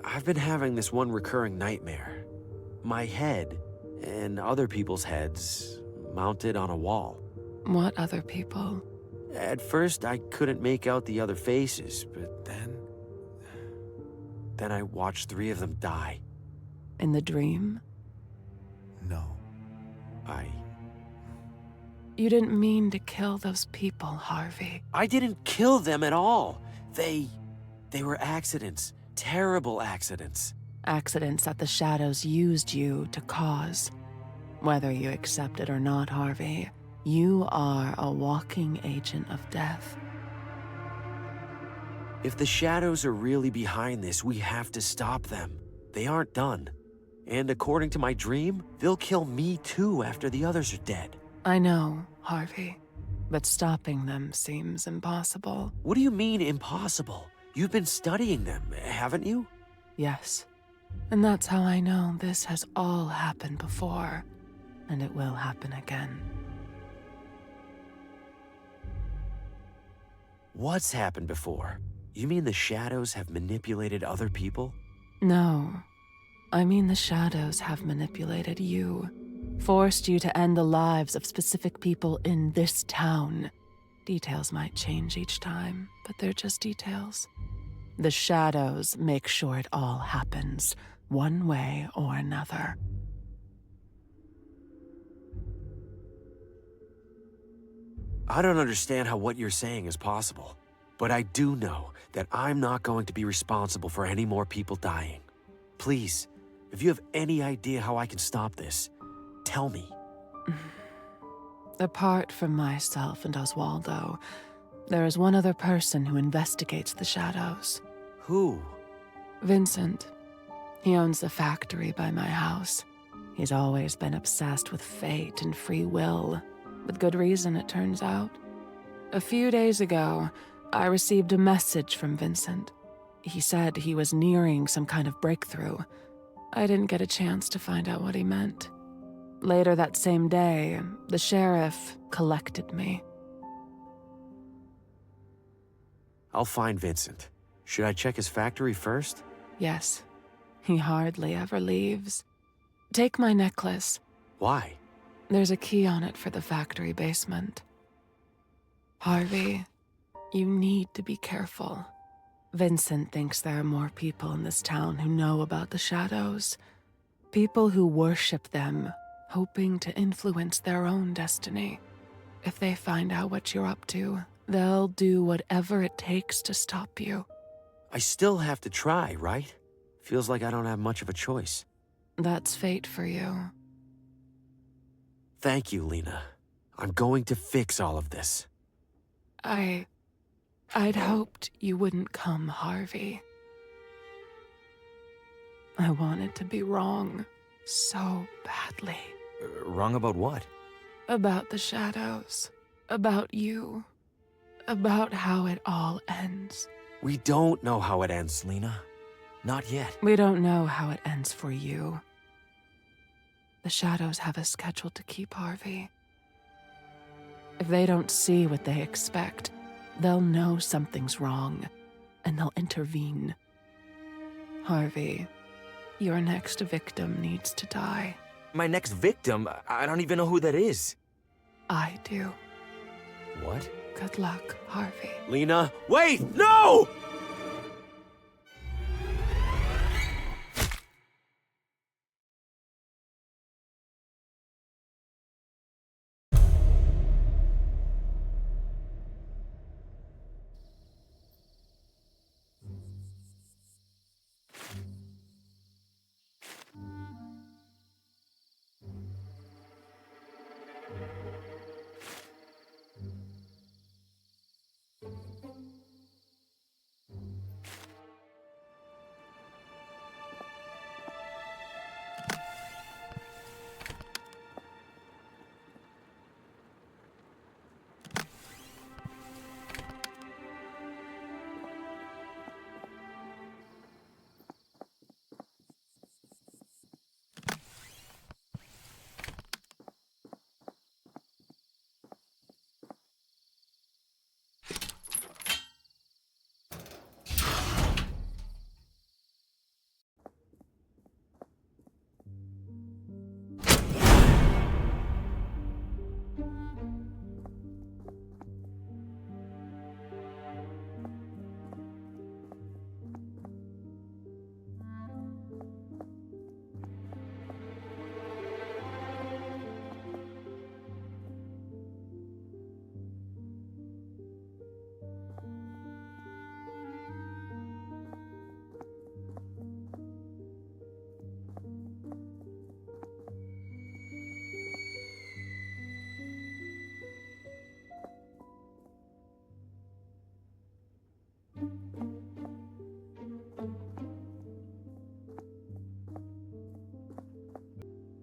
I've been having this one recurring nightmare. My head and other people's heads mounted on a wall. What other people? At first, I couldn't make out the other faces, but then I watched 3 of them die. In the dream? No. You didn't mean to kill those people, Harvey. I didn't kill them at all. They were accidents. Terrible accidents. Accidents that the shadows used you to cause. Whether you accept it or not, Harvey, you are a walking agent of death. If the shadows are really behind this, we have to stop them. They aren't done. And according to my dream, they'll kill me too after the others are dead. I know, Harvey, but stopping them seems impossible. What do you mean, impossible? You've been studying them, haven't you? Yes. And that's how I know this has all happened before, and it will happen again. What's happened before? You mean the shadows have manipulated other people? No. I mean the shadows have manipulated you. Forced you to end the lives of specific people in this town. Details might change each time, but they're just details. The shadows make sure it all happens, one way or another. I don't understand how what you're saying is possible, but I do know that I'm not going to be responsible for any more people dying. Please, if you have any idea how I can stop this, tell me. Apart from myself and Oswaldo, there is one other person who investigates the shadows. Who? Vincent. He owns the factory by my house. He's always been obsessed with fate and free will. With good reason, it turns out. A few days ago, I received a message from Vincent. He said he was nearing some kind of breakthrough. I didn't get a chance to find out what he meant. Later that same day, the sheriff collected me. I'll find Vincent. Should I check his factory first? Yes. He hardly ever leaves. Take my necklace. Why? There's a key on it for the factory basement. Harvey, you need to be careful. Vincent thinks there are more people in this town who know about the shadows. People who worship them, hoping to influence their own destiny. If they find out what you're up to, they'll do whatever it takes to stop you. I still have to try, right? Feels like I don't have much of a choice. That's fate for you. Thank you, Lena. I'm going to fix all of this. I'd hoped you wouldn't come, Harvey. I wanted to be wrong so badly. Wrong about what? About the shadows. About you. About how it all ends. We don't know how it ends, Lena. Not yet. We don't know how it ends for you. The shadows have a schedule to keep, Harvey. If they don't see what they expect, they'll know something's wrong, and they'll intervene. Harvey, your next victim needs to die. My next victim? I don't even know who that is. I do. What? Good luck, Harvey. Lena, wait! No!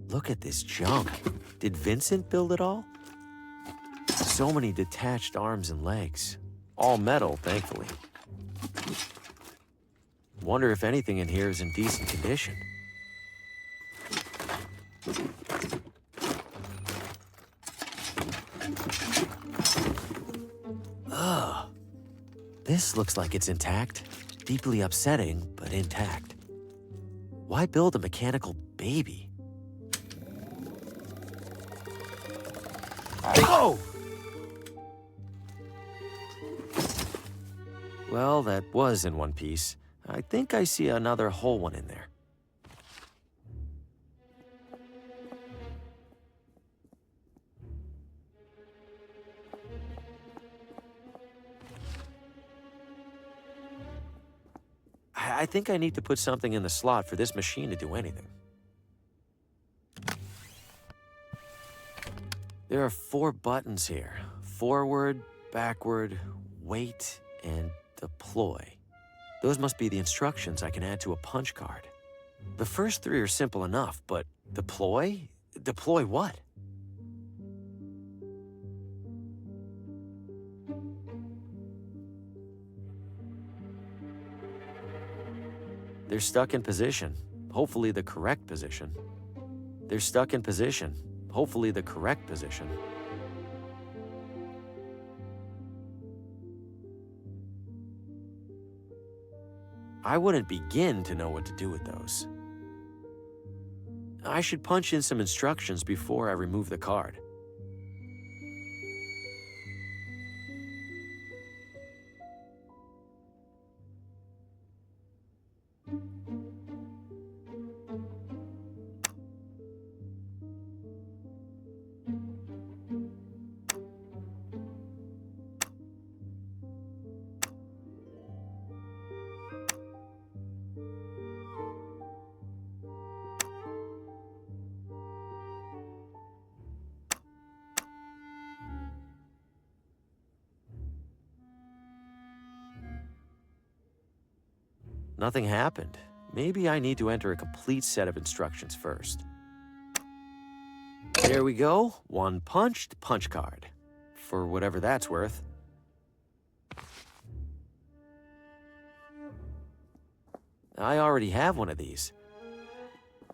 Look at this junk. Did Vincent build it all? So many detached arms and legs. All metal, thankfully. Wonder if anything in here is in decent condition. Ugh. This looks like it's intact. Deeply upsetting, but intact. Why build a mechanical baby? Oh! Well, that was in one piece. I think I see another whole one in there. I think I need to put something in the slot for this machine to do anything. There are 4 buttons here. Forward, backward, wait, and deploy. Those must be the instructions I can add to a punch card. The first 3 are simple enough, but deploy? Deploy what? They're stuck in position. Hopefully the correct position. They're stuck in position. Hopefully the correct position. I wouldn't begin to know what to do with those. I should punch in some instructions before I remove the card. Nothing happened. Maybe I need to enter a complete set of instructions first. There we go. 1 punched punch card. For whatever that's worth. I already have one of these.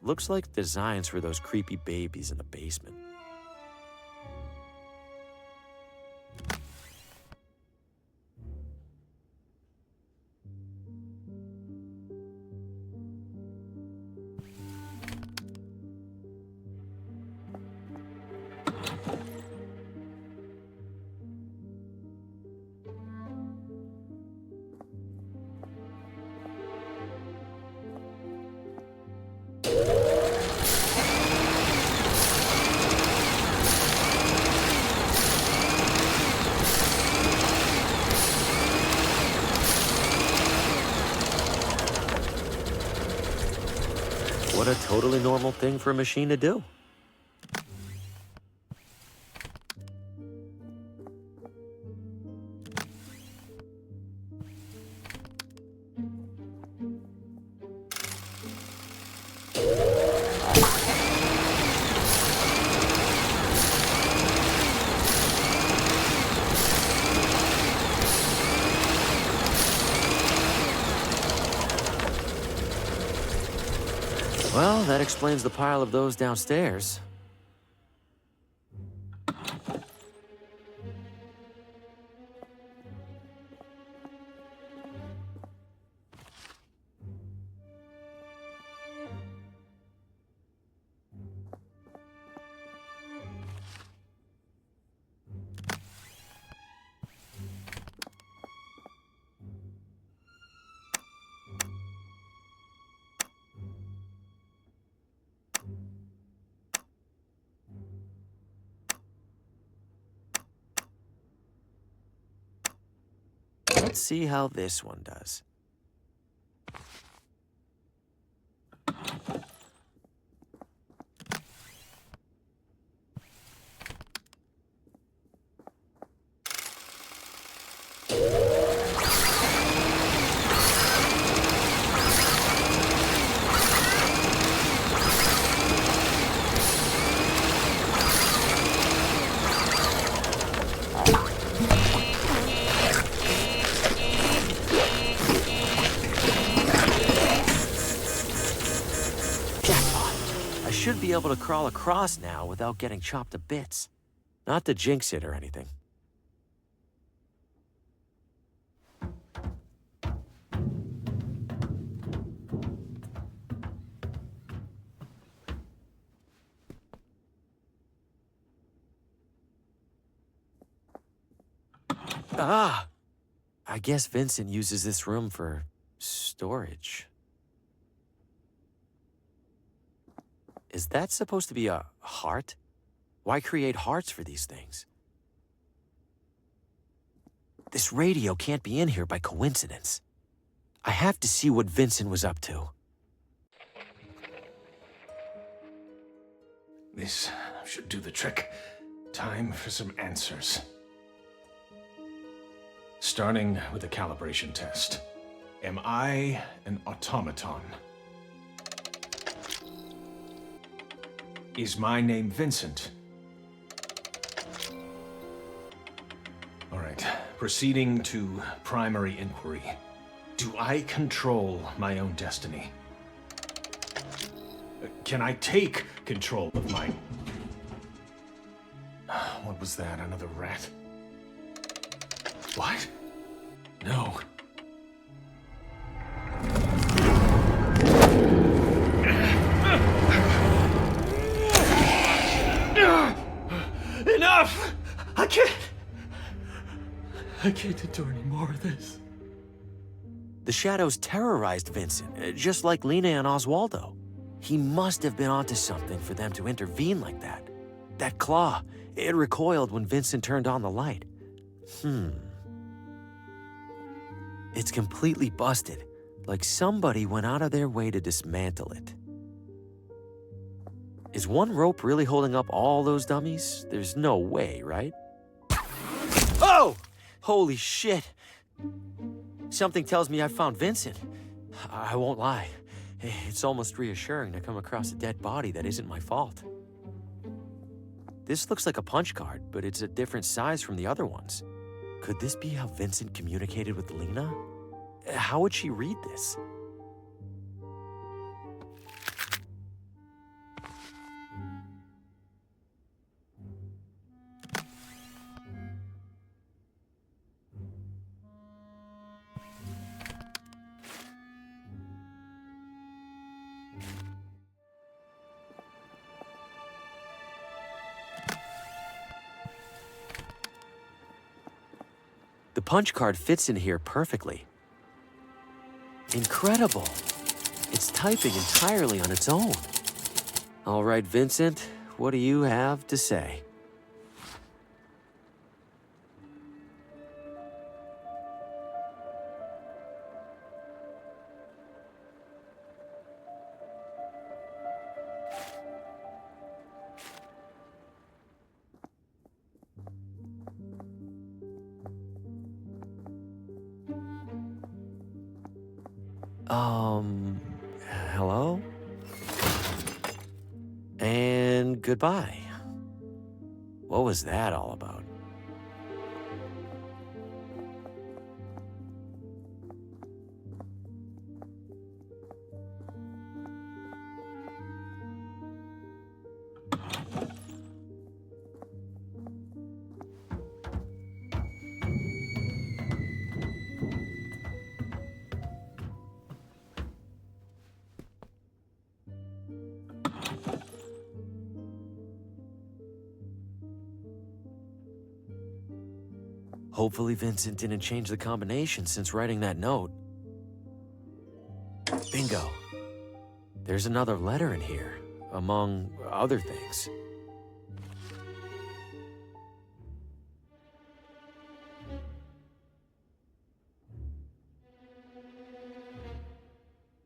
Looks like designs for those creepy babies in the basement. What a totally normal thing for a machine to do. Well, that explains the pile of those downstairs. Let's see how this one does. Should be able to crawl across now without getting chopped to bits. Not to jinx it or anything. Ah! I guess Vincent uses this room for storage. Is that supposed to be a heart? Why create hearts for these things? This radio can't be in here by coincidence. I have to see what Vincent was up to. This should do the trick. Time for some answers. Starting with a calibration test. Am I an automaton? Is my name Vincent? All right, proceeding to primary inquiry. Do I control my own destiny? Can I take control of my... What was that, another rat? What? No. Enough! I can't endure any more of this. The shadows terrorized Vincent, just like Lena and Oswaldo. He must have been onto something for them to intervene like that. That claw, it recoiled when Vincent turned on the light. It's completely busted, like somebody went out of their way to dismantle it. Is one rope really holding up all those dummies? There's no way, right? Oh! Holy shit! Something tells me I found Vincent. I won't lie. It's almost reassuring to come across a dead body that isn't my fault. This looks like a punch card, but it's a different size from the other ones. Could this be how Vincent communicated with Lena? How would she read this? The punch card fits in here perfectly. Incredible. It's typing entirely on its own. All right, Vincent, what do you have to say? Hello? And goodbye. What was that all about? Hopefully Vincent didn't change the combination since writing that note. Bingo. There's another letter in here, among other things.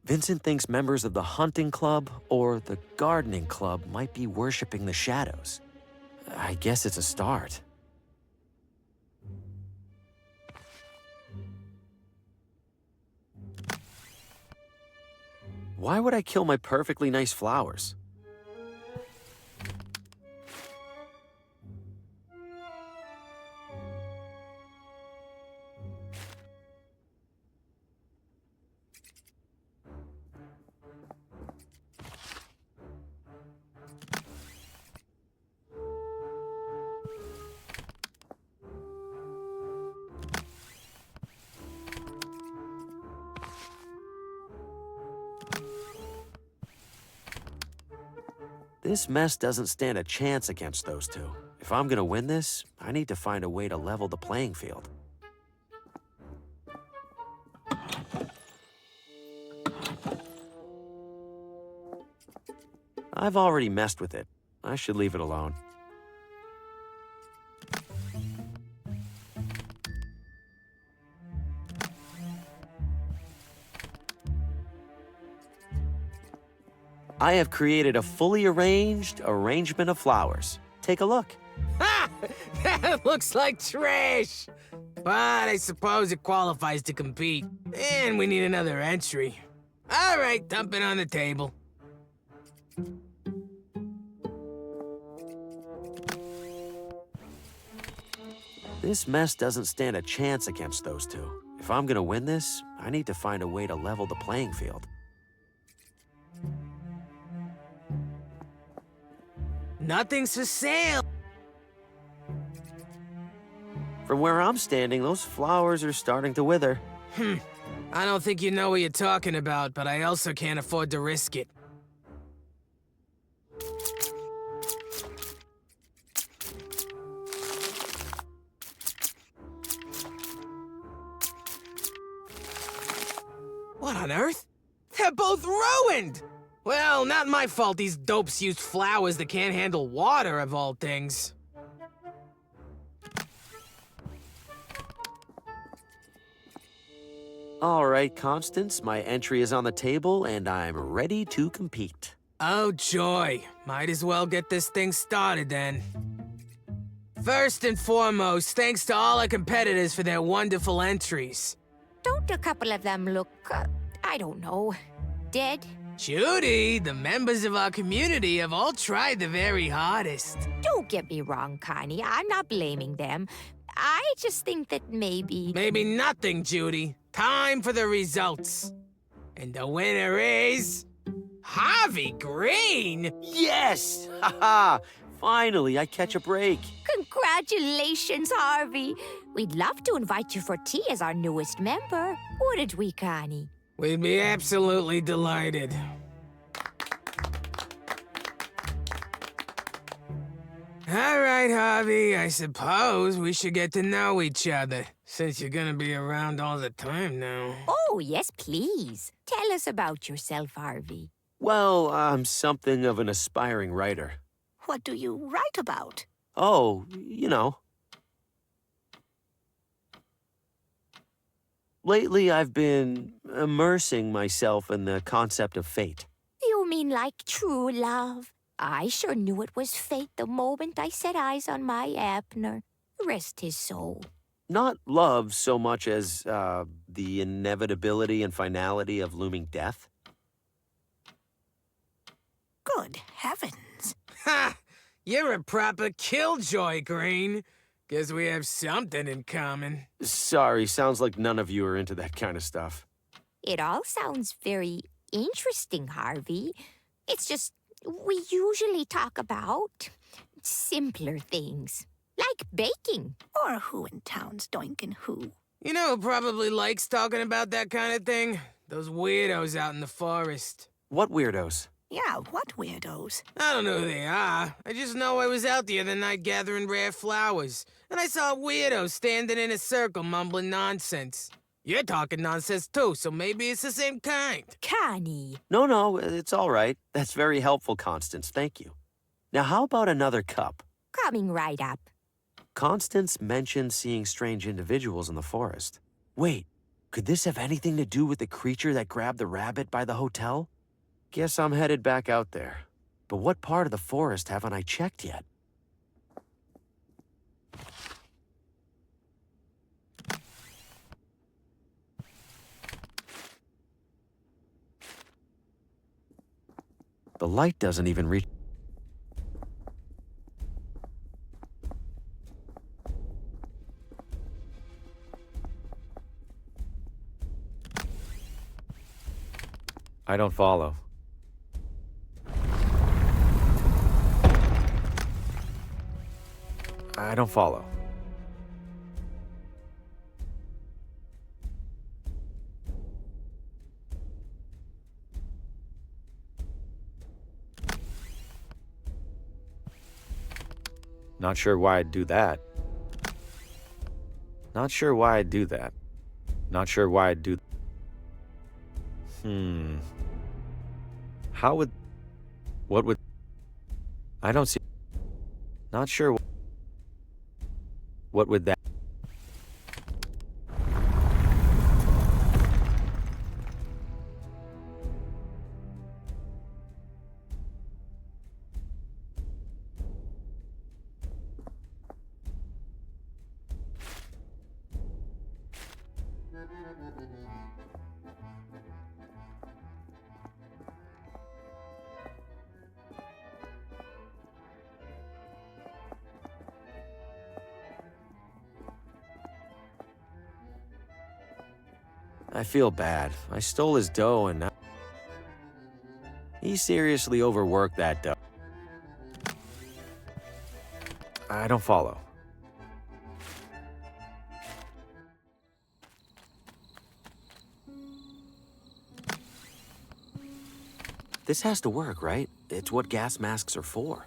Vincent thinks members of the hunting club or the gardening club might be worshipping the shadows. I guess it's a start. Why would I kill my perfectly nice flowers? This mess doesn't stand a chance against those two. If I'm gonna win this, I need to find a way to level the playing field. I've already messed with it. I should leave it alone. I have created a fully arranged arrangement of flowers. Take a look. Ha! That looks like trash! But I suppose it qualifies to compete. And we need another entry. All right, dump it on the table. This mess doesn't stand a chance against those two. If I'm gonna win this, I need to find a way to level the playing field. Nothing's for sale. From where I'm standing, those flowers are starting to wither. I don't think you know what you're talking about, but I also can't afford to risk it. What on earth? They're both ruined! Well, not my fault these dopes used flowers that can't handle water, of all things. All right, Constance, my entry is on the table, and I'm ready to compete. Oh, joy. Might as well get this thing started, then. First and foremost, thanks to all our competitors for their wonderful entries. Don't a couple of them look, I don't know, dead? Judy, the members of our community have all tried the very hardest. Don't get me wrong, Connie. I'm not blaming them. I just think that maybe... Maybe nothing, Judy. Time for the results. And the winner is... Harvi Grin! Yes! Haha! Finally, I catch a break. Congratulations, Harvey. We'd love to invite you for tea as our newest member. Wouldn't we, Connie? We'd be absolutely delighted. All right, Harvey, I suppose we should get to know each other, since you're gonna be around all the time now. Oh, yes, please. Tell us about yourself, Harvey. Well, I'm something of an aspiring writer. What do you write about? Oh, you know. Lately, I've been immersing myself in the concept of fate. You mean like true love? I sure knew it was fate the moment I set eyes on my Abner. Rest his soul. Not love so much as the inevitability and finality of looming death. Good heavens. Ha! You're a proper killjoy, Green. Guess we have something in common. Sorry, sounds like none of you are into that kind of stuff. It all sounds very interesting, Harvey. It's just we usually talk about simpler things, like baking. Or who in town's doinkin' who? You know who probably likes talking about that kind of thing? Those weirdos out in the forest. What weirdos? Yeah, what weirdos? I don't know who they are. I just know I was out the other night gathering rare flowers, and I saw a weirdo standing in a circle mumbling nonsense. You're talking nonsense too, so maybe it's the same kind. Connie. No, it's all right. That's very helpful, Constance. Thank you. Now, how about another cup? Coming right up. Constance mentioned seeing strange individuals in the forest. Wait, could this have anything to do with the creature that grabbed the rabbit by the hotel? Guess I'm headed back out there. But what part of the forest haven't I checked yet? The light doesn't even reach. I don't follow. I don't follow. Not sure why I'd do that. Not sure why I'd do that. Not sure why I'd do. How would. What would. I don't see. Not sure. What would that. I feel bad. I stole his dough and now... He seriously overworked that dough. I don't follow. This has to work, right? It's what gas masks are for.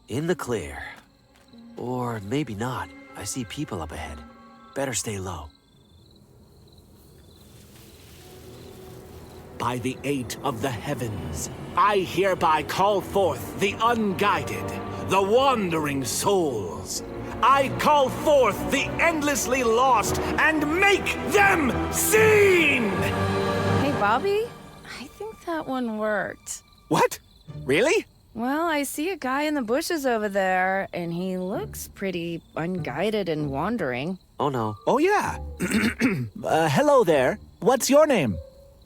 In the clear. Or maybe not. I see people up ahead. Better stay low. By the eight of the heavens, I hereby call forth the unguided, the wandering souls. I call forth the endlessly lost and make them seen! Hey, Bobby, I think that one worked. What? Really? Well, I see a guy in the bushes over there, and he looks pretty unguided and wandering. Oh, no. Oh, yeah. Hello there. What's your name?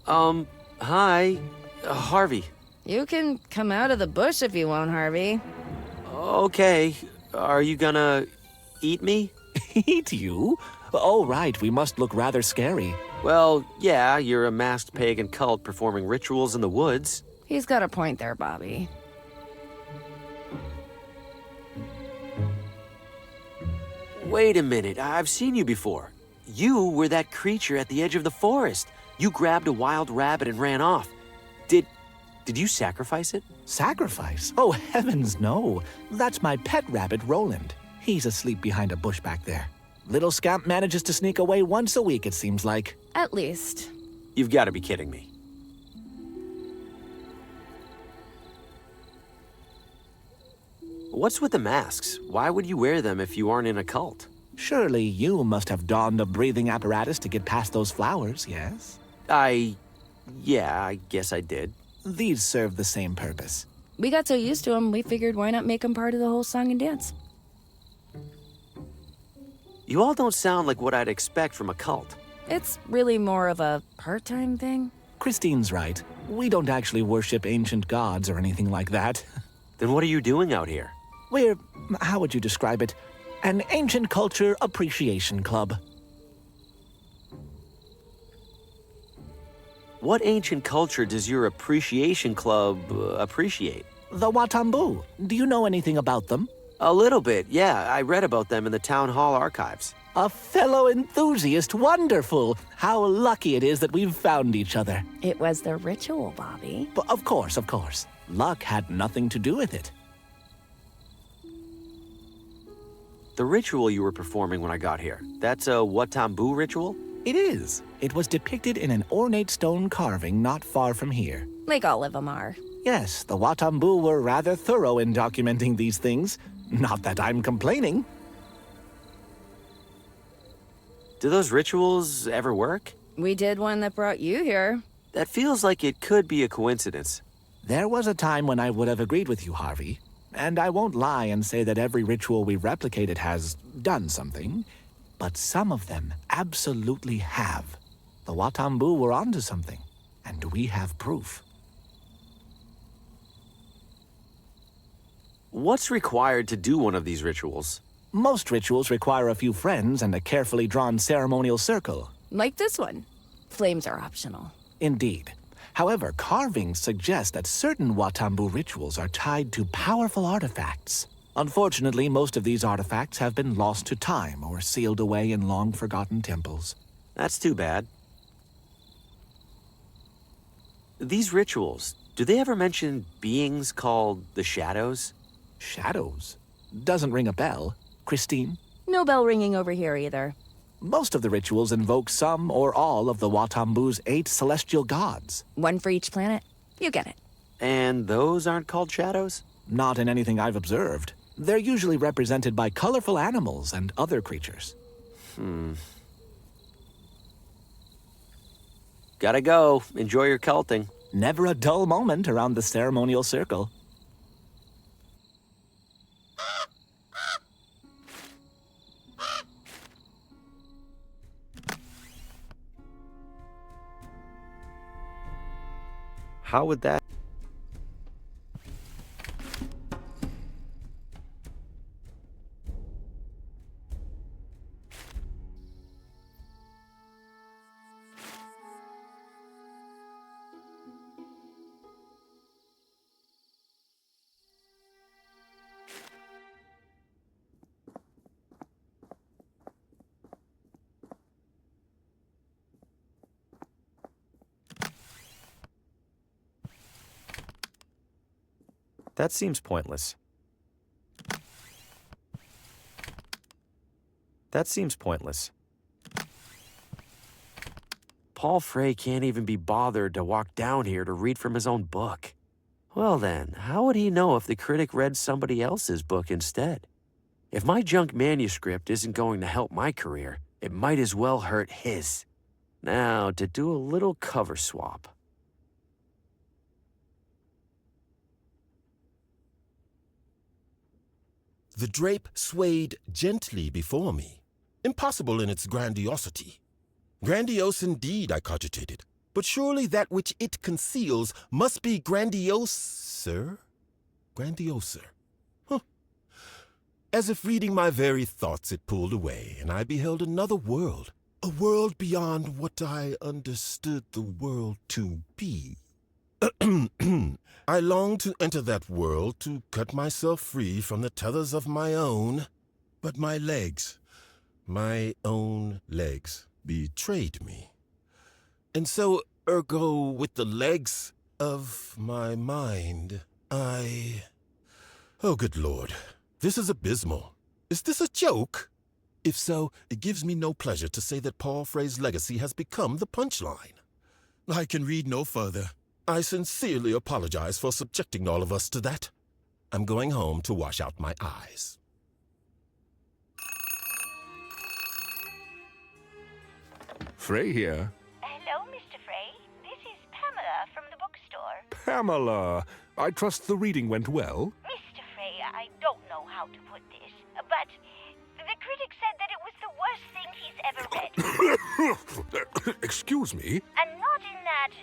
Hi. Harvey. You can come out of the bush if you want, Harvey. Okay. Are you gonna eat me? Eat you? Oh, right. We must look rather scary. Well, yeah, you're a masked pagan cult performing rituals in the woods. He's got a point there, Bobby. Wait a minute, I've seen you before. You were that creature at the edge of the forest. You grabbed a wild rabbit and ran off. Did you sacrifice it? Sacrifice? Oh, heavens, no. That's my pet rabbit, Roland. He's asleep behind a bush back there. Little scamp manages to sneak away once a week, it seems like. At least. You've got to be kidding me. What's with the masks? Why would you wear them if you aren't in a cult? Surely you must have donned a breathing apparatus to get past those flowers, yes? Yeah, I guess I did. These serve the same purpose. We got so used to them, we figured why not make them part of the whole song and dance? You all don't sound like what I'd expect from a cult. It's really more of a part-time thing. Christine's right. We don't actually worship ancient gods or anything like that. Then what are you doing out here? We're, how would you describe it? An ancient culture appreciation club. What ancient culture does your appreciation club appreciate? The Watambu. Do you know anything about them? A little bit, yeah. I read about them in the town hall archives. A fellow enthusiast. Wonderful. How lucky it is that we've found each other. It was the ritual, Bobby. But of course. Luck had nothing to do with it. The ritual you were performing when I got here, that's a Watambu ritual? It is. It was depicted in an ornate stone carving not far from here. Like all of them are. Yes, the Watambu were rather thorough in documenting these things. Not that I'm complaining. Do those rituals ever work? We did one that brought you here. That feels like it could be a coincidence. There was a time when I would have agreed with you, Harvey. And I won't lie and say that every ritual we replicated has done something. But some of them absolutely have. The Watambu were onto something. And we have proof. What's required to do one of these rituals? Most rituals require a few friends and a carefully drawn ceremonial circle. Like this one. Flames are optional. Indeed. However, carvings suggest that certain Watambu rituals are tied to powerful artifacts. Unfortunately, most of these artifacts have been lost to time or sealed away in long-forgotten temples. That's too bad. These rituals, do they ever mention beings called the Shadows? Shadows? Doesn't ring a bell. Christine? No bell ringing over here either. Most of the rituals invoke some or all of the Watambu's 8 celestial gods. One for each planet. You get it. And those aren't called shadows? Not in anything I've observed. They're usually represented by colorful animals and other creatures. Gotta go. Enjoy your culting. Never a dull moment around the ceremonial circle. How would that... That seems pointless. Paul Frey can't even be bothered to walk down here to read from his own book. Well then, how would he know if the critic read somebody else's book instead? If my junk manuscript isn't going to help my career, it might as well hurt his. Now, to do a little cover swap. The drape swayed gently before me, impossible in its grandiosity. Grandiose indeed, I cogitated, but surely that which it conceals must be grandioser? Grandioser. Huh. As if reading my very thoughts, it pulled away, and I beheld another world, a world beyond what I understood the world to be. I longed to enter that world, to cut myself free from the tethers of my own, but my legs, My own legs betrayed me. And so, ergo, with the legs of my mind, Oh, good Lord. This is abysmal. Is this a joke? If so, it gives me no pleasure to say that Paul Frey's legacy has become the punchline. I can read no further. I sincerely apologize for subjecting all of us to that. I'm going home to wash out my eyes. Frey here. Hello, Mr. Frey. This is Pamela from the bookstore. Pamela, I trust the reading went well? Mr. Frey, I don't know how to put this, but the critic said that it was the worst thing he's ever read. Excuse me? And not in that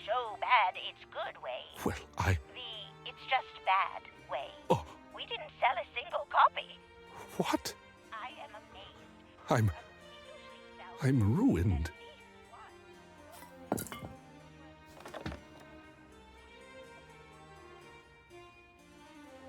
so bad it's good way. Well, It's just bad way. Oh. We didn't sell a single copy. What? I am amazed. I'm ruined.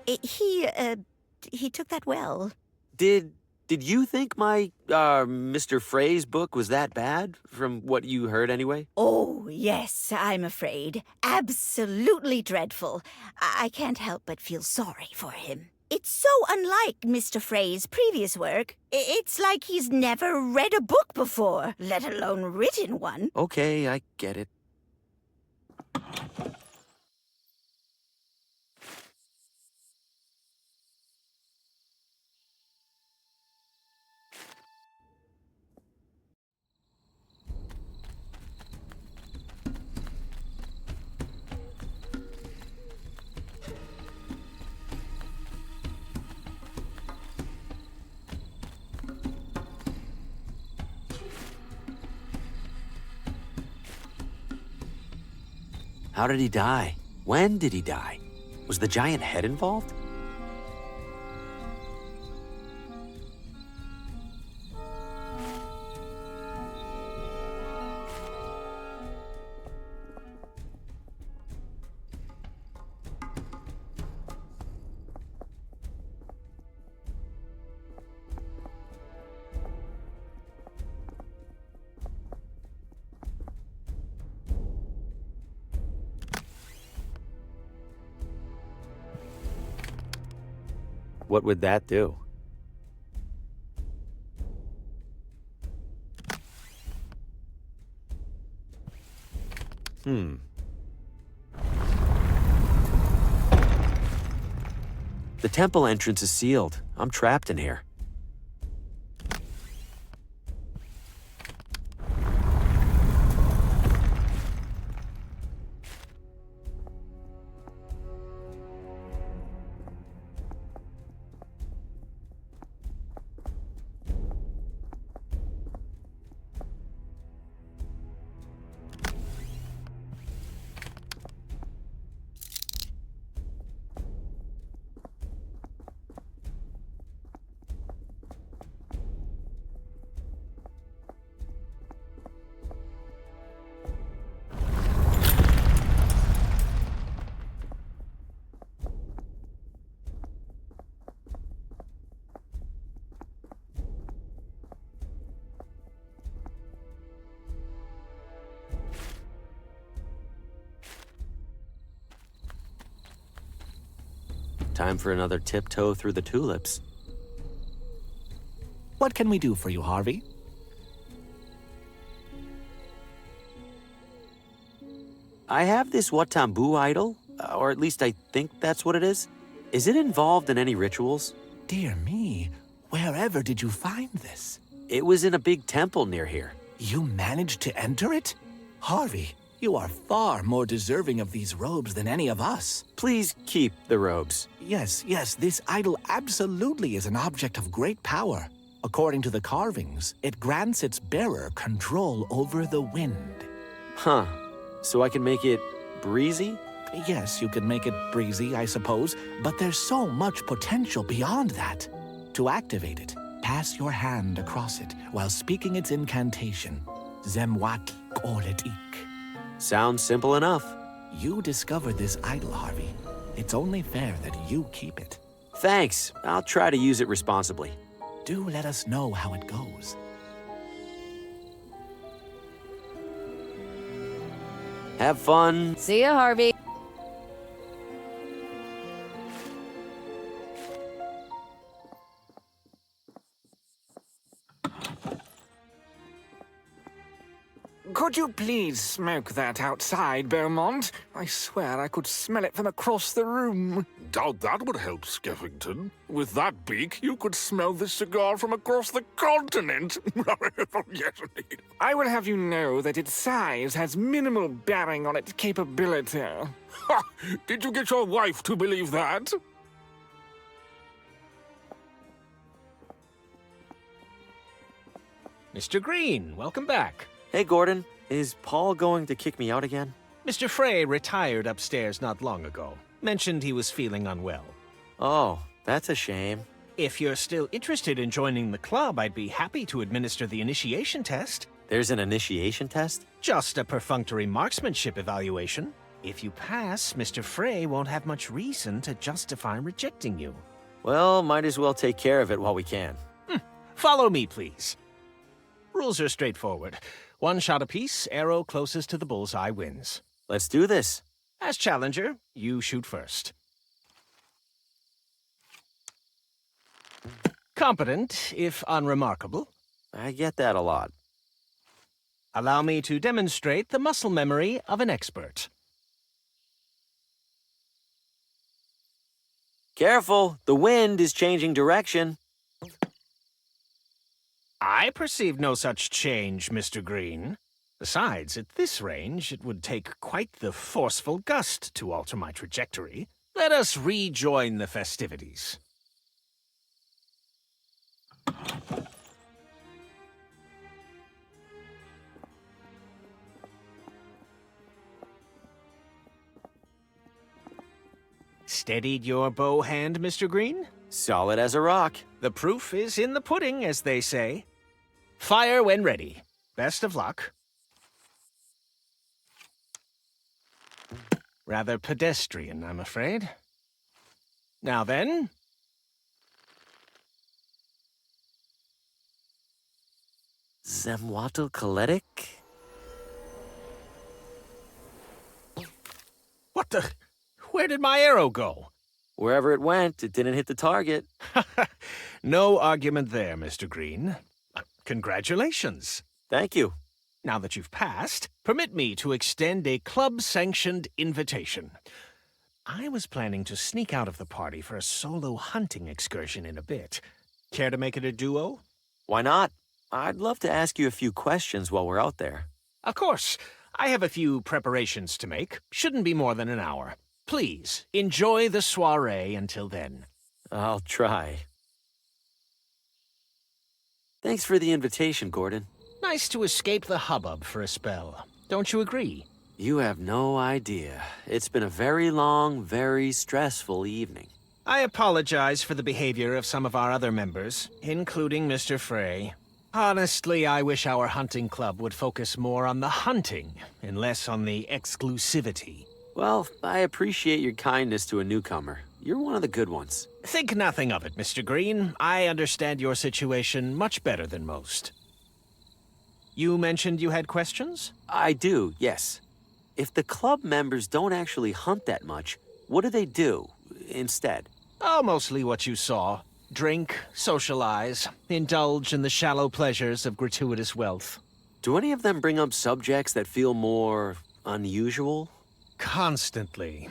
He took that well. Did you think my, Mr. Frey's book was that bad, from what you heard anyway? Oh, yes, I'm afraid. Absolutely dreadful. I can't help but feel sorry for him. It's so unlike Mr. Frey's previous work. It's like he's never read a book before, let alone written one. Okay, I get it. How did he die? When did he die? Was the giant head involved? What would that do? The temple entrance is sealed. I'm trapped in here. Time for another tiptoe through the tulips. What can we do for you, Harvey? I have this Watambu idol, or at least I think that's what it is. Is it involved in any rituals? Dear me, wherever did you find this? It was in a big temple near here. You managed to enter it? Harvey, you are far more deserving of these robes than any of us. Please keep the robes. Yes, this idol absolutely is an object of great power. According to the carvings, it grants its bearer control over the wind. Huh. So I can make it breezy? Yes, you can make it breezy, I suppose, but there's so much potential beyond that. To activate it, pass your hand across it while speaking its incantation. Zemwaki Koletik. Sounds simple enough. You discovered this idol, Harvey. It's only fair that you keep it. Thanks. I'll try to use it responsibly. Do let us know how it goes. Have fun. See ya, Harvey. Could you please smoke that outside, Beaumont? I swear I could smell it from across the room. Doubt that would help, Skeffington. With that beak, you could smell this cigar from across the continent. Yes, indeed. I will have you know that its size has minimal bearing on its capability. Ha! Did you get your wife to believe that? Mr. Green, welcome back. Hey, Gordon. Is Paul going to kick me out again? Mr. Frey retired upstairs not long ago. Mentioned he was feeling unwell. Oh, that's a shame. If you're still interested in joining the club, I'd be happy to administer the initiation test. There's an initiation test? Just a perfunctory marksmanship evaluation. If you pass, Mr. Frey won't have much reason to justify rejecting you. Well, might as well take care of it while we can. Follow me, please. Rules are straightforward. One shot apiece, arrow closest to the bullseye wins. Let's do this. As challenger, you shoot first. Competent, if unremarkable. I get that a lot. Allow me to demonstrate the muscle memory of an expert. Careful, the wind is changing direction. I perceive no such change, Mr. Green. Besides, at this range, it would take quite the forceful gust to alter my trajectory. Let us rejoin the festivities. Steadied your bow hand, Mr. Green? Solid as a rock. The proof is in the pudding, as they say. Fire when ready. Best of luck. Rather pedestrian, I'm afraid. Now then. Zemwatl-Kaletic? What the? Where did my arrow go? Wherever it went, it didn't hit the target. No argument there, Mr. Green. Congratulations. Thank you. Now that you've passed, permit me to extend a club-sanctioned invitation. I was planning to sneak out of the party for a solo hunting excursion in a bit. Care to make it a duo? Why not? I'd love to ask you a few questions while we're out there. Of course. I have a few preparations to make. Shouldn't be more than an hour. Please, enjoy the soiree until then. I'll try. Thanks for the invitation, Gordon. Nice to escape the hubbub for a spell. Don't you agree? You have no idea. It's been a very long, very stressful evening. I apologize for the behavior of some of our other members, including Mr. Frey. Honestly, I wish our hunting club would focus more on the hunting and less on the exclusivity. Well, I appreciate your kindness to a newcomer. You're one of the good ones. Think nothing of it, Mr. Green. I understand your situation much better than most. You mentioned you had questions? I do, yes. If the club members don't actually hunt that much, what do they do instead? Oh, mostly what you saw. Drink, socialize, indulge in the shallow pleasures of gratuitous wealth. Do any of them bring up subjects that feel more unusual? Constantly.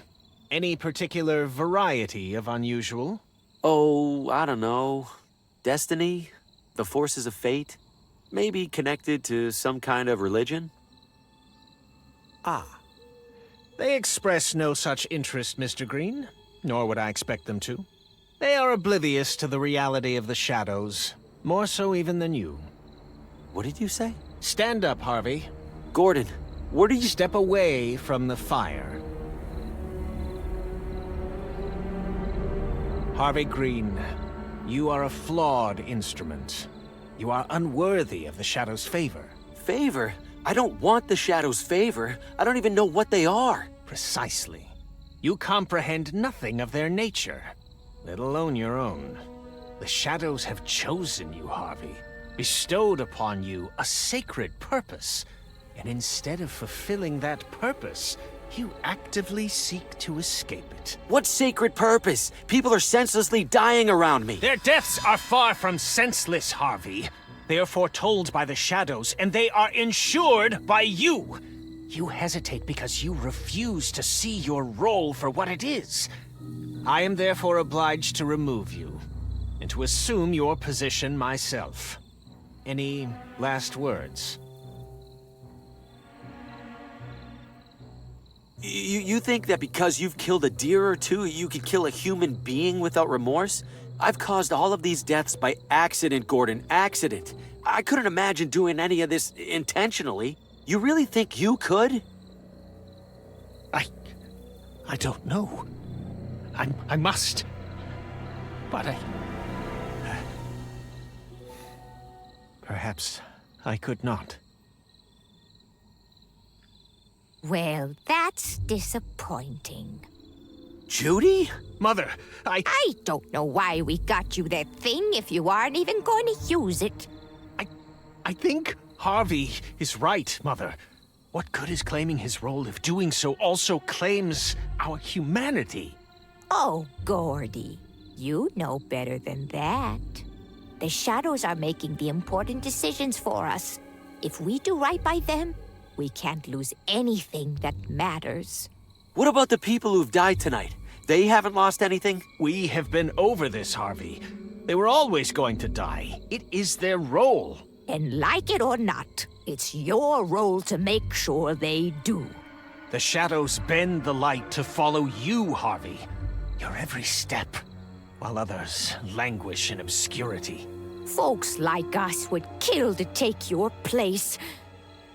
Any particular variety of unusual? Oh, I don't know. Destiny? The forces of fate? Maybe connected to some kind of religion? Ah. They express no such interest, Mr. Green, nor would I expect them to. They are oblivious to the reality of the shadows, more so even than you. What did you say? Stand up, Harvey. Gordon, what are you— Step away from the fire. Harvi Green, you are a flawed instrument. You are unworthy of the Shadow's favor. Favor? I don't want the Shadow's favor. I don't even know what they are. Precisely. You comprehend nothing of their nature, let alone your own. The shadows have chosen you, Harvey, bestowed upon you a sacred purpose. And instead of fulfilling that purpose, you actively seek to escape it. What sacred purpose? People are senselessly dying around me. Their deaths are far from senseless, Harvey. They are foretold by the shadows, and they are ensured by you. You hesitate because you refuse to see your role for what it is. I am therefore obliged to remove you, and to assume your position myself. Any last words? You think that because you've killed a deer or two, you could kill a human being without remorse? I've caused all of these deaths by accident, Gordon, accident. I couldn't imagine doing any of this intentionally. You really think you could? I don't know. I must. But perhaps I could not. Well, that's disappointing. Judy? Mother, I don't know why we got you that thing if you aren't even going to use it. I think Harvey is right, Mother. What good is claiming his role if doing so also claims our humanity? Oh, Gordy, you know better than that. The shadows are making the important decisions for us. If we do right by them, we can't lose anything that matters. What about the people who've died tonight? They haven't lost anything? We have been over this, Harvey. They were always going to die. It is their role. And like it or not, it's your role to make sure they do. The shadows bend the light to follow you, Harvey. Your every step, while others languish in obscurity. Folks like us would kill to take your place.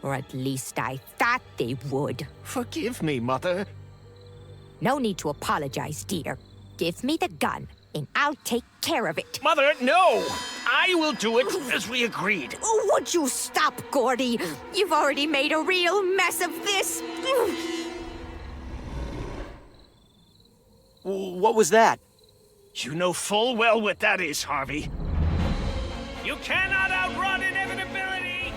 Or at least I thought they would. Forgive me, Mother. No need to apologize, dear. Give me the gun, and I'll take care of it. Mother, no! I will do it as we agreed. Oh, would you stop, Gordy? You've already made a real mess of this. What was that? You know full well what that is, Harvey. You cannot outrun inevitability!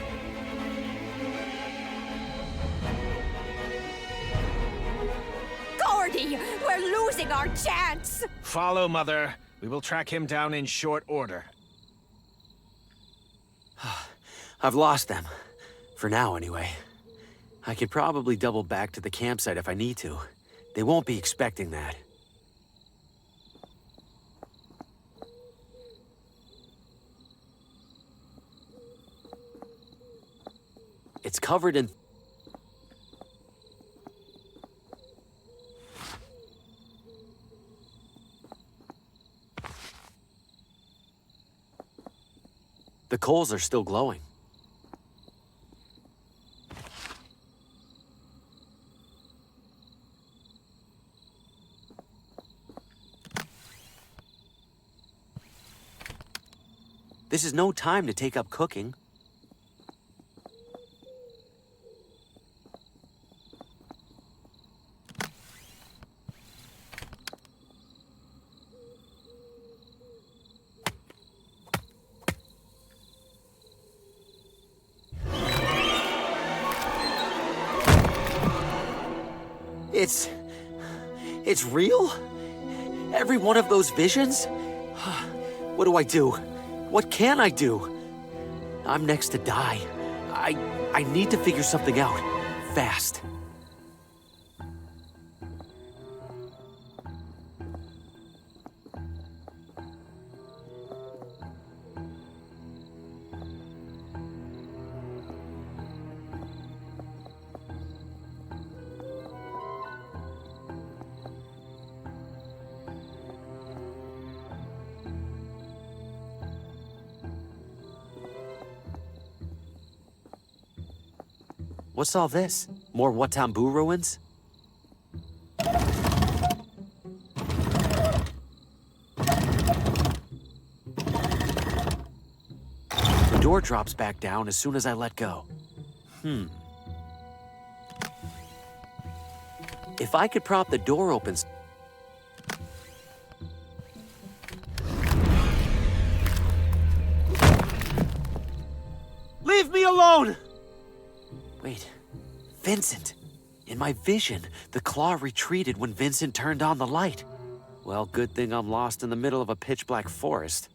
Gordy, we're losing our chance! Follow, Mother. We will track him down in short order. I've lost them. For now, anyway. I could probably double back to the campsite if I need to. They won't be expecting that. It's covered in... The coals are still glowing. This is no time to take up cooking. It's real? Every one of those visions? What do I do? What can I do? I'm next to die. I need to figure something out. Fast. What's all this? More Watambu ruins? The door drops back down as soon as I let go. If I could prop the door open... Leave me alone! Wait, Vincent. In my vision, the claw retreated when Vincent turned on the light. Well, good thing I'm lost in the middle of a pitch-black forest.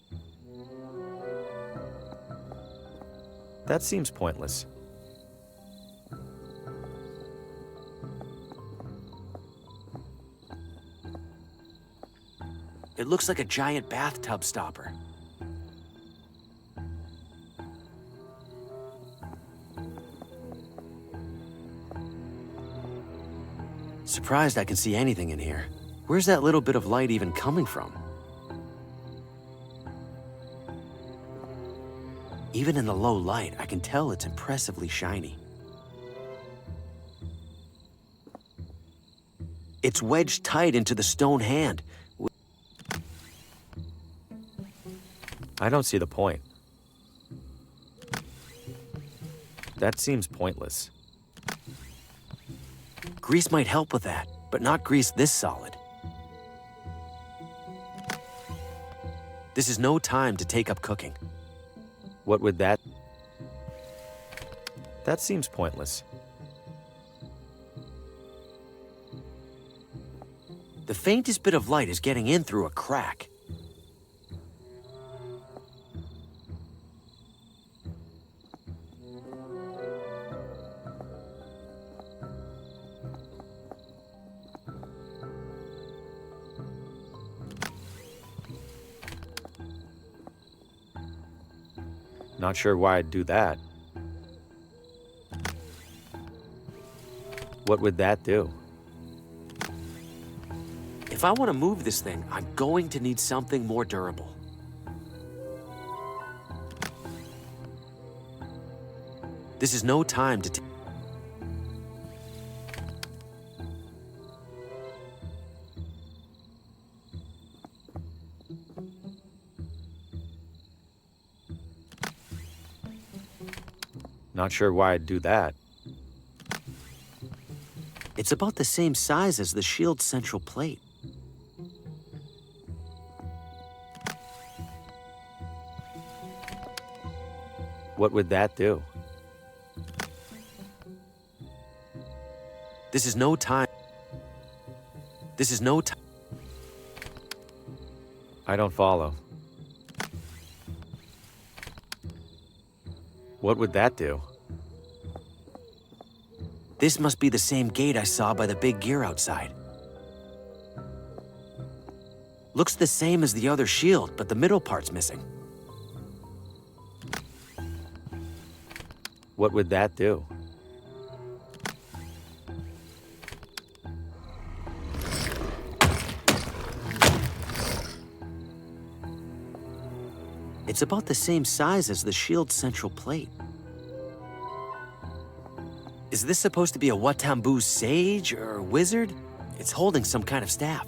That seems pointless. It looks like a giant bathtub stopper. Surprised I can see anything in here. Where's that little bit of light even coming from? Even in the low light, I can tell it's impressively shiny. It's wedged tight into the stone hand. I don't see the point. That seems pointless. Grease might help with that, but not grease this solid. This is no time to take up cooking. What would that... That seems pointless. The faintest bit of light is getting in through a crack. Not sure why I'd do that. What would that do? If I want to move this thing, I'm going to need something more durable. This is no time to... Not sure why I'd do that. It's about the same size as the shield's central plate. What would that do? This is no time. This is no time. I don't follow. What would that do? This must be the same gate I saw by the big gear outside. Looks the same as the other shield, but the middle part's missing. What would that do? It's about the same size as the shield's central plate. Is this supposed to be a Watambu sage or a wizard? It's holding some kind of staff.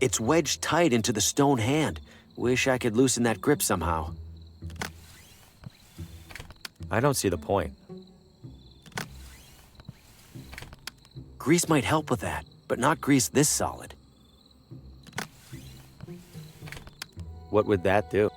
It's wedged tight into the stone hand. Wish I could loosen that grip somehow. I don't see the point. Grease might help with that, but not grease this solid. What would that do?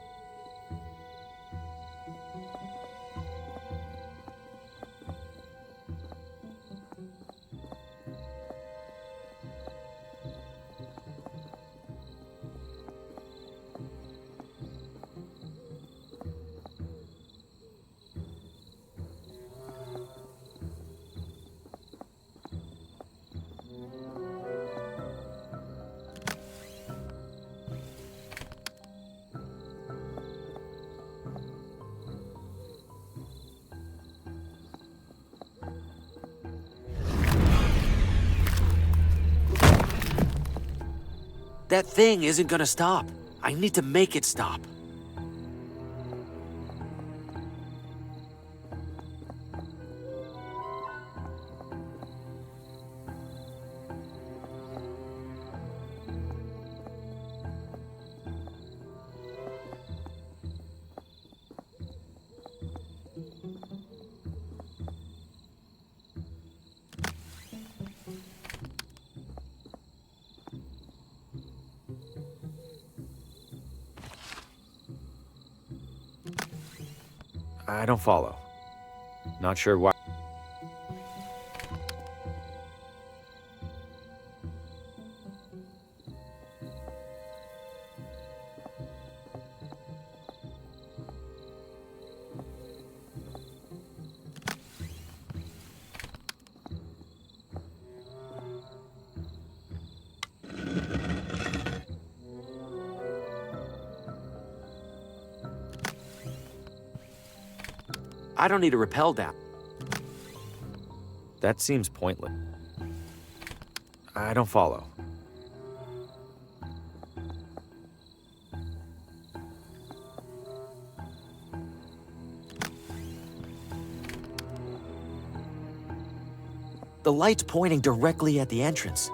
That thing isn't gonna stop. I need to make it stop. I don't follow. Not sure why. I don't need a rappel down. That seems pointless. I don't follow. The light's pointing directly at the entrance.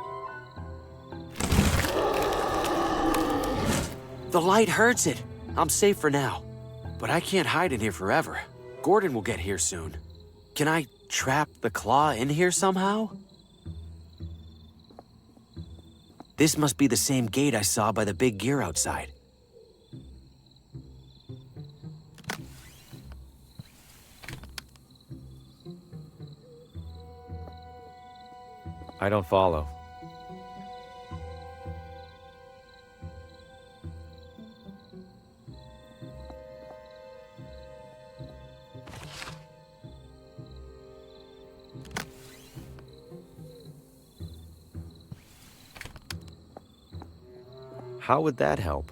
The light hurts it. I'm safe for now. But I can't hide in here forever. Gordon will get here soon. Can I trap the claw in here somehow? This must be the same gate I saw by the big gear outside. I don't follow. How would that help?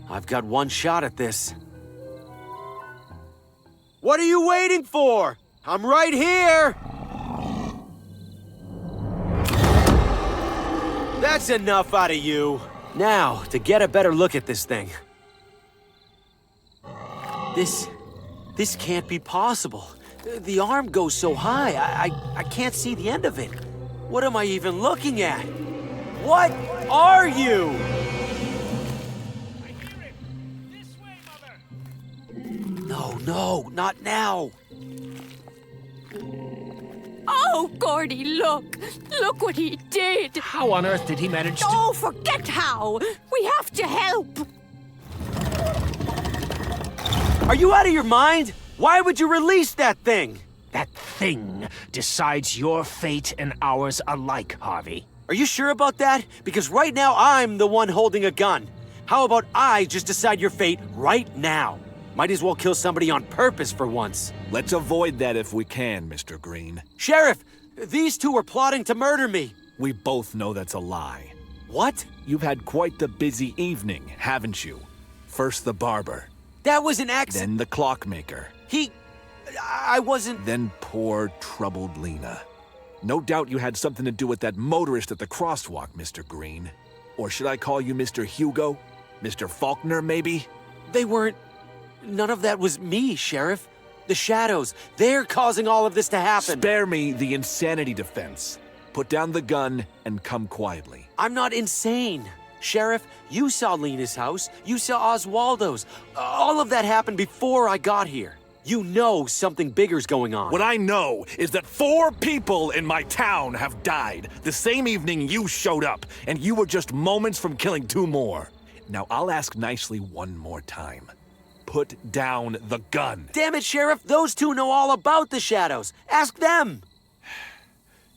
I've got one shot at this. What are you waiting for? I'm right here! That's enough out of you. Now, to get a better look at this thing. This can't be possible. The arm goes so high, I can't see the end of it. What am I even looking at? What are you? No, not now. Oh, Gordy, look! Look what he did! How on earth did he manage to... Oh, forget how! We have to help! Are you out of your mind? Why would you release that thing? That thing decides your fate and ours alike, Harvey. Are you sure about that? Because right now I'm the one holding a gun. How about I just decide your fate right now? Might as well kill somebody on purpose for once. Let's avoid that if we can, Mr. Green. Sheriff, these two were plotting to murder me. We both know that's a lie. What? You've had quite the busy evening, haven't you? First the barber. That was an accident. Then the clockmaker. I wasn't... Then poor, troubled Lena. No doubt you had something to do with that motorist at the crosswalk, Mr. Green. Or should I call you Mr. Hugo? Mr. Faulkner, maybe? They weren't... None of that was me, Sheriff. The shadows, they're causing all of this to happen. Spare me the insanity defense. Put down the gun and come quietly. I'm not insane. Sheriff, you saw Lena's house. You saw Oswaldo's. All of that happened before I got here. You know something bigger's going on. What I know is that 4 people in my town have died the same evening you showed up, and you were just moments from killing 2 more. Now, I'll ask nicely one more time. Put down the gun. Damn it, Sheriff. Those 2 know all about the shadows. Ask them.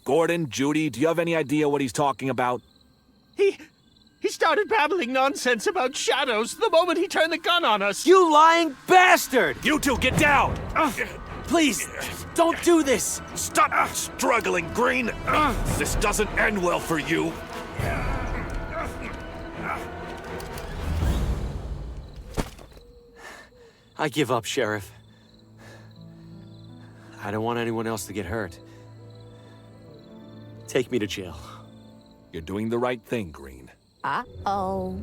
Gordon, Judy, do you have any idea what he's talking about? He started babbling nonsense about shadows the moment he turned the gun on us. You lying bastard! You two, get down! Please, don't do this. Stop struggling, Green. This doesn't end well for you. I give up, Sheriff. I don't want anyone else to get hurt. Take me to jail. You're doing the right thing, Green. Uh-oh.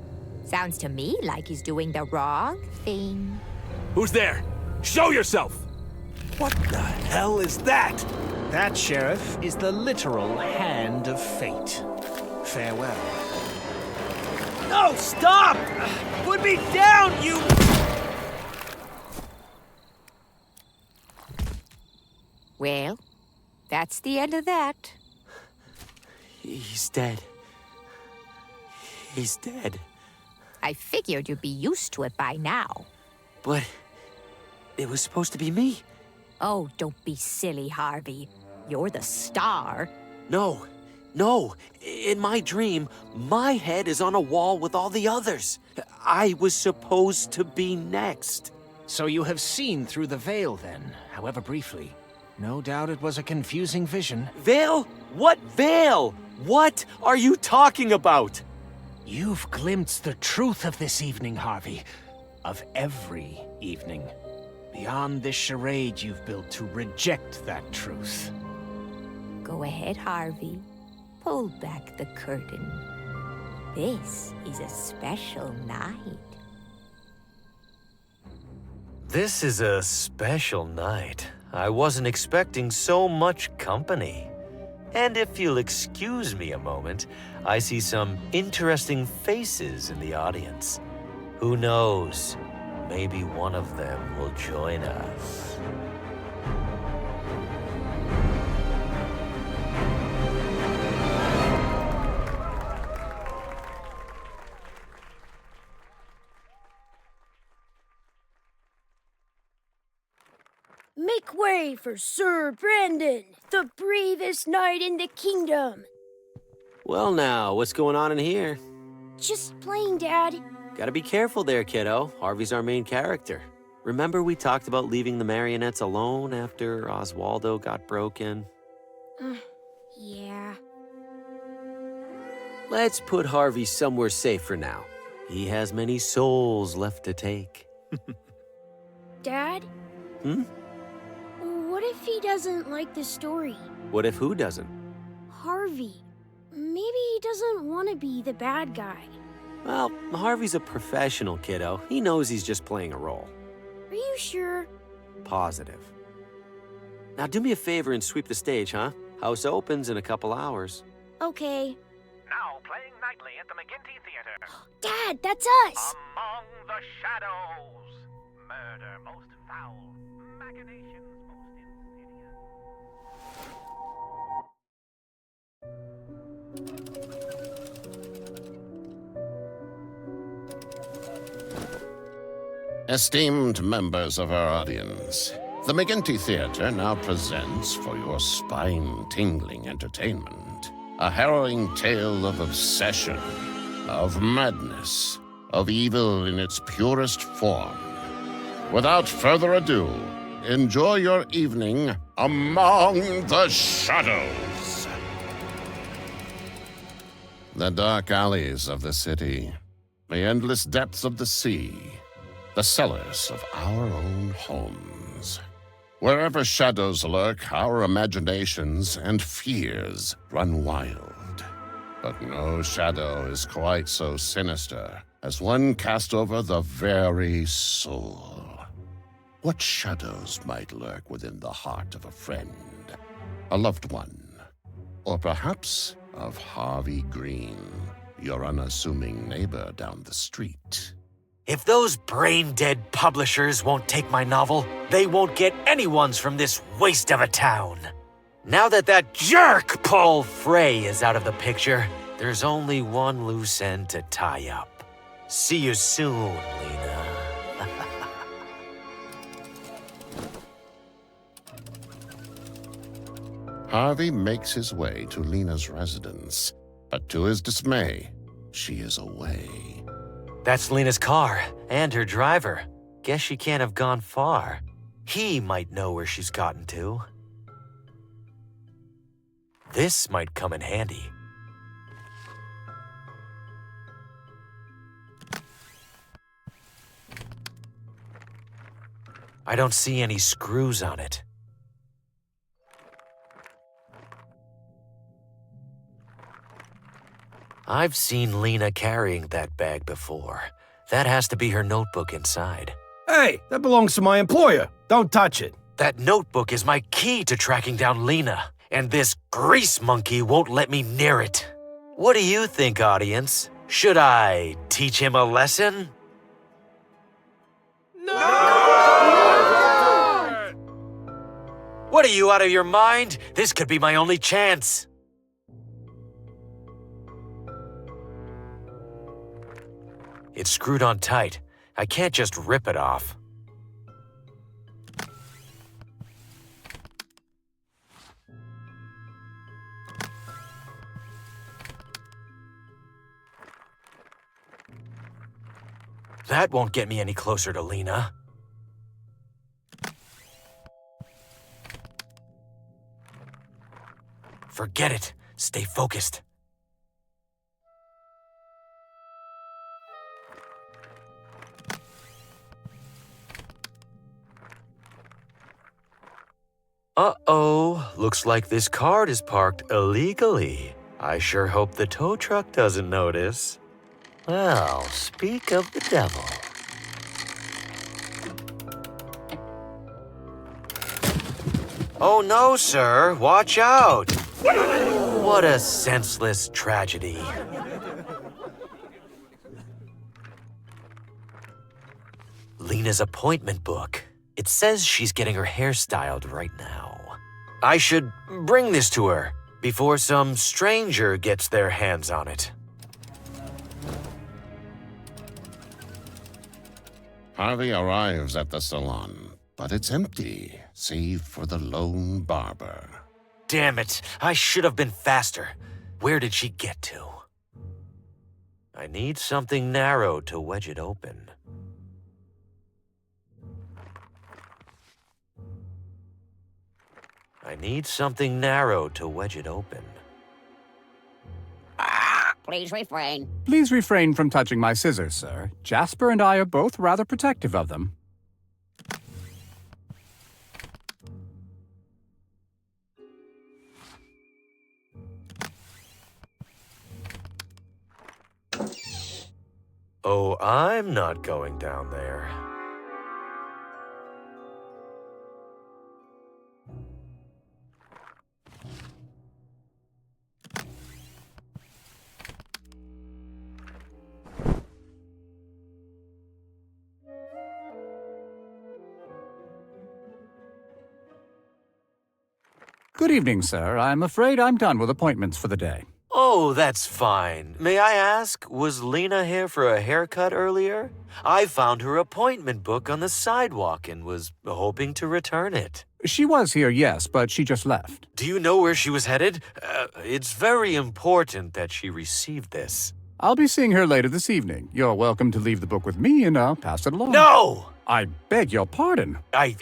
Sounds to me like he's doing the wrong thing. Who's there? Show yourself! What the hell is that? That, Sheriff, is the literal hand of fate. Farewell. No, stop! Put me down, you... Well, that's the end of that. He's dead. He's dead. I figured you'd be used to it by now. But it was supposed to be me. Oh, don't be silly, Harvey. You're the star. No. In my dream, my head is on a wall with all the others. I was supposed to be next. So you have seen through the veil, then, however briefly. No doubt it was a confusing vision. Veil? What veil? What are you talking about? You've glimpsed the truth of this evening, Harvey. Of every evening. Beyond this charade you've built to reject that truth. Go ahead, Harvey. Pull back the curtain. This is a special night. This is a special night. I wasn't expecting so much company. And if you'll excuse me a moment, I see some interesting faces in the audience. Who knows? Maybe one of them will join us. Make way for Sir Brandon, the bravest knight in the kingdom. Well now, what's going on in here? Just playing, Dad. Gotta be careful there, kiddo. Harvey's our main character. Remember we talked about leaving the marionettes alone after Oswaldo got broken? Yeah. Let's put Harvey somewhere safe for now. He has many souls left to take. Dad? What if he doesn't like the story? What if who doesn't? Harvey. Maybe he doesn't want to be the bad guy. Well, Harvey's a professional, kiddo. He knows he's just playing a role. Are you sure? Positive. Now do me a favor and sweep the stage, huh? House opens in a couple hours. Okay. Now playing nightly at the McGinty Theater. Dad, that's us! Among the Shadows. Murder most foul. Machinations most insidious. Esteemed members of our audience, the McGinty Theater now presents for your spine-tingling entertainment a harrowing tale of obsession, of madness, of evil in its purest form. Without further ado, enjoy your evening Among the Shadows. The dark alleys of the city, the endless depths of the sea, the cellars of our own homes. Wherever shadows lurk, our imaginations and fears run wild. But no shadow is quite so sinister as one cast over the very soul. What shadows might lurk within the heart of a friend, a loved one, or perhaps of Harvi Green, your unassuming neighbor down the street? If those brain-dead publishers won't take my novel, they won't get anyone's from this waste of a town. Now that jerk Paul Frey is out of the picture, there's only one loose end to tie up. See you soon, Lena. Harvey makes his way to Lena's residence, but to his dismay, she is away. That's Lena's car, and her driver. Guess she can't have gone far. He might know where she's gotten to. This might come in handy. I don't see any screws on it. I've seen Lena carrying that bag before. That has to be her notebook inside. Hey, that belongs to my employer. Don't touch it. That notebook is my key to tracking down Lena, and this grease monkey won't let me near it. What do you think, audience? Should I teach him a lesson? What are you, out of your mind? This could be my only chance. It's screwed on tight. I can't just rip it off. That won't get me any closer to Lena. Forget it. Stay focused. Uh-oh. Looks like this cart is parked illegally. I sure hope the tow truck doesn't notice. Well, speak of the devil. Oh no, sir. Watch out. What a senseless tragedy. Lena's appointment book. It says she's getting her hair styled right now. I should bring this to her before some stranger gets their hands on it. Harvey arrives at the salon, but it's empty, save for the lone barber. Damn it, I should have been faster. Where did she get to? I need something narrow to wedge it open. I need something narrow to wedge it open. Please refrain. Please refrain from touching my scissors, sir. Jasper and I are both rather protective of them. Oh, I'm not going down there. Good evening, sir. I'm afraid I'm done with appointments for the day. Oh, that's fine. May I ask, was Lena here for a haircut earlier? I found her appointment book on the sidewalk and was hoping to return it. She was here, yes, but she just left. Do you know where she was headed? It's very important that she received this. I'll be seeing her later this evening. You're welcome to leave the book with me and I'll pass it along. No! I beg your pardon. I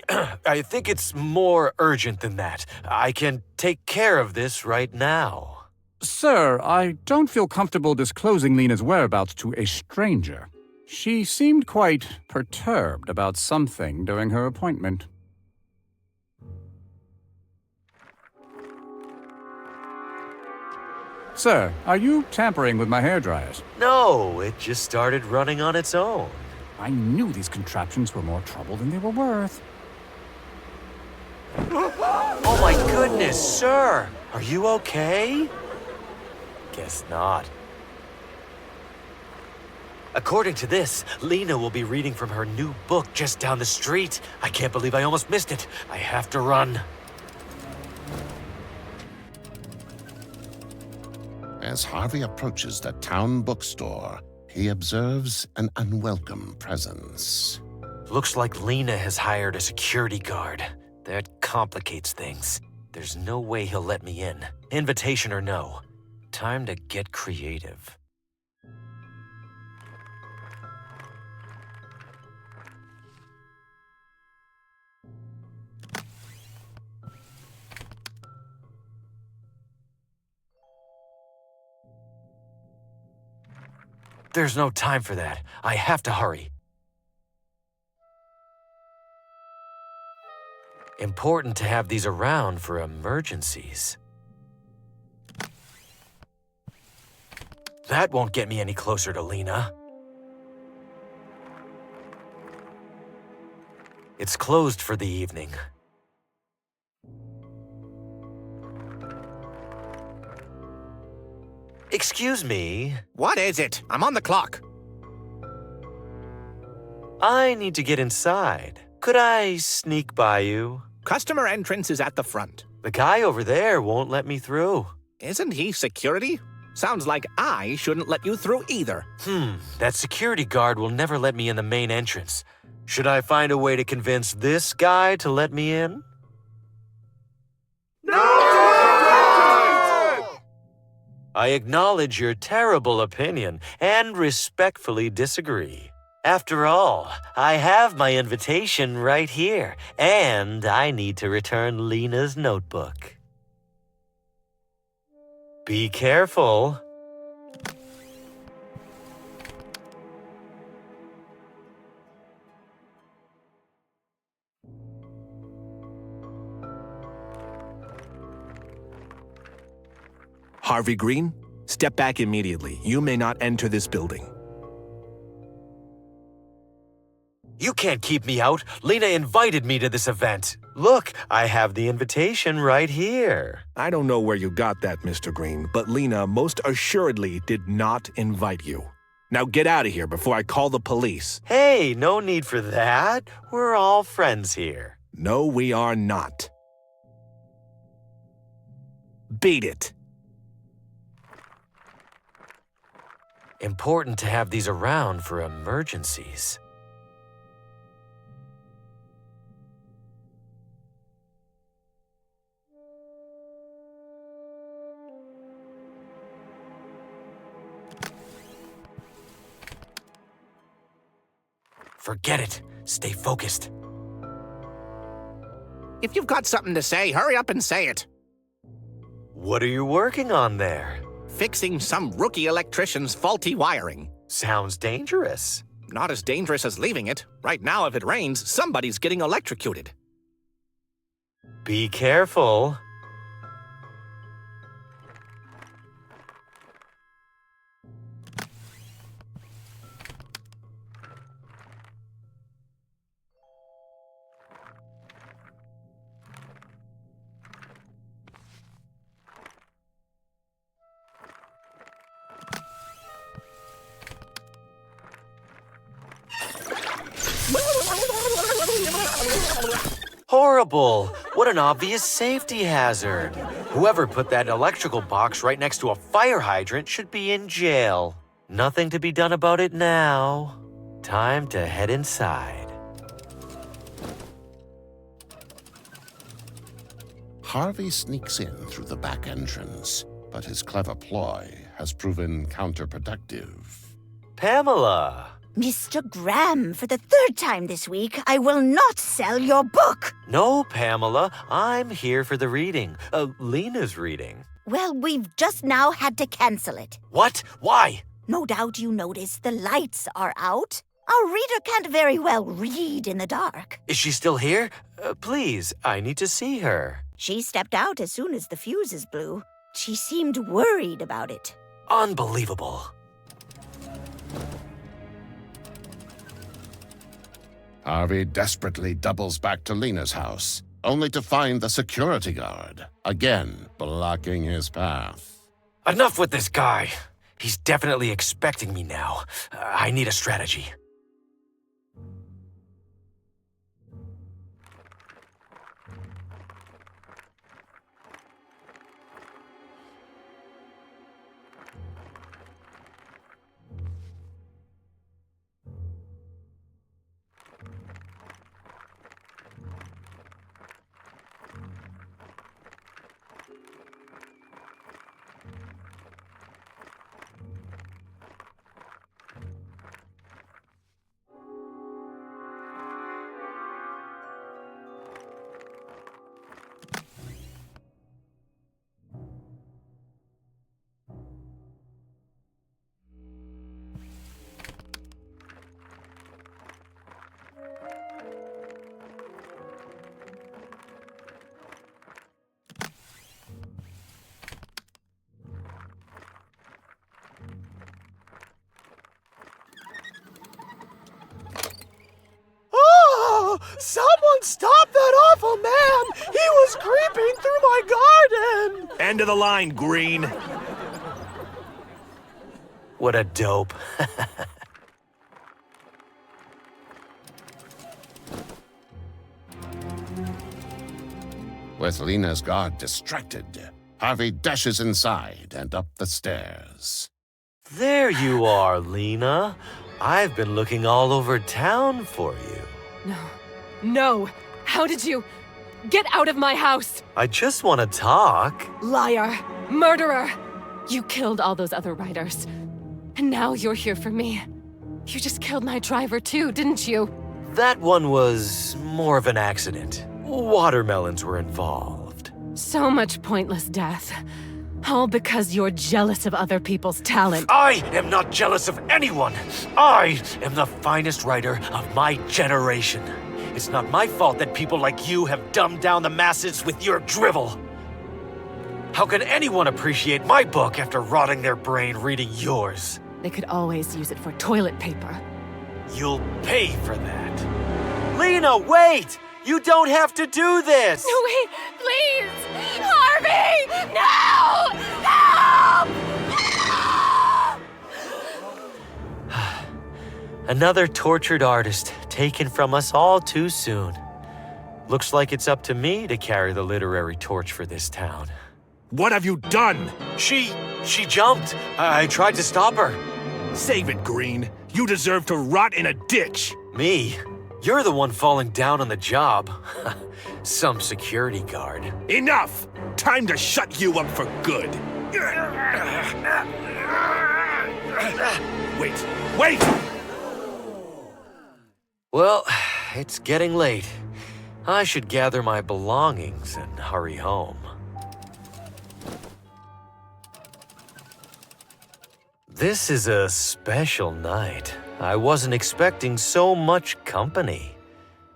think it's more urgent than that. I can take care of this right now. Sir, I don't feel comfortable disclosing Lena's whereabouts to a stranger. She seemed quite perturbed about something during her appointment. Sir, are you tampering with my hairdryers? No, it just started running on its own. I knew these contraptions were more trouble than they were worth. Oh my goodness, sir! Are you okay? Guess not. According to this, Lena will be reading from her new book just down the street. I can't believe I almost missed it. I have to run. As Harvey approaches the town bookstore, he observes an unwelcome presence. Looks like Lena has hired a security guard. That complicates things. There's no way he'll let me in. Invitation or no. Time to get creative. There's no time for that. I have to hurry. Important to have these around for emergencies. That won't get me any closer to Lena. It's closed for the evening. Excuse me. What is it? I'm on the clock. I need to get inside. Could I sneak by you? Customer entrance is at the front. The guy over there won't let me through. Isn't he security? Sounds like I shouldn't let you through either. That security guard will never let me in the main entrance. Should I find a way to convince this guy to let me in? No! I acknowledge your terrible opinion and respectfully disagree. After all, I have my invitation right here, and I need to return Lena's notebook. Be careful. Harvi Grin, step back immediately. You may not enter this building. You can't keep me out. Lena invited me to this event. Look, I have the invitation right here. I don't know where you got that, Mr. Green, but Lena most assuredly did not invite you. Now get out of here before I call the police. Hey, no need for that. We're all friends here. No, we are not. Beat it. Important to have these around for emergencies. Forget it. Stay focused. If you've got something to say, hurry up and say it. What are you working on there? Fixing some rookie electrician's faulty wiring. Sounds dangerous. Not as dangerous as leaving it. Right now, if it rains, somebody's getting electrocuted. Be careful. Horrible! What an obvious safety hazard. Whoever put that electrical box right next to a fire hydrant should be in jail. Nothing to be done about it now. Time to head inside. Harvey sneaks in through the back entrance, but his clever ploy has proven counterproductive. Pamela! Mr. Graham, for the third time this week, I will not sell your book. No, Pamela. I'm here for the reading. Lena's reading. Well, we've just now had to cancel it. What? Why? No doubt you noticed the lights are out. Our reader can't very well read in the dark. Is she still here? Please, I need to see her. She stepped out as soon as the fuses blew. She seemed worried about it. Unbelievable. Harvey desperately doubles back to Lena's house, only to find the security guard, again blocking his path. Enough with this guy. He's definitely expecting me now. I need a strategy. Someone stop that awful man! He was creeping through my garden! End of the line, Green. What a dope. With Lena's guard distracted, Harvey dashes inside and up the stairs. There you are, Lena. I've been looking all over town for you. No. No! How did you... Get out of my house! I just want to talk. Liar! Murderer! You killed all those other writers. And now you're here for me. You just killed my driver too, didn't you? That one was more of an accident. Watermelons were involved. So much pointless death. All because you're jealous of other people's talent. I am not jealous of anyone. I am the finest writer of my generation. It's not my fault that people like you have dumbed down the masses with your drivel. How can anyone appreciate my book after rotting their brain reading yours? They could always use it for toilet paper. You'll pay for that. Lena, wait! You don't have to do this! No, wait! Please! Harvey! No! Help! Another tortured artist taken from us all too soon. Looks like it's up to me to carry the literary torch for this town. What have you done? She jumped. I tried to stop her. Save it, Green. You deserve to rot in a ditch. Me? You're the one falling down on the job. Some security guard. Enough! Time to shut you up for good. Wait! Well, it's getting late. I should gather my belongings and hurry home. This is a special night. I wasn't expecting so much company.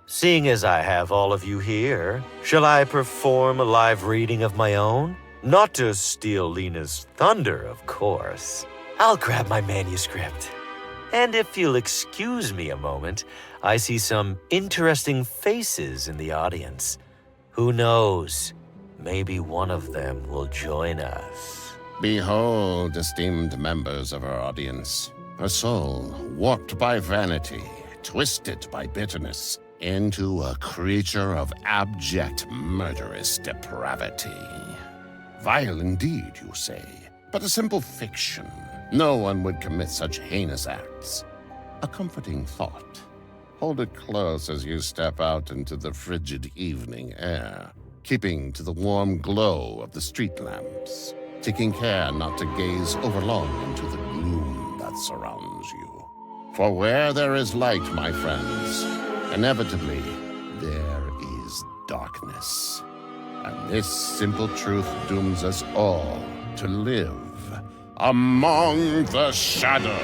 Seeing as I have all of you here, shall I perform a live reading of my own? Not to steal Lena's thunder, of course. I'll grab my manuscript. And if you'll excuse me a moment, I see some interesting faces in the audience. Who knows? Maybe one of them will join us. Behold, esteemed members of our audience, a soul warped by vanity, twisted by bitterness, into a creature of abject murderous depravity. Vile indeed, you say, but a simple fiction. No one would commit such heinous acts. A comforting thought. Hold it close as you step out into the frigid evening air, keeping to the warm glow of the street lamps, taking care not to gaze overlong into the gloom that surrounds you. For where there is light, my friends, inevitably there is darkness. And this simple truth dooms us all to live among the shadows.